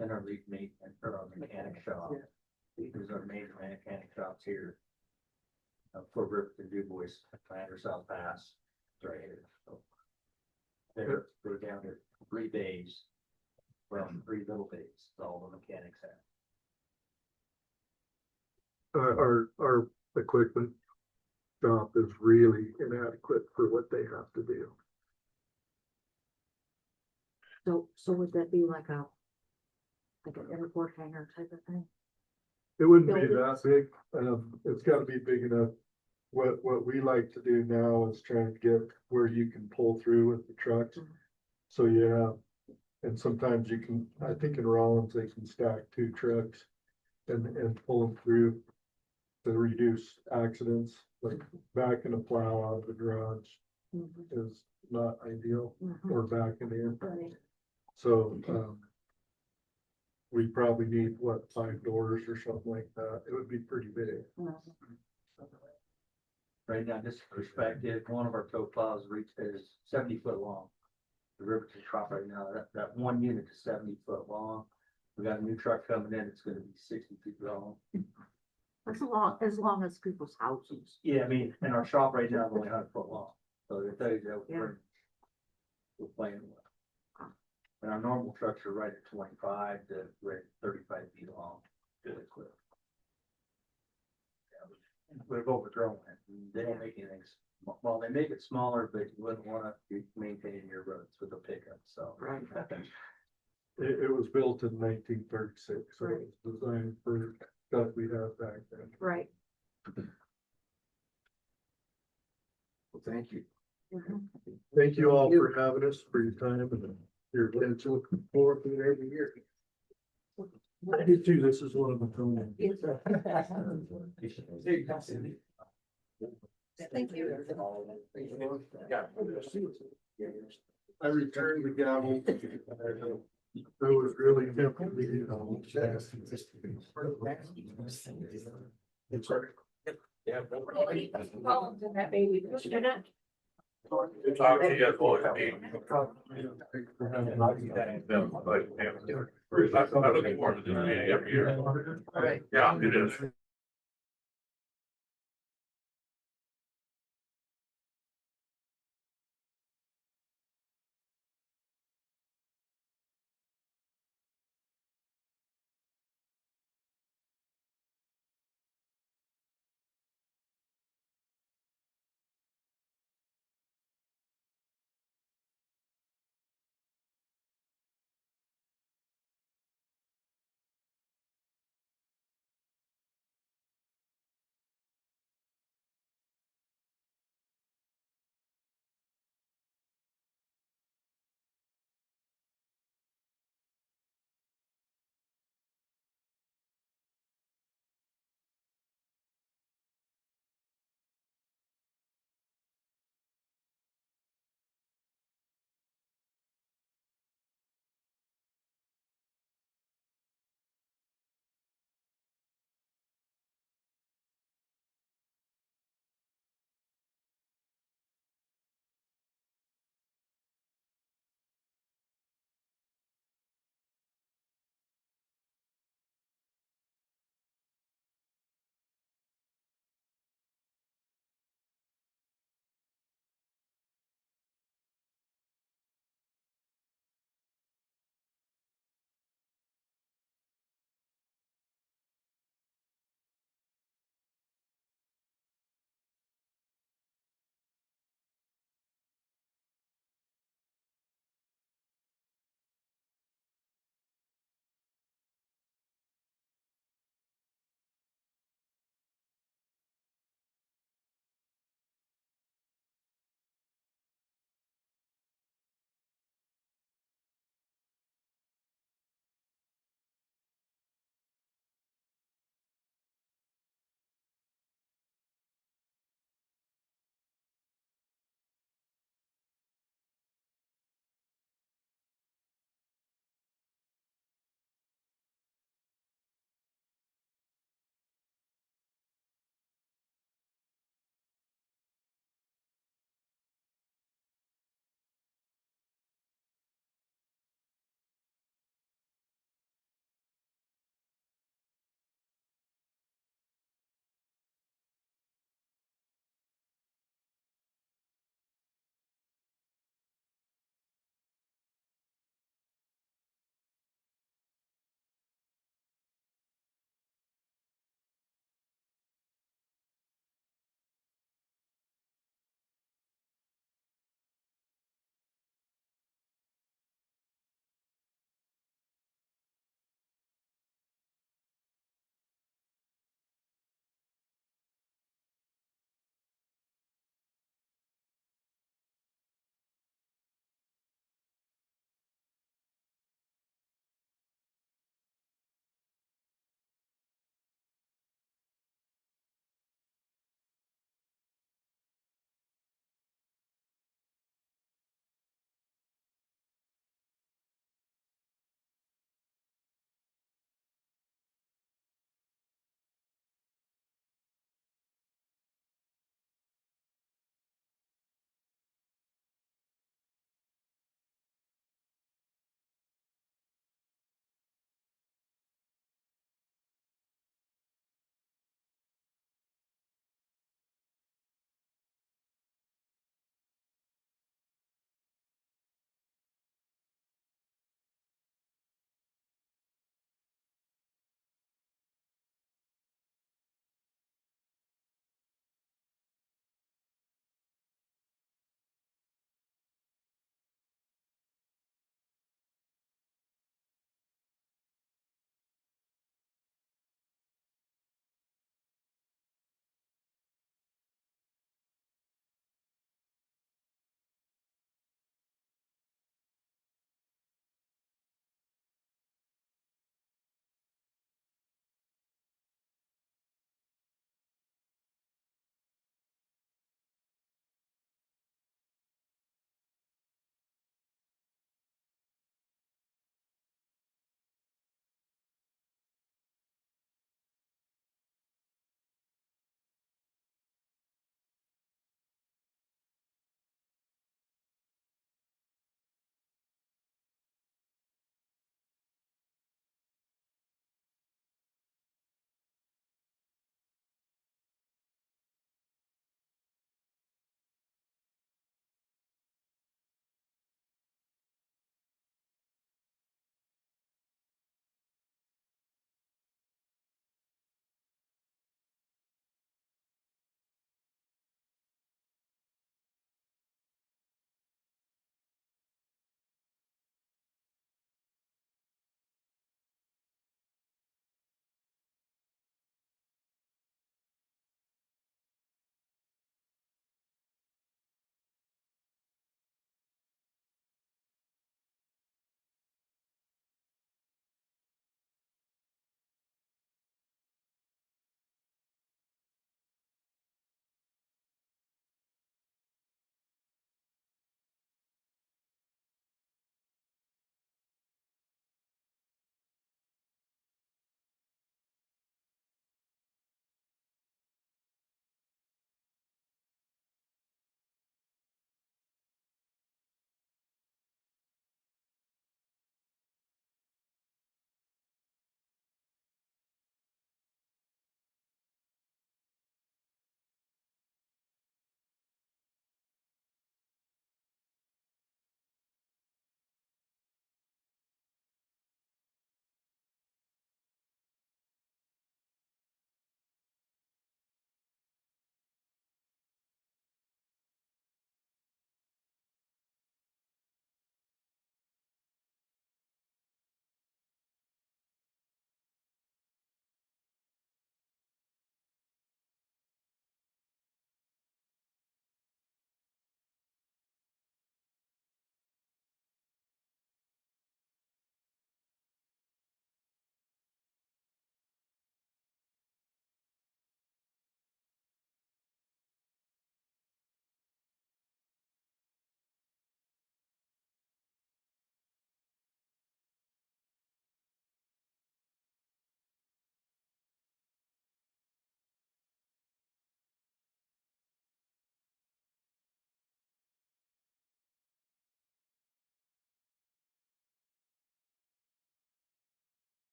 And our lead maintenance, or our mechanic shop. These are major mechanic shops here. For Riverton, Du Bois, Lander, South Pass, it's right here, so. They're down to 3 bays, from 3 little bays, all the mechanics have. our equipment shop is really inadequate for what they have to do. So would that be like an airport hangar type of thing? It wouldn't be that big. It's gotta be big enough. What we like to do now is try and get where you can pull through with the trucks. So and sometimes you can, I think in Rollins, they can stack 2 trucks and pull them through to reduce accidents, like backing a plow out of the garage is not ideal, or backing in. Right. So, we probably need, 5 doors or something like that. It would be pretty big. Right now, just for perspective, one of our tow plows is 70 foot long. The Riverton shop right now, that one unit is 70 foot long. We got a new truck coming in, it's gonna be 60 feet long. As long as people's houses. Yeah, I mean, in our shop right now, is only 100 foot long, so they tell you that we're playing with. And our normal trucks are right at 25 to right at 35 feet long. Good equipment. We've overgrown it. They don't make anything, well, they make it smaller, but you wouldn't wanna be maintaining your roads with a pickup, so. Right. It was built in 1936, so it was designed for stuff we have back then. Right. Well, thank you. Thank you all for having us, for your time and your attention. Looking forward to it every year. I do too. This is one of the things. Thank you. I returned the gavel. I was really tempted to, It's sorry. Yeah. That baby. Good talking to you, boy. I'm looking forward to this meeting every year. Yeah, it is.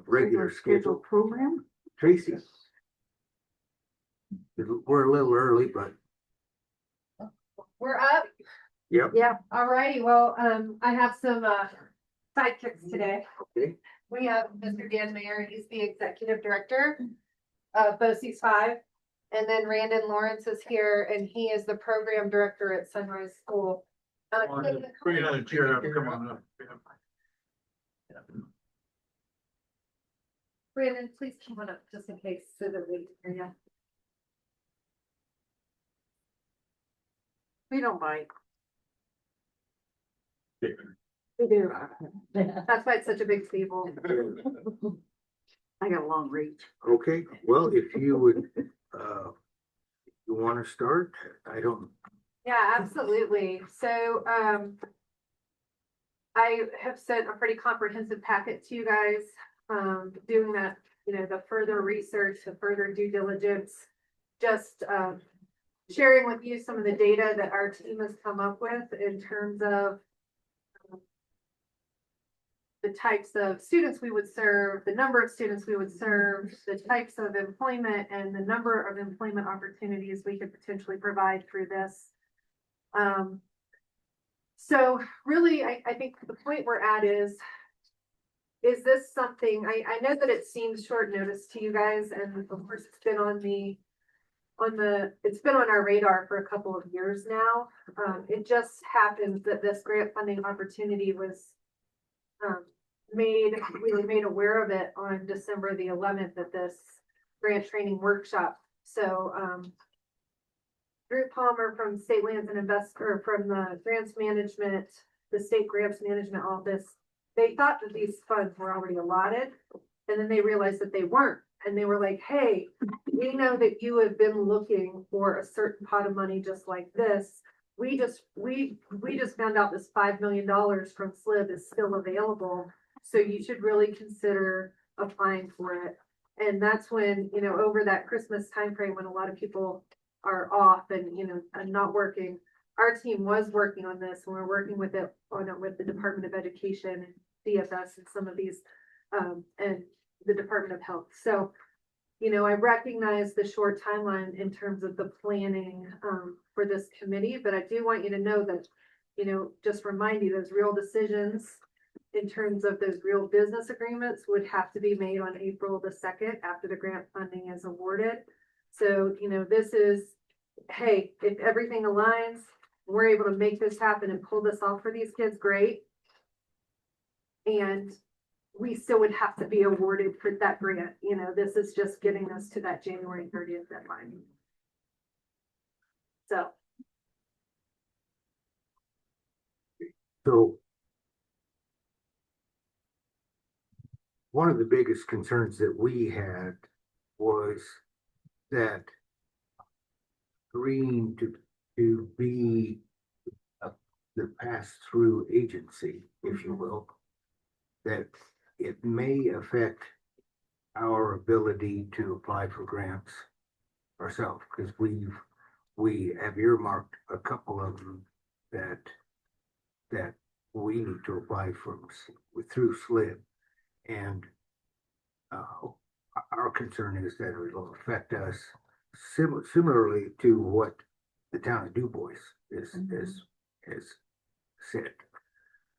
regular scheduled program? Tracy. We're a little early, but We're up. yep. Yeah, alrighty, well, I have some, sidekicks today. Okay. We have Mr. Dan Mayer, he's the executive director of BOCES 5. And then Randon Lawrence is here and he is the program director at Sunrise School. Bring another chair up, come on up. Brandon, please come on up just in case so that we can hear you. We don't bite. We do. That's why it's such a big table. I got a long reach. Okay, well, if you would, you want to start? I don't, Yeah, absolutely. So, I have sent a pretty comprehensive packet to you guys, doing that, you know, the further research, the further due diligence. Just, sharing with you some of the data that our team has come up with in terms of the types of students we would serve, the number of students we would serve, the types of employment and the number of employment opportunities we could potentially provide through this. So really, I think the point we're at is this something, I know that it seems short notice to you guys, and of course it's been it's been on our radar for a couple of years now. It just happens that this grant funding opportunity was we were made aware of it on December the 11th at this grant training workshop. So Drew Palmer from State Lands and Investor, from the grants management, the state grants management office, they thought that these funds were already allotted, and then they realized that they weren't. And they were like, hey, we know that you have been looking for a certain pot of money just like this. We just found out this $5 million from SLIB is still available. So you should really consider applying for it. And that's when, you know, over that Christmas timeframe when a lot of people are off and, you know, and not working, our team was working on this, and we're working with it with the Department of Education and DFS and some of these, and the Department of Health. So, you know, I recognize the short timeline in terms of the planning for this committee, but I do want you to know that, you know, just remind you, those real decisions in terms of those real business agreements would have to be made on April the 2nd after the grant funding is awarded. So, you know, this is, hey, if everything aligns, we're able to make this happen and pull this off for these kids, great. And we still would have to be awarded for that grant. You know, this is just getting us to that January 30th deadline. so. One of the biggest concerns that we had was that agreeing to be the pass-through agency, if you will, that it may affect our ability to apply for grants ourselves, because we have earmarked a couple of them that we need to apply through SLIB. And our concern is that it will affect us similarly to what the town of Du Bois has said,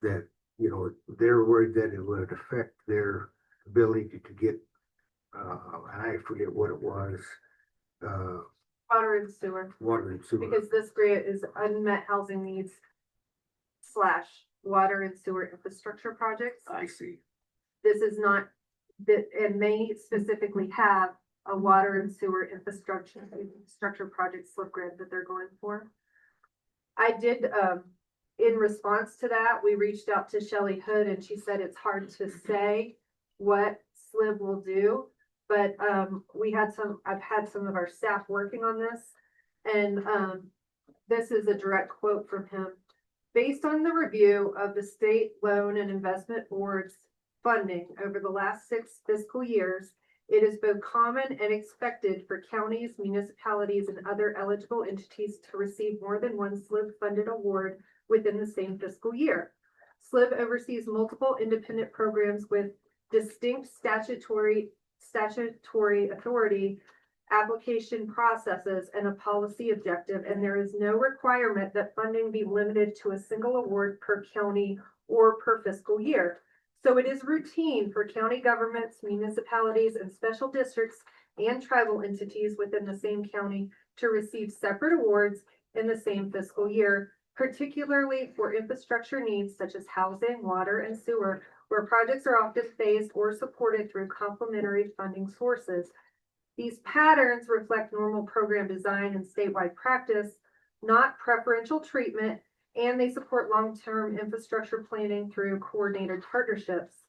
that, you know, they're worried that it would affect their ability to get, and I forget what it was. Water and sewer. Water and sewer. Because this grant is unmet housing needs / water and sewer infrastructure projects. I see. This is not, that it may specifically have a water and sewer infrastructure project slip grant that they're going for. I did, in response to that, we reached out to Shelley Hood, and she said it's hard to say what SLIB will do, but I've had some of our staff working on this, and this is a direct quote from him. Based on the review of the State Loan and Investment Board's funding over the last 6 fiscal years, it is both common and expected for counties, municipalities, and other eligible entities to receive more than one SLIB-funded award within the same fiscal year. SLIB oversees multiple independent programs with distinct statutory authority, application processes, and a policy objective, and there is no requirement that funding be limited to a single award per county or per fiscal year. So it is routine for county governments, municipalities, and special districts and tribal entities within the same county to receive separate awards in the same fiscal year, particularly for infrastructure needs such as housing, water, and sewer, where projects are often phased or supported through complementary funding sources. These patterns reflect normal program design and statewide practice, not preferential treatment, and they support long-term infrastructure planning through coordinated partnerships.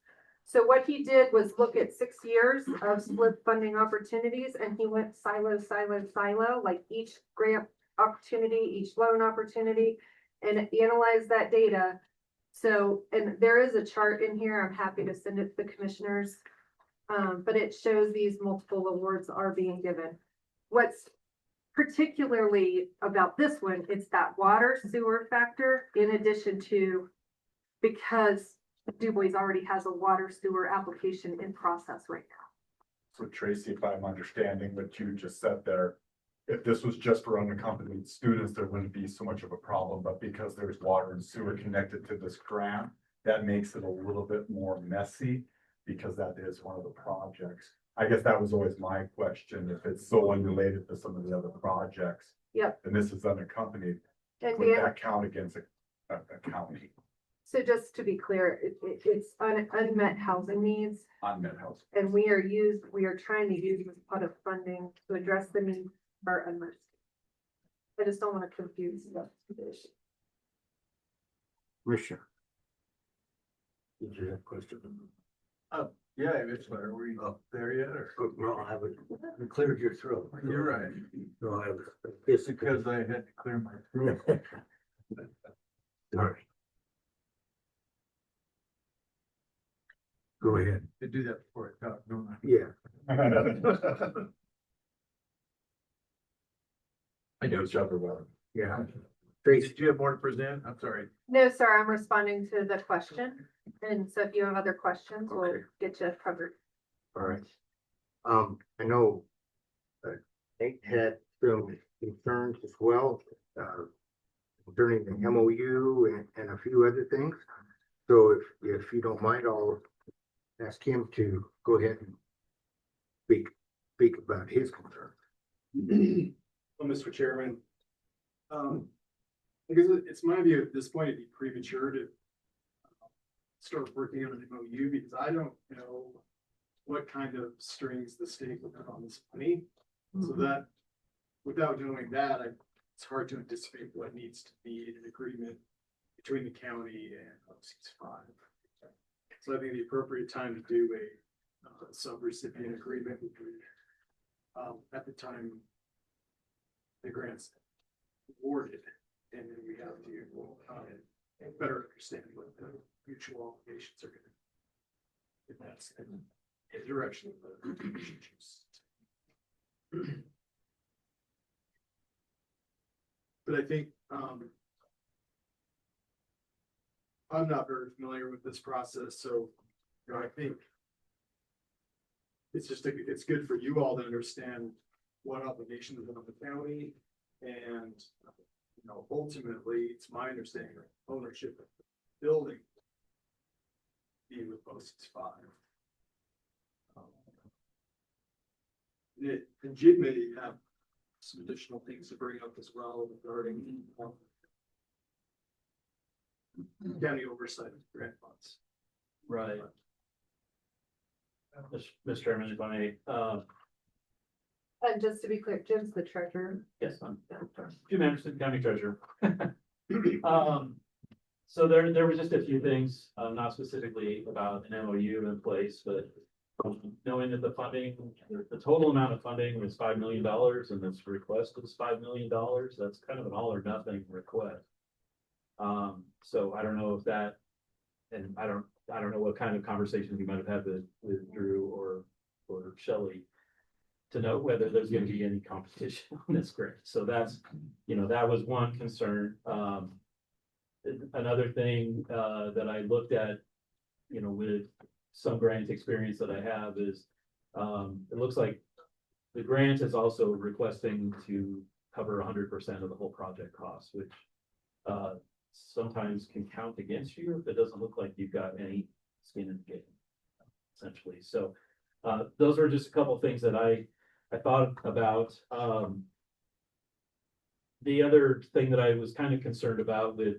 So what he did was look at 6 years of split funding opportunities, and he went silo, like each grant opportunity, each loan opportunity, and analyzed that data. So, and there is a chart in here, I'm happy to send it to the commissioners. But it shows these multiple awards are being given. What's particularly about this one, it's that water sewer factor in addition to, because Du Bois already has a water sewer application in process right now. So Tracy, if I'm understanding what you just said there, if this was just for unaccompanied students, there wouldn't be so much of a problem, but because there's water and sewer connected to this grant, that makes it a little bit more messy, because that is one of the projects. I guess that was always my question, if it's so unrelated to some of the other projects. Yep. And this is unaccompanied, And would Dan, that count against a county so just to be clear, it's unmet housing needs. unmet housing? And we are trying to use this pot of funding to address the needs of our unmet. I just don't want to confuse the issue. Commissioner. Did you have a question? Yeah, eventually, are we up there yet, or? No, I haven't cleared your throat. You're right. No, I was. It's Because I had to clear my throat. All right. Go ahead. To do that before I talk, don't I? Yeah. I know each other well. Yeah. Did you have more to present? I'm sorry. No, sir, I'm responding to the question. And so if you have other questions, we'll Okay. get you covered. All right. I know Nate had some concerns as well, concerning the MOU and a few other things. So if you don't mind, I'll ask him to go ahead and speak about his concerns. Well, Mr. Chairman, because it's my view at this point, it'd be premature to start working on an MOU, because I don't know what kind of strings the state will put on this money. So that, without knowing that, it's hard to anticipate what needs to be in an agreement between the county and OCS-5. So I think the appropriate time to do a sub-recipient agreement would be at the time the grants awarded, and then we have to better understand what the mutual obligations are gonna be. If that's the direction of the commission chooses. But I think I'm not very familiar with this process, so I think it's just it's good for you all to understand what obligations are on the county, and ultimately, it's my understanding that ownership of the building be with OCS-5. And Jim may have some additional things to bring up as well regarding county oversight of grant funds. Right. Mr. Chairman, if I may, And just to be clear, Jim's the treasurer. yes, I'm Jim Anderson, County Treasurer. So there were just a few things, not specifically about an MOU in place, but knowing that the funding, the total amount of funding was $5 million and this request was $5 million, that's kind of an all or nothing request. So I don't know if that, and I don't know what kind of conversations you might have had with Drew or Shelley to know whether there's gonna be any competition on this grant. So that's, that was one concern. Another thing, that I looked at, with some grant experience that I have is, it looks like the grant is also requesting to cover 100% of the whole project cost, which sometimes can count against you if it doesn't look like you've got any skin in the game, essentially. So those are just a couple things that I thought about. The other thing that I was kind of concerned about with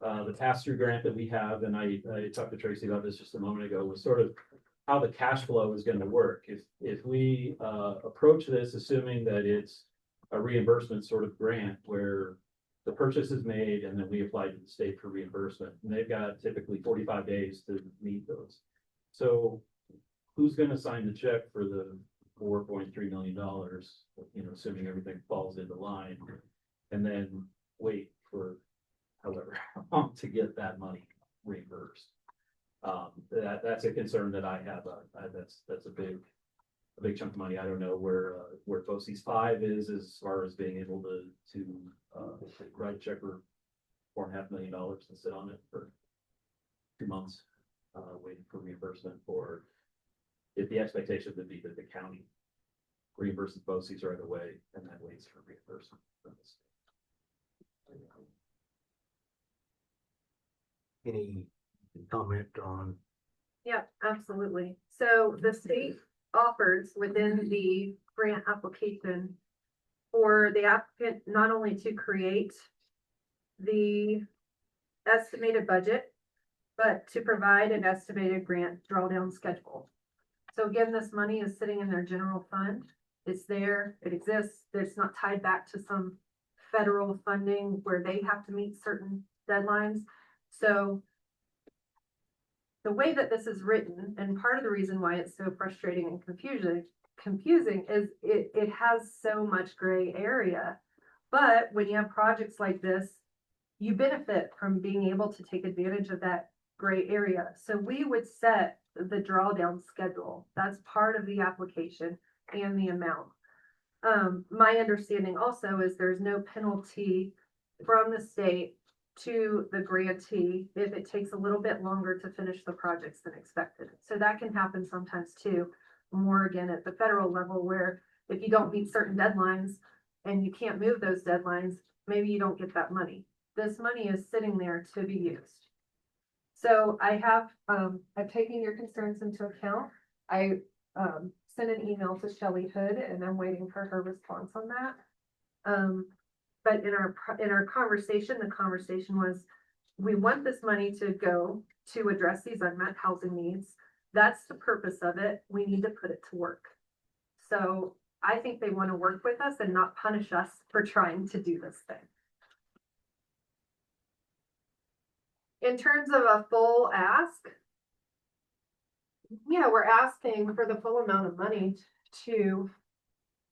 the pass-through grant that we have, and I talked to Tracy about this just a moment ago, was sort of how the cash flow is going to work. If we approach this assuming that it's a reimbursement sort of grant where the purchase is made and then we apply to the state for reimbursement, and they've got typically 45 days to meet those. So who's going to sign the check for the $4.3 million, assuming everything falls into line, and then wait for however long to get that money reimbursed? That's a concern that I have. That's a big chunk of money. I don't know where BOCES 5 is as far as being able to write a check for $4.5 million and sit on it for 2 months, waiting for reimbursement. For if the expectation would be that the county reimburses BOCES right away and then waits for reimbursement from the state. Any comment on? Yeah, absolutely. So the state offers within the grant application for the applicant not only to create the estimated budget, but to provide an estimated grant drawdown schedule. So again, this money is sitting in their general fund. It's there, it exists. It's not tied back to some federal funding where they have to meet certain deadlines. So the way that this is written, and part of the reason why it's so frustrating and confusing is it has so much gray area. But when you have projects like this, you benefit from being able to take advantage of that gray area. So we would set the drawdown schedule. That's part of the application and the amount. My understanding also is there's no penalty from the state to the grantee if it takes a little bit longer to finish the projects than expected. So that can happen sometimes too, more again at the federal level, where if you don't meet certain deadlines and you can't move those deadlines, maybe you don't get that money. This money is sitting there to be used. So I've taken your concerns into account. I sent an email to Shelley Hood and I'm waiting for her response on that. But in our conversation, the conversation was, we want this money to go to address these unmet housing needs. That's the purpose of it. We need to put it to work. So I think they want to work with us and not punish us for trying to do this thing. In terms of a full ask, yeah, we're asking for the full amount of money to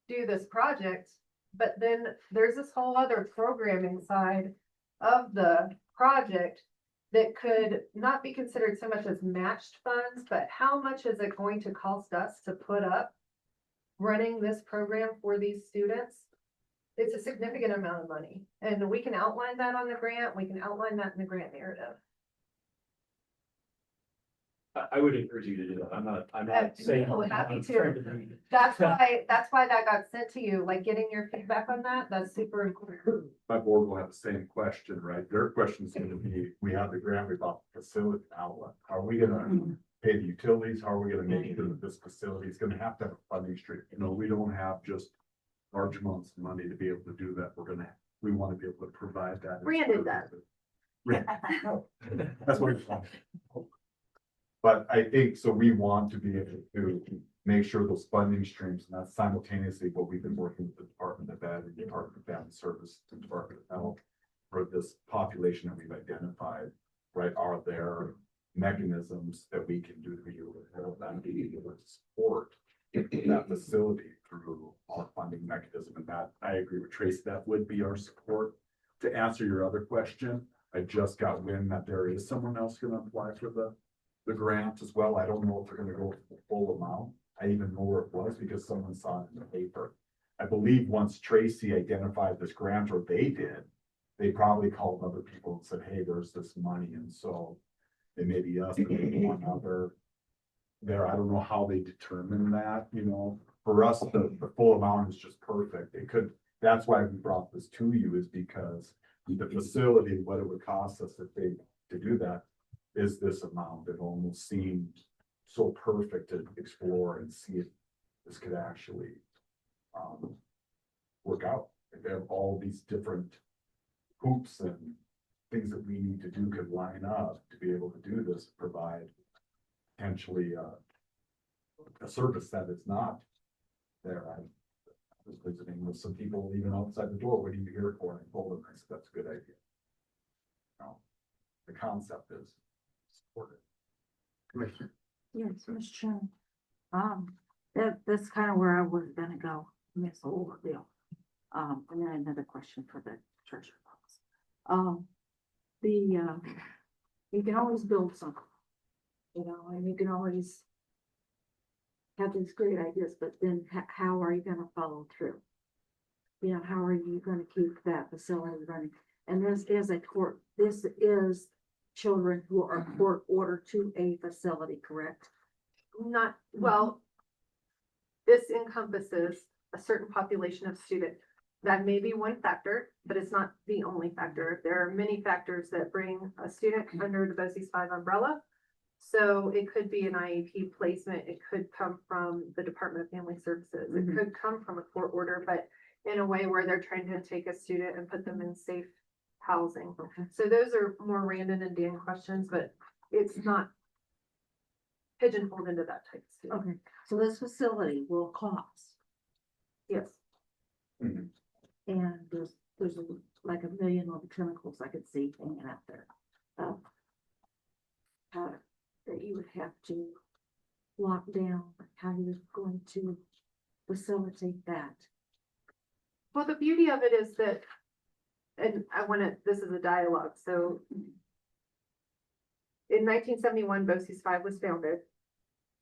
do this project. But then there's this whole other programming side of the project that could not be considered so much as matched funds, but how much is it going to cost us to put up running this program for these students? It's a significant amount of money, and we can outline that on the grant. We can outline that in the grant narrative. I would encourage you to do that. I'm not saying. Oh, happy I'm to. trying do- That's why that got sent to you, like getting your feedback on that. That's super important. My board will have the same question, right? Their question is gonna be, we have the grant, we bought the facility outlet. Are we gonna pay the utilities? How are we gonna make sure that this facility is gonna have a funding stream? We don't have just large amounts of money to be able to do that. We want to be able to provide that. Brandon does. That's what it's called. But I think, so we want to be able to make sure those funding streams, and that's simultaneously what we've been working with the Department of Ed and Department of Family Service and Department of Health for this population that we've identified, right? Are there mechanisms that we can do to be able to help them be able to support that facility through our funding mechanism? And that, I agree with Tracy, that would be our support. To answer your other question, I just got wind that there is someone else going to apply for the grant as well. I don't know if they're going to go for the full amount. I even know where it was because someone saw it in the paper. I believe once Tracy identified this grant, or they did, they probably called other people and said, hey, there's this money. And so it may be us, but maybe one other there. I don't know how they determine that, you know. For us, the full amount is just perfect. It could, that's why we brought this to you, is because the facility, what it would cost us if they, to do that, is this amount. It almost seemed so perfect to explore and see if this could actually work out. If they have all these different hoops and things that we need to do could line up to be able to do this, provide potentially a service that is not there. I was visiting with some people even outside the door. What are you here for? And I told them, I said, that's a good idea. No, the concept is supported. Commissioner. Yes, Mr. Chairman. That's kind of where I was gonna go, in this whole deal. And then another question for the treasurer office. You can always build something. You know, and you can always have these great ideas, but then how are you gonna follow through? You know, how are you gonna keep that facility running? And this is this is children who are court ordered to a facility, correct? Not, well, this encompasses a certain population of student. That may be one factor, but it's not the only factor. There are many factors that bring a student under the BOCES 5 umbrella. So it could be an IEP placement. It could come from the Department of Family Services. It could come from a court order, but in a way where they're trying to take a student and put them in safe housing. So those are more Randon and Dan questions, but it's not pigeonholed into that type of student. Okay, so this facility will cost, Yes. and there's like a million little chemicals I could see hanging out there. That you would have to lock down, how you're going to facilitate that. Well, the beauty of it is that, and this is a dialogue, so in 1971, BOCES 5 was founded.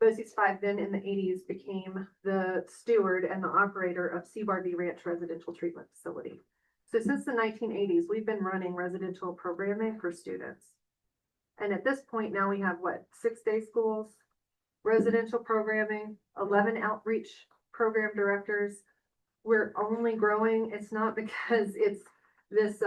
BOCES 5 then in the 80s became the steward and the operator of Seabarby Ranch Residential Treatment Facility. So since the 1980s, we've been running residential programming for students. And at this point now we have 6-day schools, residential programming, 11 outreach program directors. We're only growing. It's not because it's this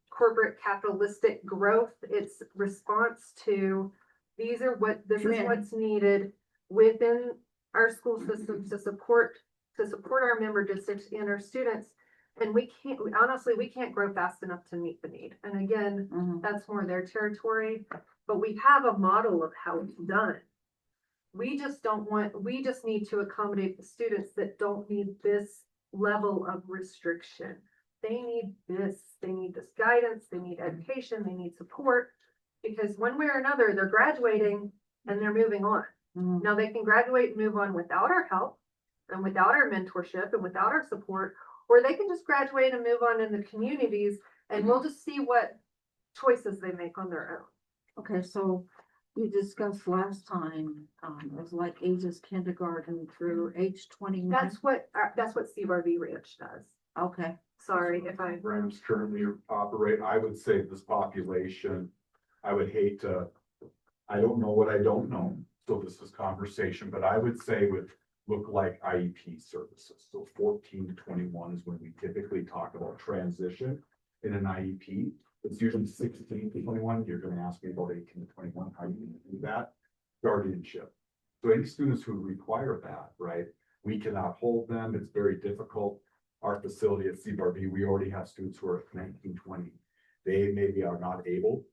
corporate capitalistic growth. It's response to this is what's needed within our school systems to support our member districts and our students. And we can't grow fast enough to meet the need. And again, that's more their territory, but we have a model of how it's done. We just need to accommodate the students that don't need this level of restriction. They need this guidance, they need education, they need support, because one way or another, they're graduating and they're moving on. Now they can graduate and move on without our help and without our mentorship and without our support, or they can just graduate and move on in the communities and we'll just see what choices they make on their own. Okay, so we discussed last time, it was like ages kindergarten through age 21. That's what Seabarby Ranch does. Okay. Sorry if I. Programs currently operate, I would say this population, I would hate to, I don't know what I don't know, so this is conversation, but I would say would look like IEP services. So 14 to 21 is when we typically talk about transition in an IEP. It's usually 16 to 21. You're going to ask me about 18 to 21, how you do that. Guardianship. So any students who require that, right, we cannot hold them. It's very difficult. Our facility at Seabarby, we already have students who are 19, 20. They maybe are not able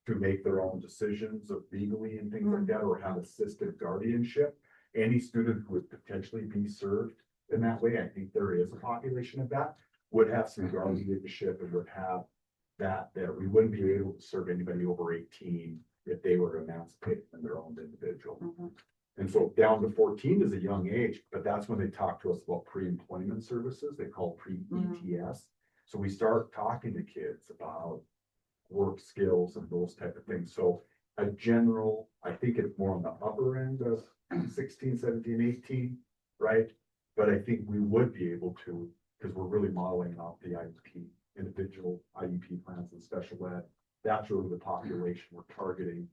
to make their own decisions of legally and things like that, or have assisted guardianship. Any student who would potentially be served in that way, I think there is a population of that, would have some guardianship and would have that we wouldn't be able to serve anybody over 18 if they were emancipated in their own individual. And so down to 14 is a young age, but that's when they talk to us about pre-employment services. They call pre-ETS. So we start talking to kids about work skills and those type of things. So a general, I think it's more on the upper end of 16, 17, 18, right? But I think we would be able to, because we're really modeling off the IEP, individual IEP plans and special ed. That's really the population we're targeting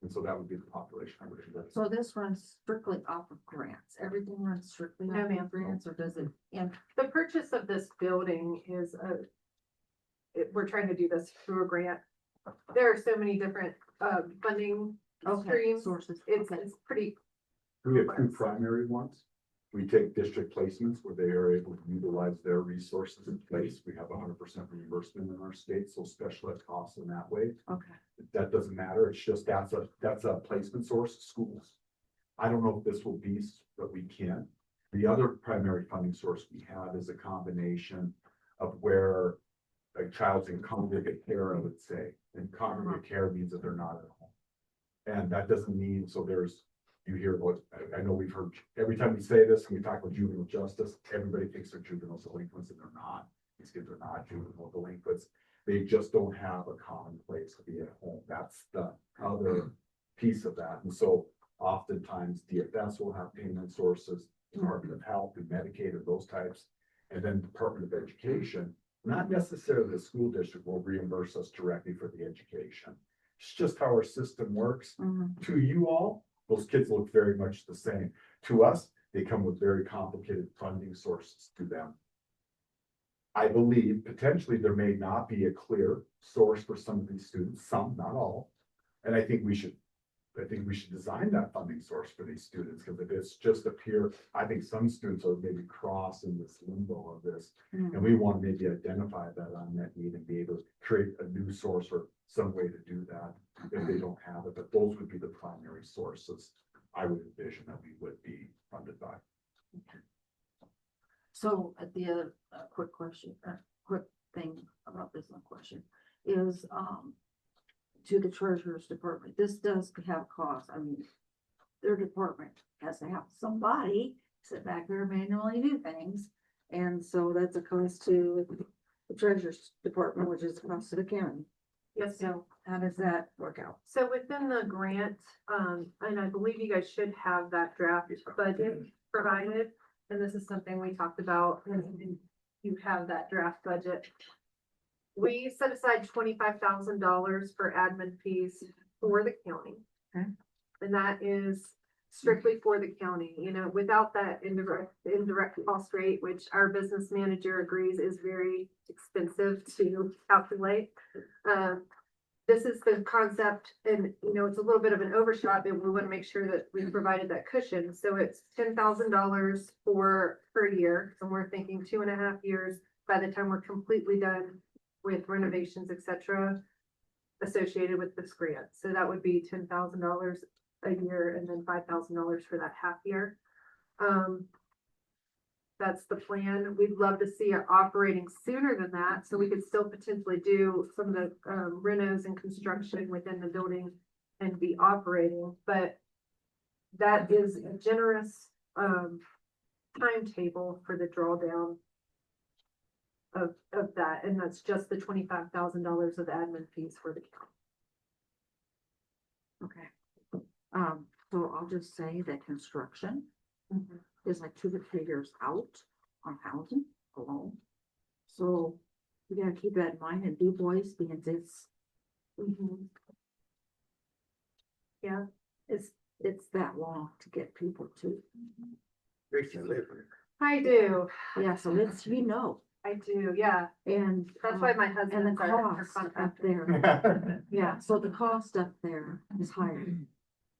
And so that would be the population. I would think. So this runs strictly off of grants, everything runs strictly No, off ma'am. of grants, or does it? And The purchase of this building is we're trying to do this through a grant. There are so many different, funding okay, streams. sources, It's okay. pretty, We have two primary ones. We take district placements where they are able to utilize their resources in place. We have 100% reimbursement in our state, so special ed costs in that way. Okay. That doesn't matter. It's just that's a placement source, schools. I don't know if this will be, but we can. The other primary funding source we have is a combination of where a child's in congregate care, I would say. And congregate care means that they're not at home. And that doesn't mean, so there's, you hear what, I know we've heard, every time we say this, and we talk about juvenile justice, everybody thinks they're juvenile delinquents, and they're not. These kids are not juvenile delinquents. They just don't have a common place to be at home. That's the other piece of that. And so oftentimes DFS will have payment sources, Department of Health, and Medicaid, or those types. And then Department of Education, not necessarily the school district, will reimburse us directly for the education. It's just how our system works. To you all, those kids look very much the same. To us, they come with very complicated funding sources to them. I believe potentially there may not be a clear source for some of these students, some, not all. And I think we should design that funding source for these students, because if it's just a pure, I think some students are maybe cross in this limbo of this. And we want to maybe identify that unmet need and be able to create a new source or some way to do that if they don't have it. But those would be the primary sources I would envision that we would be funded by. So the other quick question, quick thing about this one question is, to the treasurer's department, this does have cost. I mean, their department has to have somebody sit back there and manually do things. And so that's a cost to the treasurer's department, which is a cost to the county. yes, So how does that work out? so within the grant, and I believe you guys should have that draft budget provided. And this is something we talked about, and you have that draft budget. We set aside $25,000 for admin fees for the county. Okay. And that is strictly for the county, you know, without that indirect cost rate, which our business manager agrees is very expensive to calculate. This is the concept, and you know, it's a little bit of an overshot, but we want to make sure that we provided that cushion. So it's $10,000 per year. So we're thinking 2.5 years by the time we're completely done with renovations, etc., associated with this grant. So that would be $10,000 a year, and then $5,000 for that half year. That's the plan. We'd love to see it operating sooner than that, so we could still potentially do some of the renos and construction within the building and be operating, but that is a generous timetable for the drawdown of that, and that's just the $25,000 of admin fees for the county. Okay. So I'll just say that construction is like 2 to 3 years out on housing alone. So we gotta keep that in mind, and Du Bois, because it's. Yeah, it's that long to get people to. Tracy live here. I do, Yeah, so it's, you know, I do, yeah. and. That's why my and husband's the our cost up contractor. there, yeah, so the cost up there is higher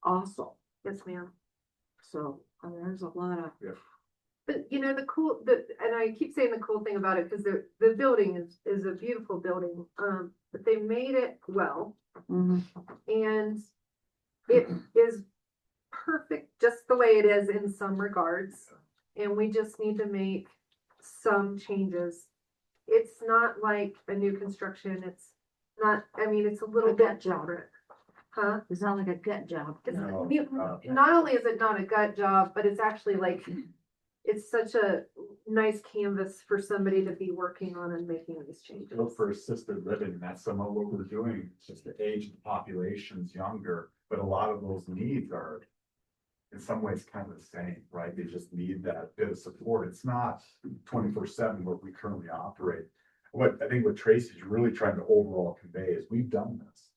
also, Yes, ma'am. so there's a lot of. But you know, and I keep saying the cool thing about it, because the building is a beautiful building, but they made it well. And it is perfect just the way it is in some regards. And we just need to make some changes. It's not like a new construction. It's not, I mean, it's a little A bit gut job. different. Huh? It's not like a gut job. Not only is it not a gut job, but it's actually like, it's such a nice canvas for somebody to be working on and making these changes. Look for assisted living, that's some of what we're doing, it's just the age of the population's younger, but a lot of those needs are in some ways kind of the same, right? They just need that bit of support. It's not 24/7 where we currently operate. I think what Tracy's really trying to overall convey is we've done this.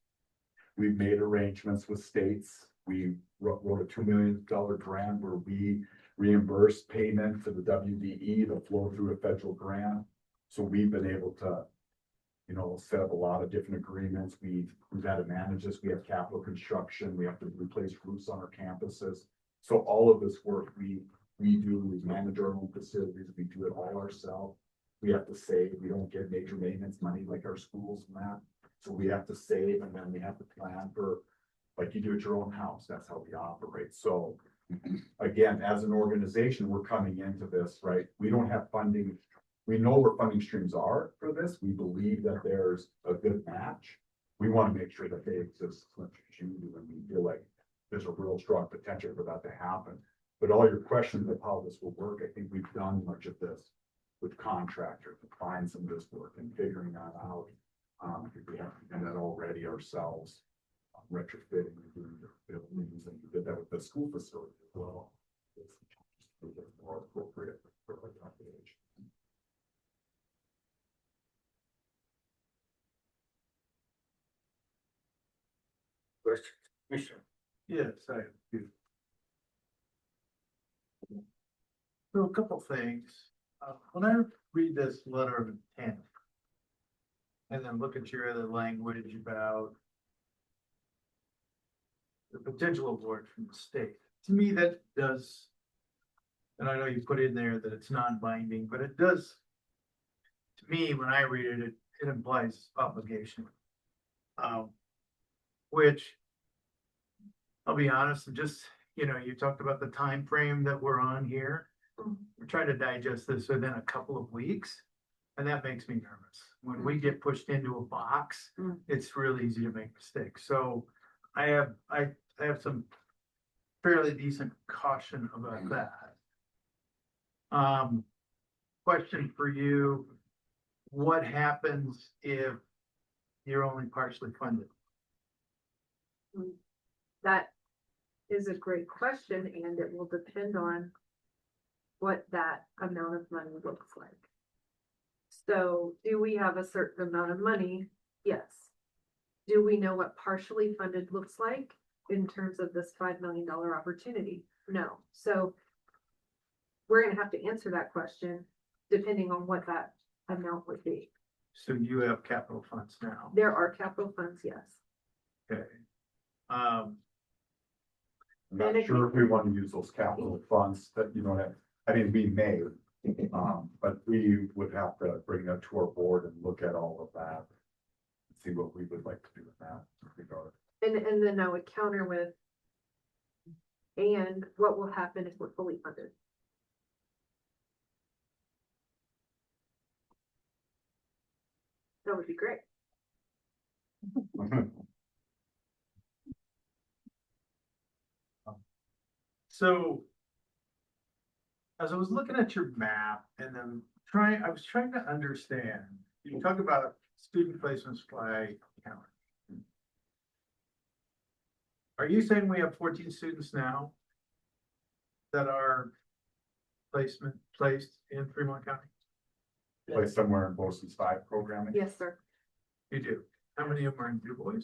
We've made arrangements with states. We wrote a $2 million grant where we reimburse payment to the WDE to flow through a federal grant. So we've been able to, you know, set up a lot of different agreements. We've had to manage this. We have capital construction. We have to replace roofs on our campuses. So all of this work we do, we manage our own facilities. We do it all ourselves. We have to save. We don't get major maintenance money like our schools and that. So we have to save, and then we have to plan for, like you do at your own house. That's how we operate. So again, as an organization, we're coming into this, right? We don't have funding. We know where funding streams are for this. We believe that there's a good match. We want to make sure that they exist as much as you do, and we feel like there's a real strong potential for that to happen. But all your questions of how this will work, I think we've done much of this with contractors to find some of this work and figuring that out. We have done that already ourselves, retrofitting and doing the buildings, and we did that with the school facility as well. It's just a little more appropriate for like that age. Questions, Commissioner? Yes, I do. So a couple things. When I read this letter of intent, and then look at your other language about the potential award from the state, to me that does, and I know you put in there that it's non-binding, but it does, to me, when I read it, it implies obligation. Which, I'll be honest, just, you know, you talked about the time frame that we're on here. We're trying to digest this within a couple of weeks, and that makes me nervous. When we get pushed into a box, it's real easy to make mistakes. So I have some fairly decent caution about that. Question for you, what happens if you're only partially funded? That is a great question, and it will depend on what that amount of money looks like. So do we have a certain amount of money? Yes. Do we know what partially funded looks like in terms of this $5 million opportunity? No. So we're gonna have to answer that question depending on what that amount would be. So you have capital funds now. There are capital funds, yes. Okay. I'm not sure if we want to use those capital funds that, you know, I mean, we may, but we would have to bring that to our board and look at all of that. See what we would like to do with that regard. And then I would counter with, and what will happen if we're fully funded? That would be great. So as I was looking at your map and then I was trying to understand, you talk about student placement supply count. Are you saying we have 14 students now that are placed in Fremont County? Like somewhere in BOCES 5 programming? Yes, sir. You do. How many of them are in Du Bois?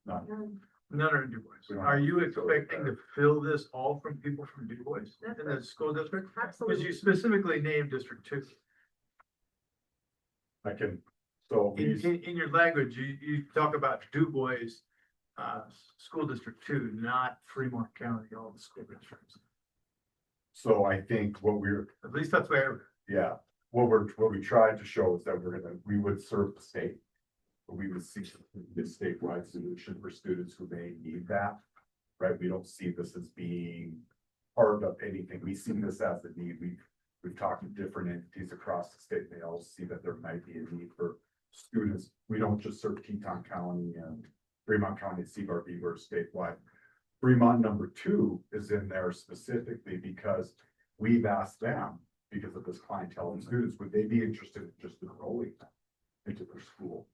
None. None are in Du We Bois. don't Are have you facilities expecting there. to fill this all from people from Du Bois in the school district? Because Absolutely. you specifically named District 2. I can, so we, In your language, you talk about Du Bois, School District 2, not Fremont County, all the school districts. so I think what we're, At least that's where, yeah, what we tried to show is that we would serve the state. But we would see this statewide solution for students who may need that, right? We don't see this as being part of anything. We see this as a need. We've talked to different entities across the state. They all see that there might be a need for students. We don't just serve Teton County and Fremont County, Seabar, Beaver statewide. Fremont number 2 is in there specifically because we've asked them, because of this clientele and students, would they be interested in just enrolling them into their school?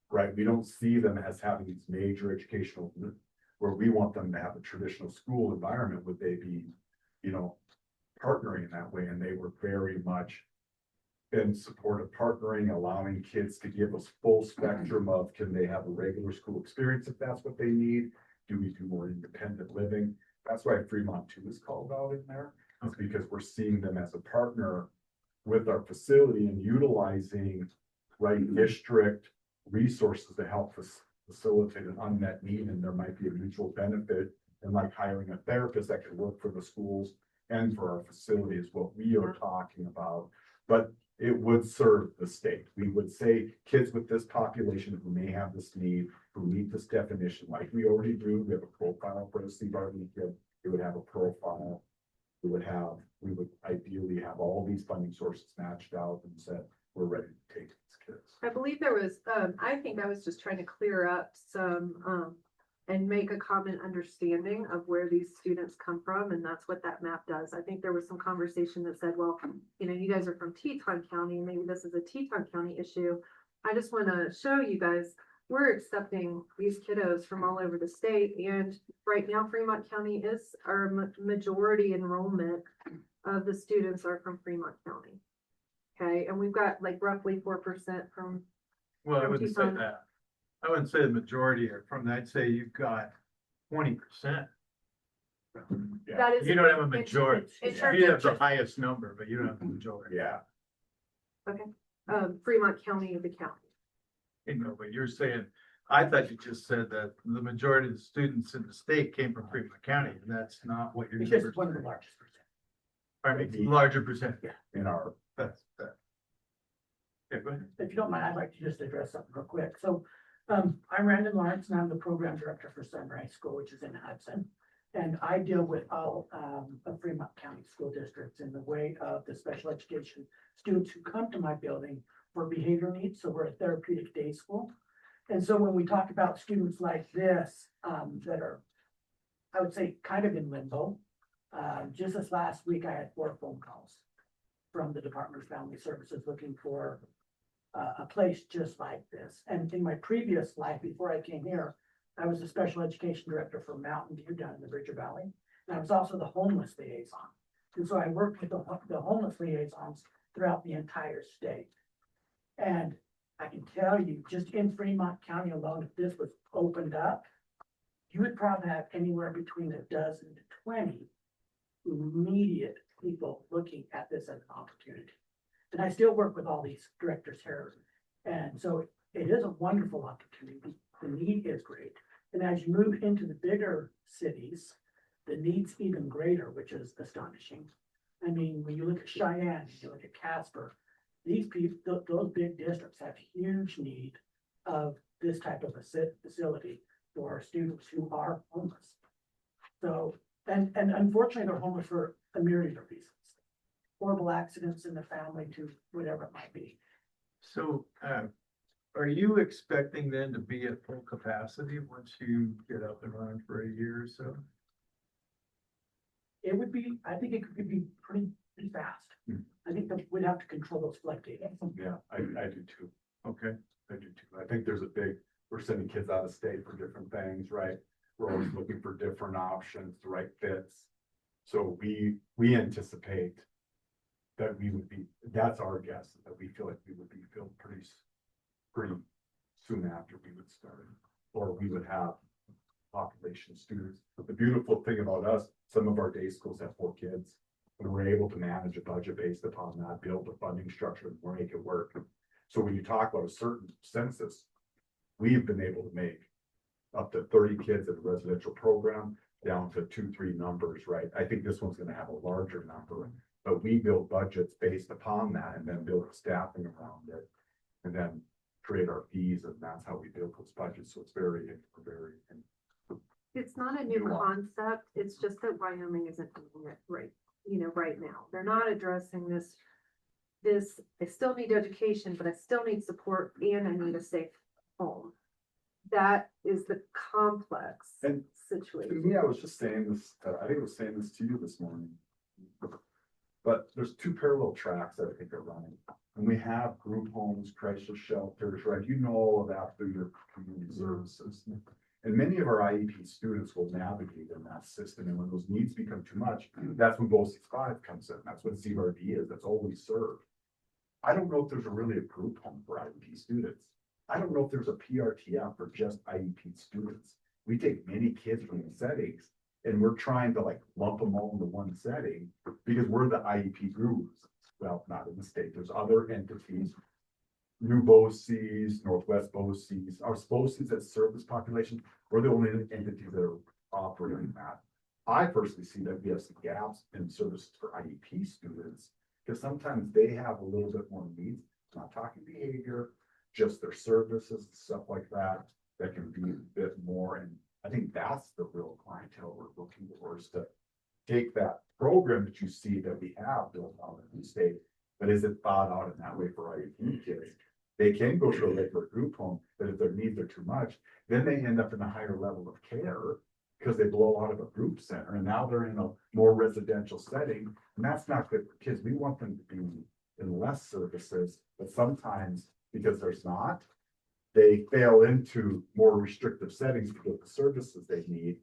Right, we don't see them as having these major educational, where we want them to have a traditional school environment. Would they be, you know, partnering in that way? And they were very much in support of partnering, allowing kids to give us full spectrum of, can they have a regular school experience if that's what they need? Do we do more independent living? That's why Fremont too is called out in there. It's because we're seeing them as a partner with our facility and utilizing right district resources to help facilitate an unmet need, and there might be a mutual benefit. And like hiring a therapist that could work for the schools and for our facility is what we are talking about. But it would serve the state. We would say kids with this population who may have this need, who meet this definition, like we already do, we have a profile for the CBRD kid, it would have a profile. We would ideally have all these funding sources matched out and said, we're ready to take these kids. I believe there was, I think I was just trying to clear up some, and make a common understanding of where these students come from, and that's what that map does. I think there was some conversation that said, well, you know, you guys are from Teton County, maybe this is a Teton County issue. I just want to show you guys, we're accepting these kiddos from all over the state, and right now Fremont County is our majority enrollment of the students are from Fremont County. Okay, and we've got like roughly 4% from. Well, I from wouldn't say Teton. that. I wouldn't say the majority are from that. I'd say you've got 20%. That is. You don't have a majority. in terms You of have the just- highest number, but you don't have the majority. Yeah. Fremont County, the county. You know, but you're saying, I thought you just said that the majority of the students in the state came from Fremont County, and that's not what you're. It's just one of the largest percent. I mean, larger percent. In our, That's that. Yeah, go ahead. If you don't mind, I'd like to just address something real quick. So, I'm Brandon Lawrence and I'm the program director for Sunrise School, which is in Hudson. And I deal with all, of Fremont County school districts in the way of the special education students who come to my building for behavior needs. So we're a therapeutic day school. And so when we talk about students like this, that are, I would say, kind of in limbo, just this last week, I had 4 phone calls from the Department of Family Services looking for a place just like this. And in my previous life, before I came here, I was the special education director for Mountain View down in the Bridger Valley. And I was also the homeless liaison. And so I worked with the homeless liaisons throughout the entire state. And I can tell you, just in Fremont County alone, if this was opened up, you would probably have anywhere between 12 to 20 immediate people looking at this as an opportunity. And I still work with all these directors here. And so it is a wonderful opportunity. The need is great. And as you move into the bigger cities, the need's even greater, which is astonishing. I mean, when you look at Cheyenne, you look at Casper, these people, those big districts have huge need of this type of a facility for students who are homeless. So, and unfortunately, they're homeless for a myriad of reasons. Horrible accidents in the family to whatever it might be. So, are you expecting then to be at full capacity once you get up and running for a year or so? It would be, I think it could be pretty fast. I think that we'd have to control those floodgates. yeah, I do too. Okay. I do too. I think we're sending kids out of state for different things, right? We're always looking for different options, the right fits. So we anticipate that that's our guess, that we feel like we would be filled pretty soon after we would start, or we would have population students. But the beautiful thing about us, some of our day schools have 4 kids, and we're able to manage a budget based upon that, build a funding structure and make it work. So when you talk about a certain census, we've been able to make up to 30 kids in a residential program down to 2-3 numbers, right? I think this one's gonna have a larger number, but we build budgets based upon that and then build staffing around it. And then create our fees, and that's how we build those budgets. So it's very. It's not a new Nuanced. concept, it's just that Wyoming isn't doing it right, you know, right now. They're not addressing this. I still need education, but I still need support and I need a safe home. That is the complex And to situation. me, I was just saying this, I think I was saying this to you this morning. But there's 2 parallel tracks that I think are running. And we have group homes, crisis shelters, right? You know all of that through your community services. And many of our IEP students will navigate in that system. And when those needs become too much, that's when BOCES 5 comes in. That's what CBRD is. That's all we serve. I don't know if there's really a group home for IEP students. I don't know if there's a PRTF for just IEP students. We take many kids from the settings and we're trying to like lump them all into one setting because we're the IEP gurus. Well, not in the state, there's other entities. New BOCES, Northwest BOCES, our BOCES that serve this population, we're the only entities that are operating that. I personally see that we have some gaps in services for IEP students, because sometimes they have a little bit more needs, not talking behavior, just their services and stuff like that, that can be a bit more, and I think that's the real clientele we're looking for, is to take that program that you see that we have built out in the state, but is it thought out in that way for IEP kids? They can go to a regular group home, but if their needs are too much, then they end up in a higher level of care because they blow out of a group center and now they're in a more residential setting. And that's not good for kids. We want them to be in less services, but sometimes because there's not, they fail into more restrictive settings to get the services they need.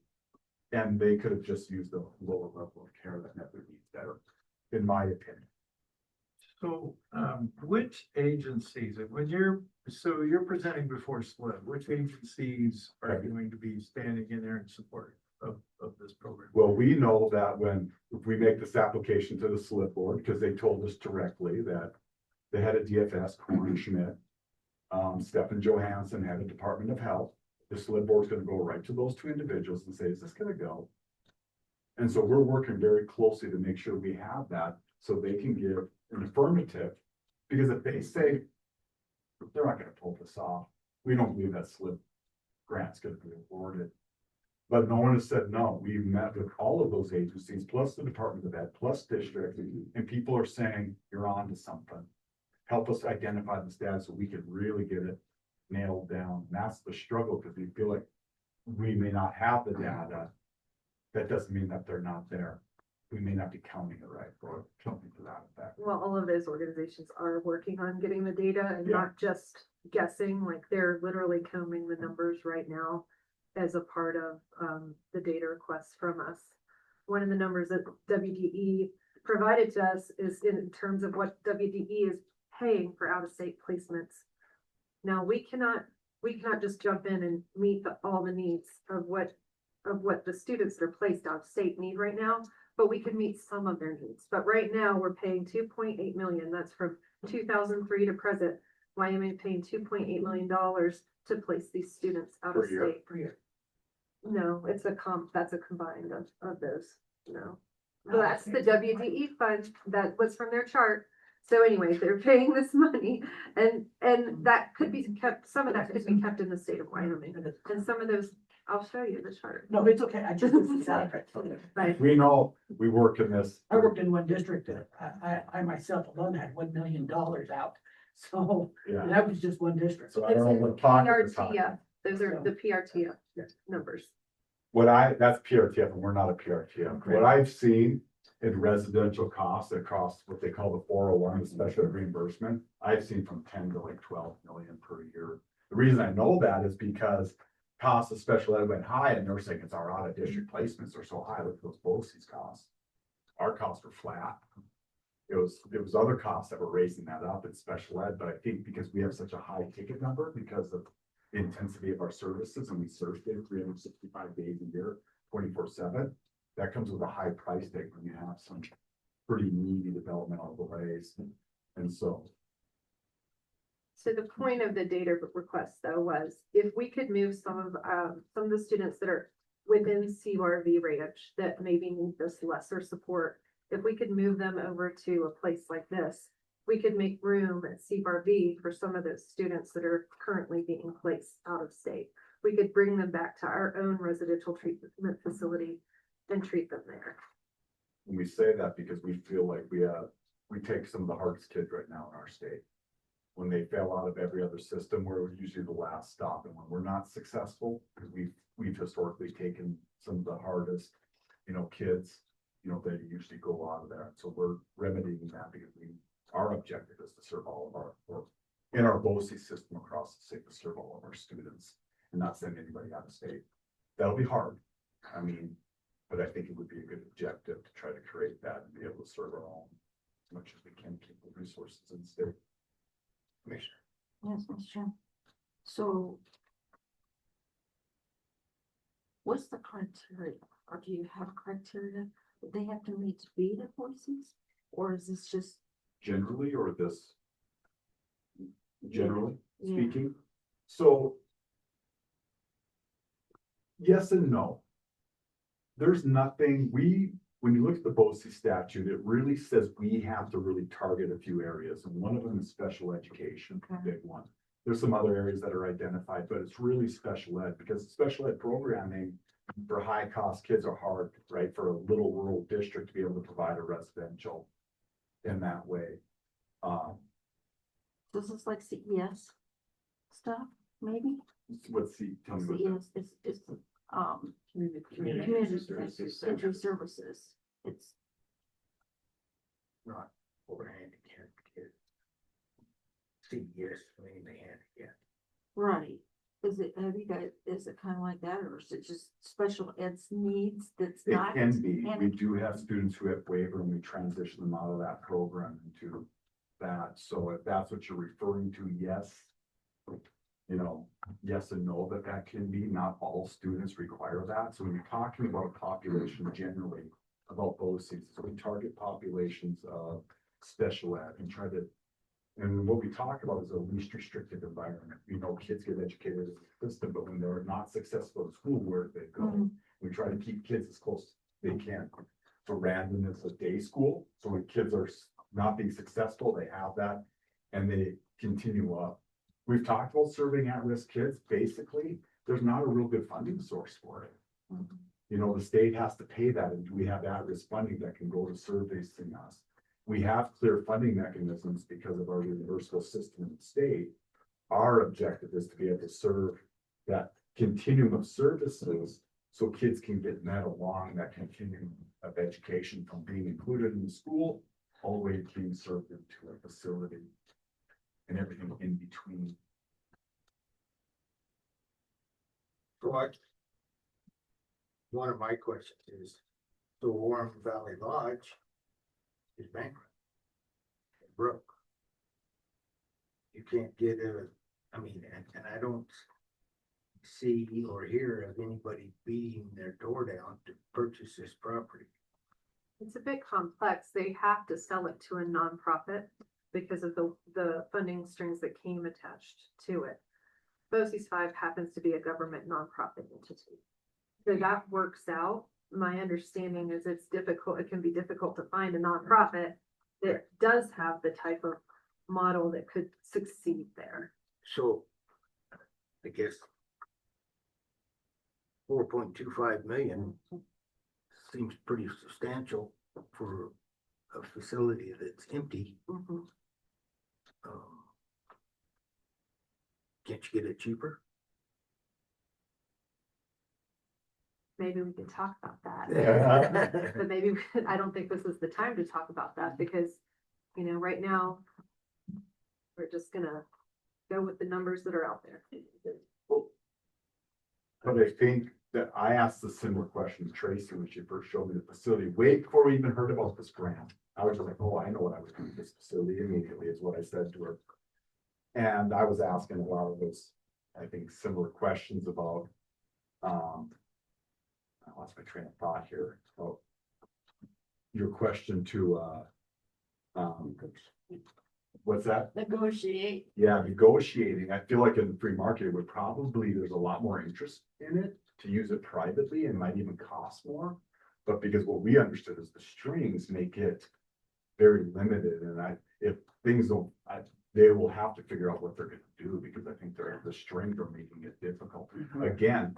And they could have just used a lower level of care that met their needs better, in my opinion. So, which agencies, when you're presenting before SLID, which agencies are going to be standing in there in support of this program? Well, we know that if we make this application to the SLID board, because they told us directly that the head of DFS, Corey Schmidt, Stephen Johansson, head of Department of Health, the SLID board is going to go right to those two individuals and say, is this going to go? And so we're working very closely to make sure we have that so they can give an affirmative, because if they say they're not going to pull this off, we don't believe that SLID grant's going to be awarded. But no one has said no. We've met with all of those agencies, plus the Department of Ed, plus district, and people are saying, you're on to something. Help us identify the status so we can really get it nailed down. And that's the struggle, because we feel like we may not have the data. That doesn't mean that they're not there. We may not be counting it right, or something to that effect. Well, all of those organizations are working on getting the data and Yeah. not just guessing, like they're literally combing the numbers right now as a part of the data requests from us. One of the numbers that WDE provided to us is in terms of what WDE is paying for out-of-state placements. Now, we cannot just jump in and meet all the needs of what the students that are placed out of state need right now, but we could meet some of their needs. But right now, we're paying 2.8 million. That's from 2003 to present. Wyoming paying $2.8 million to place these students out of state. Per year. No, it's that's a combined of those, no. Well, that's the WDE fund, that was from their chart. So anyway, they're paying this money and that could be kept, some of that could be kept in the state of Wyoming. And some of those, I'll show you the chart. No, it's okay. I just. Right. We know we work in this. I worked in one district that I myself alone had $1 million out. So Yeah. that was just one district. So I don't know what pocket we're PRTF, talking. those are the PRTF numbers. That's PRTF and we're not a PRTF. What I've seen in residential costs across what they call the 401, the special reimbursement, I've seen from 10 to like 12 million per year. The reason I know that is because costs of special ed went high and they're saying it's our out of district placements are so high with those BOCES costs. Our costs were flat. It was other costs that were raising that up in special ed, but I think because we have such a high ticket number because of the intensity of our services and we serve them 365 days a year, 24/7, that comes with a high price tag when you have some pretty needy developmental delays. And so, So the point of the data request though was if we could move some of the students that are within CRV range that maybe need this lesser support, if we could move them over to a place like this, we could make room at CRV for some of those students that are currently being placed out of state. We could bring them back to our own residential treatment facility and treat them there. when we say that because we feel like we take some of the hardest kids right now in our state. When they fail out of every other system, we're usually the last stop, and when we're not successful, because we've historically taken some of the hardest, kids, they usually go out of there. So we're remedying that because our objective is to serve all of our, in our BOCES system across the state, to serve all of our students and not send anybody out of state. That'll be hard. But I think it would be a good objective to try to create that and be able to serve our own. much as we can keep the resources in the state. Commissioner. Yes, Mr. Chairman. So what's the criteria, or do you have criteria that they have to meet to be the voices? Or is this just, Generally, or this? Generally Yeah. speaking, so. Yes and no. There's nothing, when you look at the BOCES statute, it really says we have to really target a few areas, and one of them is special education, big one. There's some other areas that are identified, but it's really special ed, because special ed programming for high cost kids are hard, right? For a little rural district to be able to provide a residential in that way. this is like CES stuff, maybe? Let's see, tell me what that. CES is, Community community services. services. It's, Not for handicapped kids. See, yes, mainly handicapped. right. Is it, have you guys, is it kind of like that, or is it just special ed's needs that's It not? can be. We handicapped? do have students who have waiver and we transition them out of that program into that. So if that's what you're referring to, yes. You know, yes and no, that can be. Not all students require that. So when you're talking about a population generally, about BOCES, so we target populations of special ed and try to. And what we talk about is a least restricted environment. You know, kids get educated in the system, but when they're not successful in school, where do they go? Mhm. We try to keep kids as close as they can. For randomness of day school, so when kids are not being successful, they have that and they continue up. We've talked about serving at-risk kids. Basically, there's not a real good funding source for it. Mhm. You know, the state has to pay that, and do we have at-risk funding that can go to servicing us? We have clear funding mechanisms because of our universal system in the state. Our objective is to be able to serve that continuum of services so kids can get met along that continuum of education from being included in the school all the way to being served into a facility and everything in between. So one of my questions is, so Warren Valley Lodge is bankrupt. It broke. You can't get I mean, and I don't see or hear of anybody beating their door down to purchase this property. It's a bit complex. They have to sell it to a nonprofit because of the funding strings that came attached to it. BOCES 5 happens to be a government nonprofit entity. So that works out. My understanding is it's difficult, it can be difficult to find a nonprofit that does have the type of model that could succeed there. So I guess 4.25 million seems pretty substantial for a facility that's empty. Mhm. Can't you get it cheaper? Maybe we could talk about that. Yeah. But maybe, I don't think this is the time to talk about that because, you know, right now, we're just gonna go with the numbers that are out there. But I think that I asked the similar question to Tracy when she first showed me the facility, way before we even heard about this grant. I was just like, oh, I know what I would do with this facility immediately, is what I said to her. And I was asking a lot of those, I think, similar questions about, I lost my train of thought here. Oh, your question to, what's that? Negotiate. Yeah, negotiating. I feel like in the free market, it would probably, there's a lot more interest in it to use it privately and might even cost more. But because what we understood is the strings make it very limited. And if things don't, they will have to figure out what they're gonna do because I think the strings are making it difficult. Again,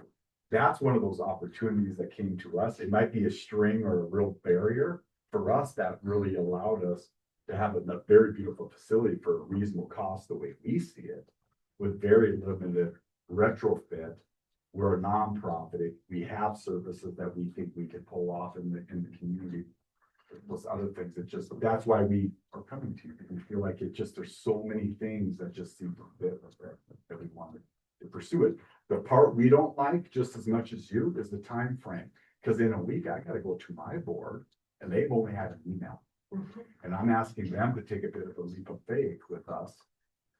that's one of those opportunities that came to us. It might be a string or a real barrier. For us, that really allowed us to have a very beautiful facility for a reasonable cost, the way we see it, with very limited retrofit. We're a nonprofit. We have services that we think we can pull off in the community. Those other things, that's why we are coming to you. We feel like there's so many things that just seem to fit that we wanted to pursue it. The part we don't like just as much as you is the time frame. Because in a week, I gotta go to my board and they've only had an email. And I'm asking them to take a bit of a leap of faith with us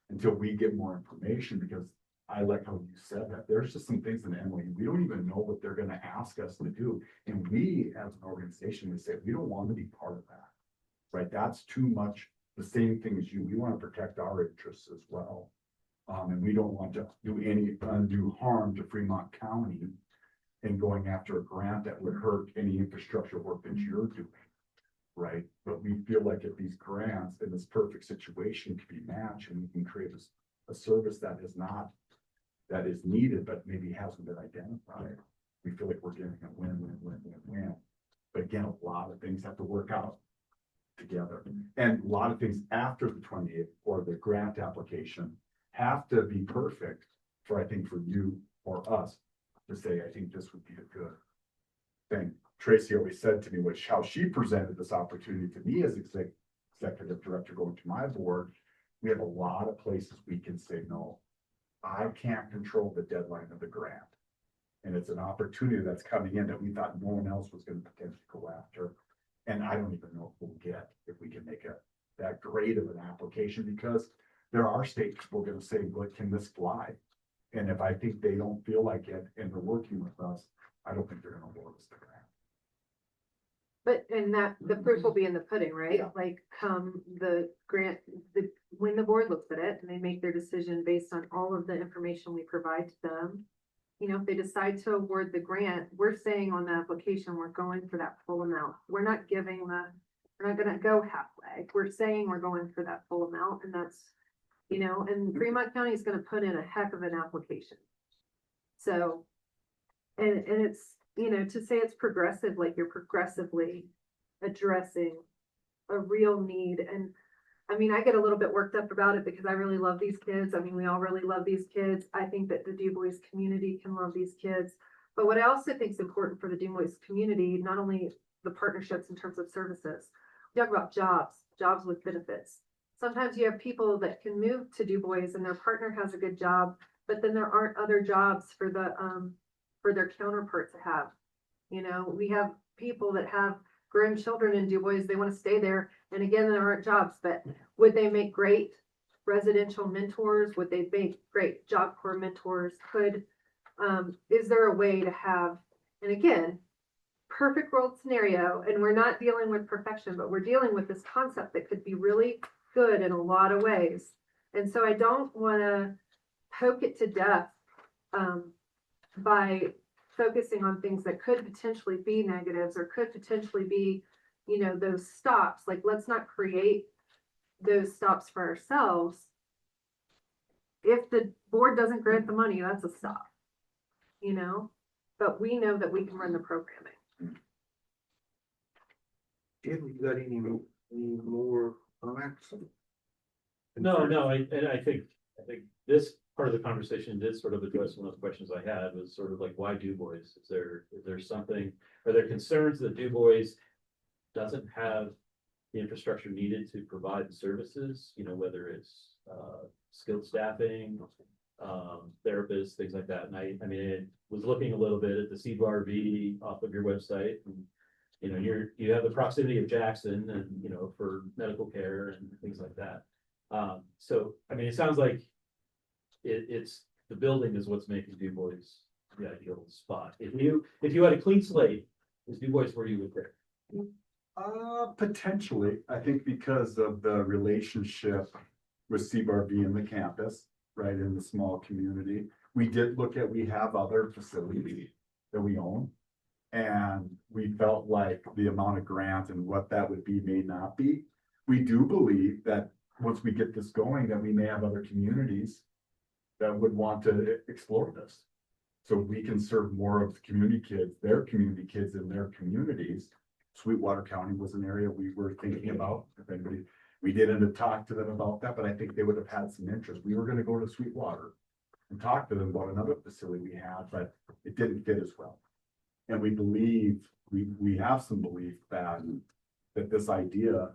until we get more information, because I like how you said that. There's just some things in the MOU, we don't even know what they're gonna ask us to do. And we, as an organization, we say, we don't want to be part of that. Right? That's too much the same thing as you. We want to protect our interests as well. And we don't want to do any undue harm to Fremont County in going after a grant that would hurt any infrastructure work that you're doing. Right? But we feel like if these grants in this perfect situation could be matched, and we can create a service that is not, that is needed, but maybe hasn't been identified, we feel like we're getting a win. But again, a lot of things have to work out together. And a lot of things after the 28th or the grant application have to be perfect for, I think, for you or us to say, I think this would be a good thing. Tracy always said to me, how she presented this opportunity to me as executive director going to my board, we have a lot of places we can say, no, I can't control the deadline of the grant. And it's an opportunity that's coming in that we thought no one else was going to potentially go after. And I don't even know if we'll get, if we can make that great of an application, because there are states we're going to say, but can this fly? And if I think they don't feel like it and they're working with us, I don't think they're going to award us the grant. But, and that, the proof will be in the pudding, right? Like, come the grant, when the board looks at it and they make their decision based on all of the information we provide to them. You know, if they decide to award the grant, we're saying on the application, we're going for that full amount. We're not we're not gonna go halfway. We're saying we're going for that full amount, and that's, you know, and Fremont County is gonna put in a heck of an application. So, and it's, you know, to say it's progressive, like you're progressively addressing a real need. And I mean, I get a little bit worked up about it because I really love these kids. I mean, we all really love these kids. I think that the Du Bois community can love these kids. But what I also think is important for the Du Bois community, not only the partnerships in terms of services, we talk about jobs with benefits. Sometimes you have people that can move to Du Bois and their partner has a good job, but then there aren't other jobs for their counterpart to have. You know, we have people that have grown children in Du Bois, they want to stay there. And again, there aren't jobs, but would they make great residential mentors? Would they make great Job Corps mentors? Is there a way to have, and again, perfect world scenario, and we're not dealing with perfection, but we're dealing with this concept that could be really good in a lot of ways. And so I don't want to poke it to death by focusing on things that could potentially be negatives or could potentially be, you know, those stops. Like, let's not create those stops for ourselves. If the board doesn't grant the money, that's a stop, you know, but we know that we can run the programming. Jim, you got any more comments? No, I think this part of the conversation did sort of address one of the questions I had, was sort of like, why Du Bois? Is there something, are there concerns that Du Bois doesn't have the infrastructure needed to provide the services, you know, whether it's skilled staffing, therapists, things like that. And I mean, I was looking a little bit at the CBRV off of your website, and you know, you have the proximity of Jackson, and you know, for medical care and things like that. So I mean, it sounds like it's the building is what's making Du Bois the ideal spot. If you had a clean slate, is Du Bois where you would pick? Potentially, I think because of the relationship with CBRV and the campus, right, in the small community. We have other facilities that we own. And we felt like the amount of grant and what that would be may not be. We do believe that once we get this going, that we may have other communities that would want to explore this. So we can serve more of the community kids, their community kids in their communities. Sweetwater County was an area we were thinking about. If anybody, we didn't talk to them about that, but I think they would have had some interest. We were going to go to Sweetwater and talk to them about another facility we had, but it didn't fit as well. And we believe, we have some belief that this idea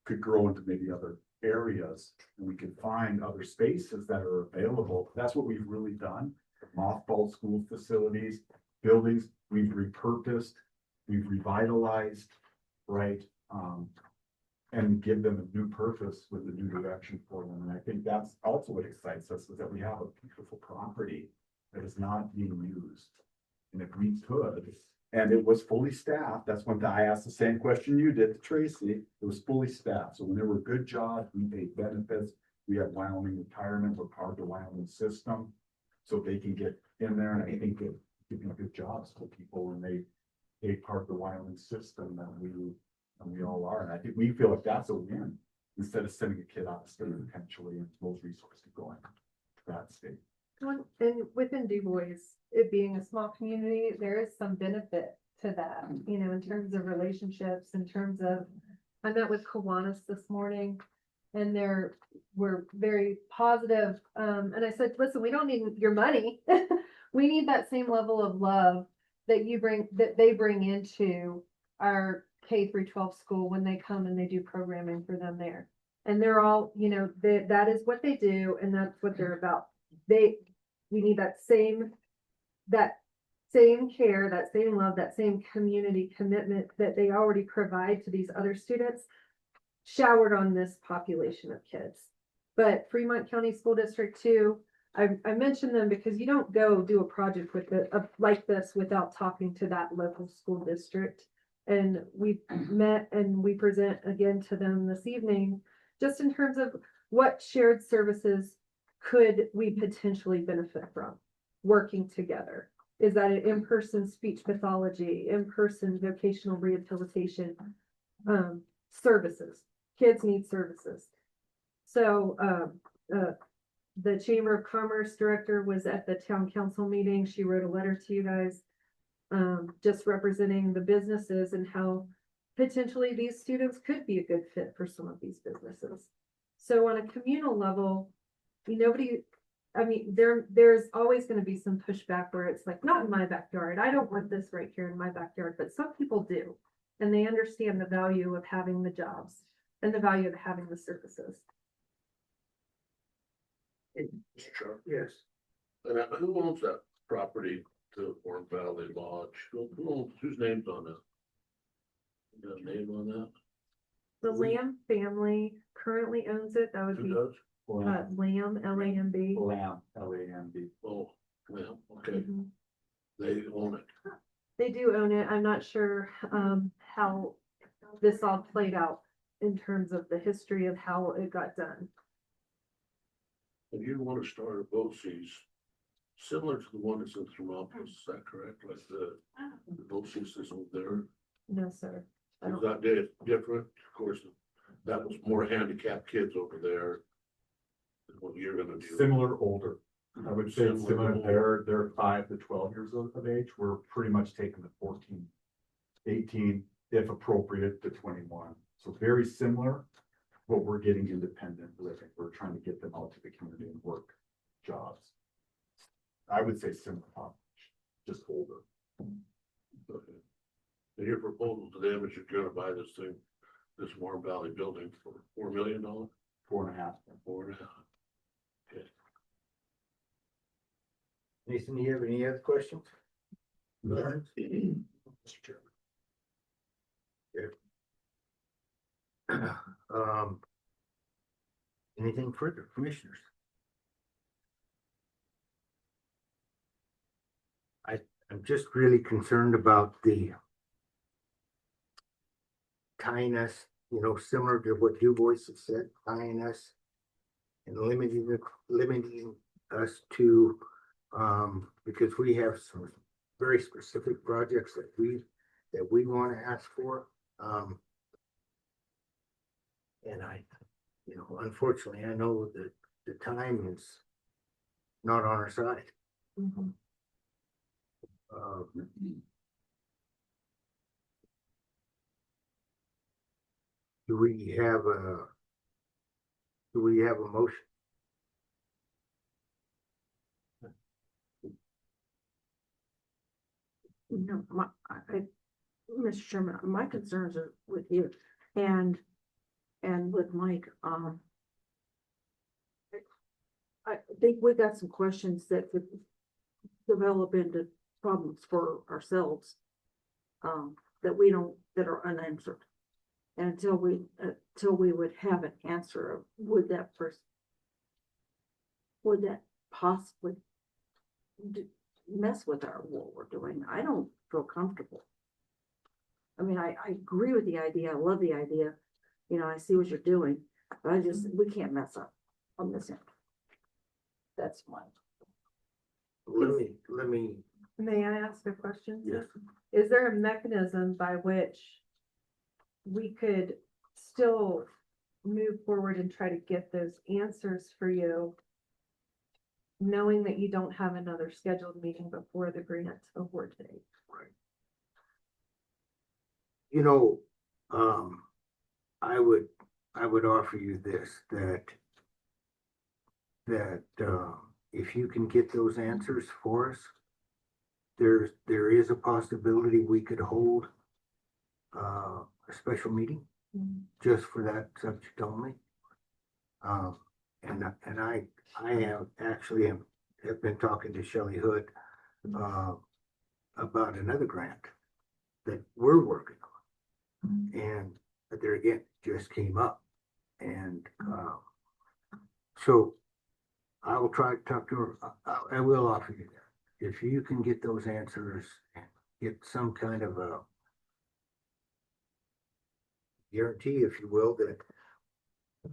could grow into maybe other areas, and we could find other spaces that are available. That's what we've really done. Mothballed school facilities, buildings we've repurposed, we've revitalized, right? And give them a new purpose with a new direction for them. And I think that's also what excites us, is that we have a beautiful property that is not being used. And if we could, and it was fully staffed, that's when I asked the same question you did to Tracy, it was fully staffed. So when there were good jobs, we paid benefits, we had Wyoming retirement, we're part of the Wyoming system. So they can get in there, and I think it giving good jobs to people when they part of the Wyoming system that we all are. And I think we feel like that's a win, instead of sending a kid out of state potentially, and those resources going to that state. And within Du Bois, it being a small community, there is some benefit to that, you know, in terms of relationships, in terms of, I met with Kiwanis this morning, and we're very positive. And I said, listen, we don't need your money. We need that same level of love that they bring into our K-12 school when they come and they do programming for them there. And they're all, you know, that is what they do, and that's what they're about. We need that same care, that same love, that same community commitment that they already provide to these other students, showered on this population of kids. But Fremont County School District 2, I mentioned them because you don't go do a project like this without talking to that local school district. And we met and we present again to them this evening, just in terms of what shared services could we potentially benefit from working together. Is that an in-person speech pathology, in-person vocational rehabilitation, services? Kids need services. So the Chamber of Commerce director was at the town council meeting. She wrote a letter to you guys, just representing the businesses and how potentially these students could be a good fit for some of these businesses. So on a communal level, there's always going to be some pushback where it's like, not in my backyard. I don't want this right here in my backyard, but some people do. And they understand the value of having the jobs and the value of having the services. Sure. Yes. And who owns that property to Warm Valley Lodge? Whose name's on it? You got a name on that? The Lamb family currently owns it. That would Who be does? Lamb, L-A-M-B. Lamb, L-A-M-B. Oh, Lamb, okay. Mhm. They own it. They do own it. I'm not sure how this all played out in terms of the history of how it got done. And you want to start a boat seas similar to the one that's in Thermopolis, is that correct? Like the boat seas that's over there? No, sir. I Is don't- that different? Of course, that was more handicapped kids over there than what you're gonna do. Similar, older. I would say it's Similar, similar, they're 5 to 12 years of age. We're pretty much taking the 14, 18, if appropriate, to 21. So very similar, but we're getting independent living. We're trying to get them out to the community and work jobs. I would say similar, just older. Okay. And your proposal to them is you're gonna buy this thing, this Warm Valley building for $4 million? 4.5. 4.5. Nathan, do you have any other questions? No. Mr. Chairman. Anything further, commissioners? I'm just really concerned about the tying us, similar to what Du Bois has said, tying us and limiting us to, because we have some very specific projects that we want to ask for. And unfortunately, I know that the time is not on our side. Mhm. Do we have a motion? No, Mr. Chairman, my concerns are with you and with Mike. I think we got some questions that could develop into problems for ourselves, that are unanswered. And until we would have an answer of would that possibly mess with what we're doing, I don't feel comfortable. I mean, I agree with the idea, I love the idea, you know, I see what you're doing, but we can't mess up on this end. That's mine. Let me, May I ask a question? yes, Is there a mechanism by which we could still move forward and try to get those answers for you, knowing that you don't have another scheduled meeting before the grant award date? you know, I would offer you this, that if you can get those answers for us, there is a possibility we could hold a special meeting just for that subject only. And I have been talking to Shelley Hood about another grant that we're working on. And there again, just came up. And so I will try to talk to her. I will offer you that. If you can get those answers and get some kind of a guarantee, if you will, that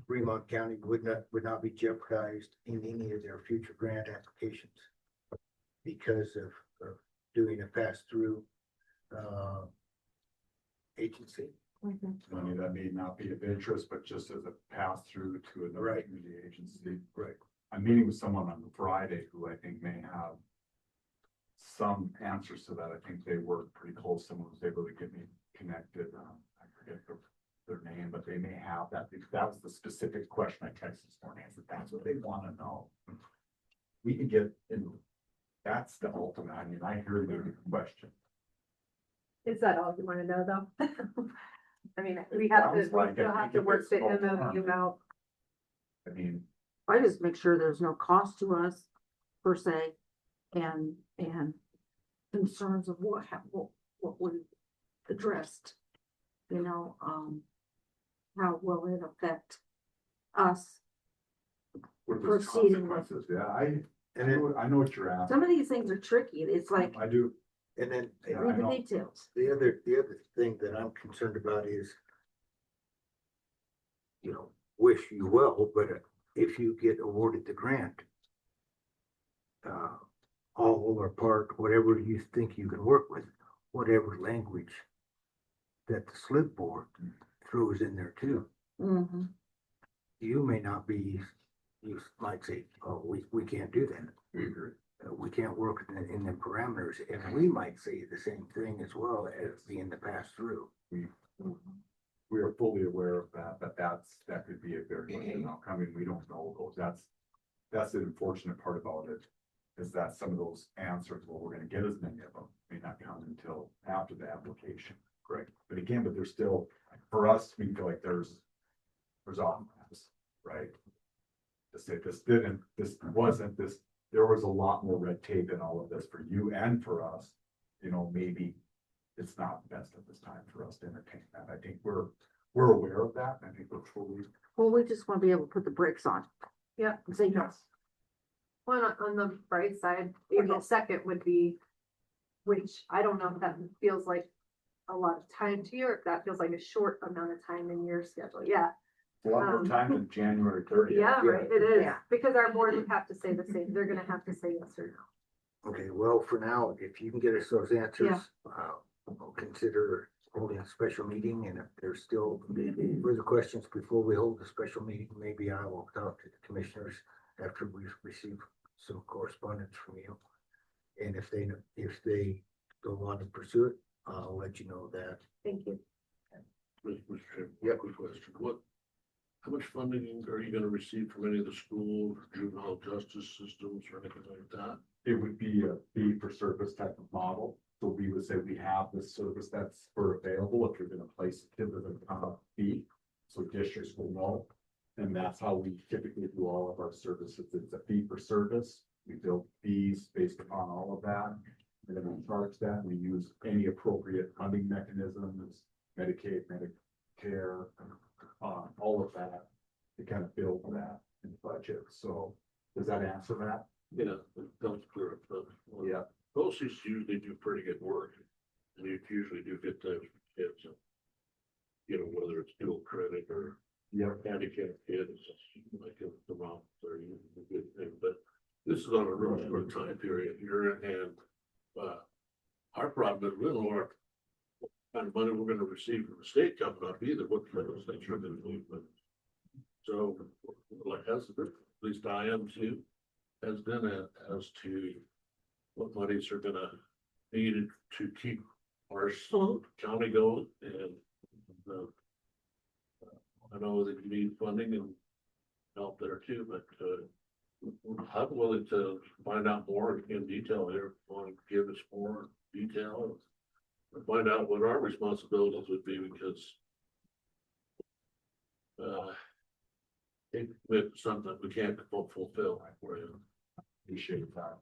Fremont County would not be jeopardized in any of their future grant applications because of doing a pass-through agency. Money that may not be of interest, but just as a pass-through to another community agency. Right. I'm meeting with someone on Friday who I think may have some answers to that. I think they work pretty close. Someone was able to get me connected. I forget their name, but they may have that. That was the specific question I texted this morning. I said, that's what they want to know. We can get in. That's the ultimate. I mean, I hear the question. Is that all you want to know, though? I mean, We have to, Sounds like we still I have think to if work it's the small MOU firm. out. I mean, I just make sure there's no cost to us per se, and concerns of what we addressed, you know, how will it affect us what are those proceeding with. consequences? Yeah, I know what you're asking. Some of these things are tricky, it's like, I do. And then Yeah, I read the know. details. the other thing that I'm concerned about is, you know, wish you well, but if you get awarded the grant, all or part, whatever you think you can work with, whatever language that the slip board throws in there too, Mhm. you may not be, you might say, oh, we can't do that. We can't work in the parameters, and we might say the same thing as well as being the pass through. We are fully aware of that, but that could be a very outcome, and we don't know those. That's the unfortunate part about it, is that some of those answers, well, we're gonna get as many of them, may not come until after the application. Correct. But again, there's still, for us, we feel like there's on-ramps, right? To say there was a lot more red tape in all of this for you and for us. You know, maybe it's not best at this time for us to entertain that. I think we're aware of that. I think we're fully. Well, we just want to be able to put the brakes on. Yeah. And say, no. Well, on the bright side, April 2nd would be, which I don't know if that feels like a lot of time to you, or if that feels like a short amount of time in your schedule. Yeah. A lot more time than January 30th. Yeah, right, it is, Yeah. because our board would have to say the same, they're gonna have to say yes or no. Okay, well, for now, if you can get us those answers, we'll consider holding a special meeting, and if there's still further questions before we hold the special meeting, maybe I will talk to the commissioners after we've received some correspondence from you. And if they don't want to pursue it, I'll let you know that. Thank you. Mr. Chairman, quick question. How much funding are you gonna receive from any of the schools, juvenile justice systems, or anything like that? It would be a fee for service type of model. So we would say we have this service that's available if you're gonna place it with a fee. So districts will know. And that's how we typically do all of our services. It's a fee for service. We build fees based upon all of that. And then we charge that. We use any appropriate funding mechanisms, Medicaid, care, all of that, to kind of build that in the budget. So does that answer that? Yeah, that's clear. Yeah. BOCES usually do pretty good work, and you usually do good things for kids. You know, whether it's dual credit or handicapped kids, like the mom, they're usually a good thing, but this is on a real short time period here, and, our problem is we don't know what kind of money we're gonna receive from the state coming up either, what kind of things are gonna do, but. So, like, as, at least I am too, has been as to what monies are gonna needed to keep our county going, and, I know that you need funding and help there too, but, I'm willing to find out more in detail here, want to give us more detail. And find out what our responsibilities would be, because it's something we can't fulfill for you. Appreciate that.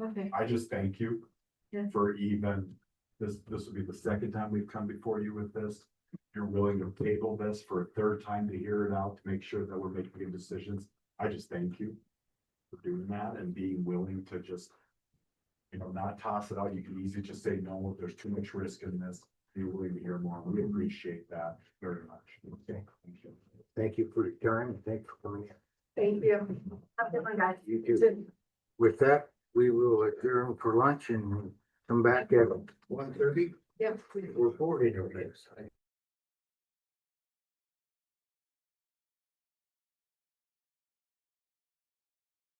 Okay. I just thank you Yeah. for even, this will be the second time we've come before you with this. You're willing to table this for a third time to hear it out, to make sure that we're making good decisions. I just thank you for doing that and being willing to just, not toss it out. You can easily just say, no, there's too much risk in this. Be willing to hear more. We appreciate that very much. Okay. Thank you. Thank you for your time and thanks for coming in. Thank you. Have a good one, guys. You too. With that, we will adjourn for lunch and come back at 1:30. Yep. Reporting of this.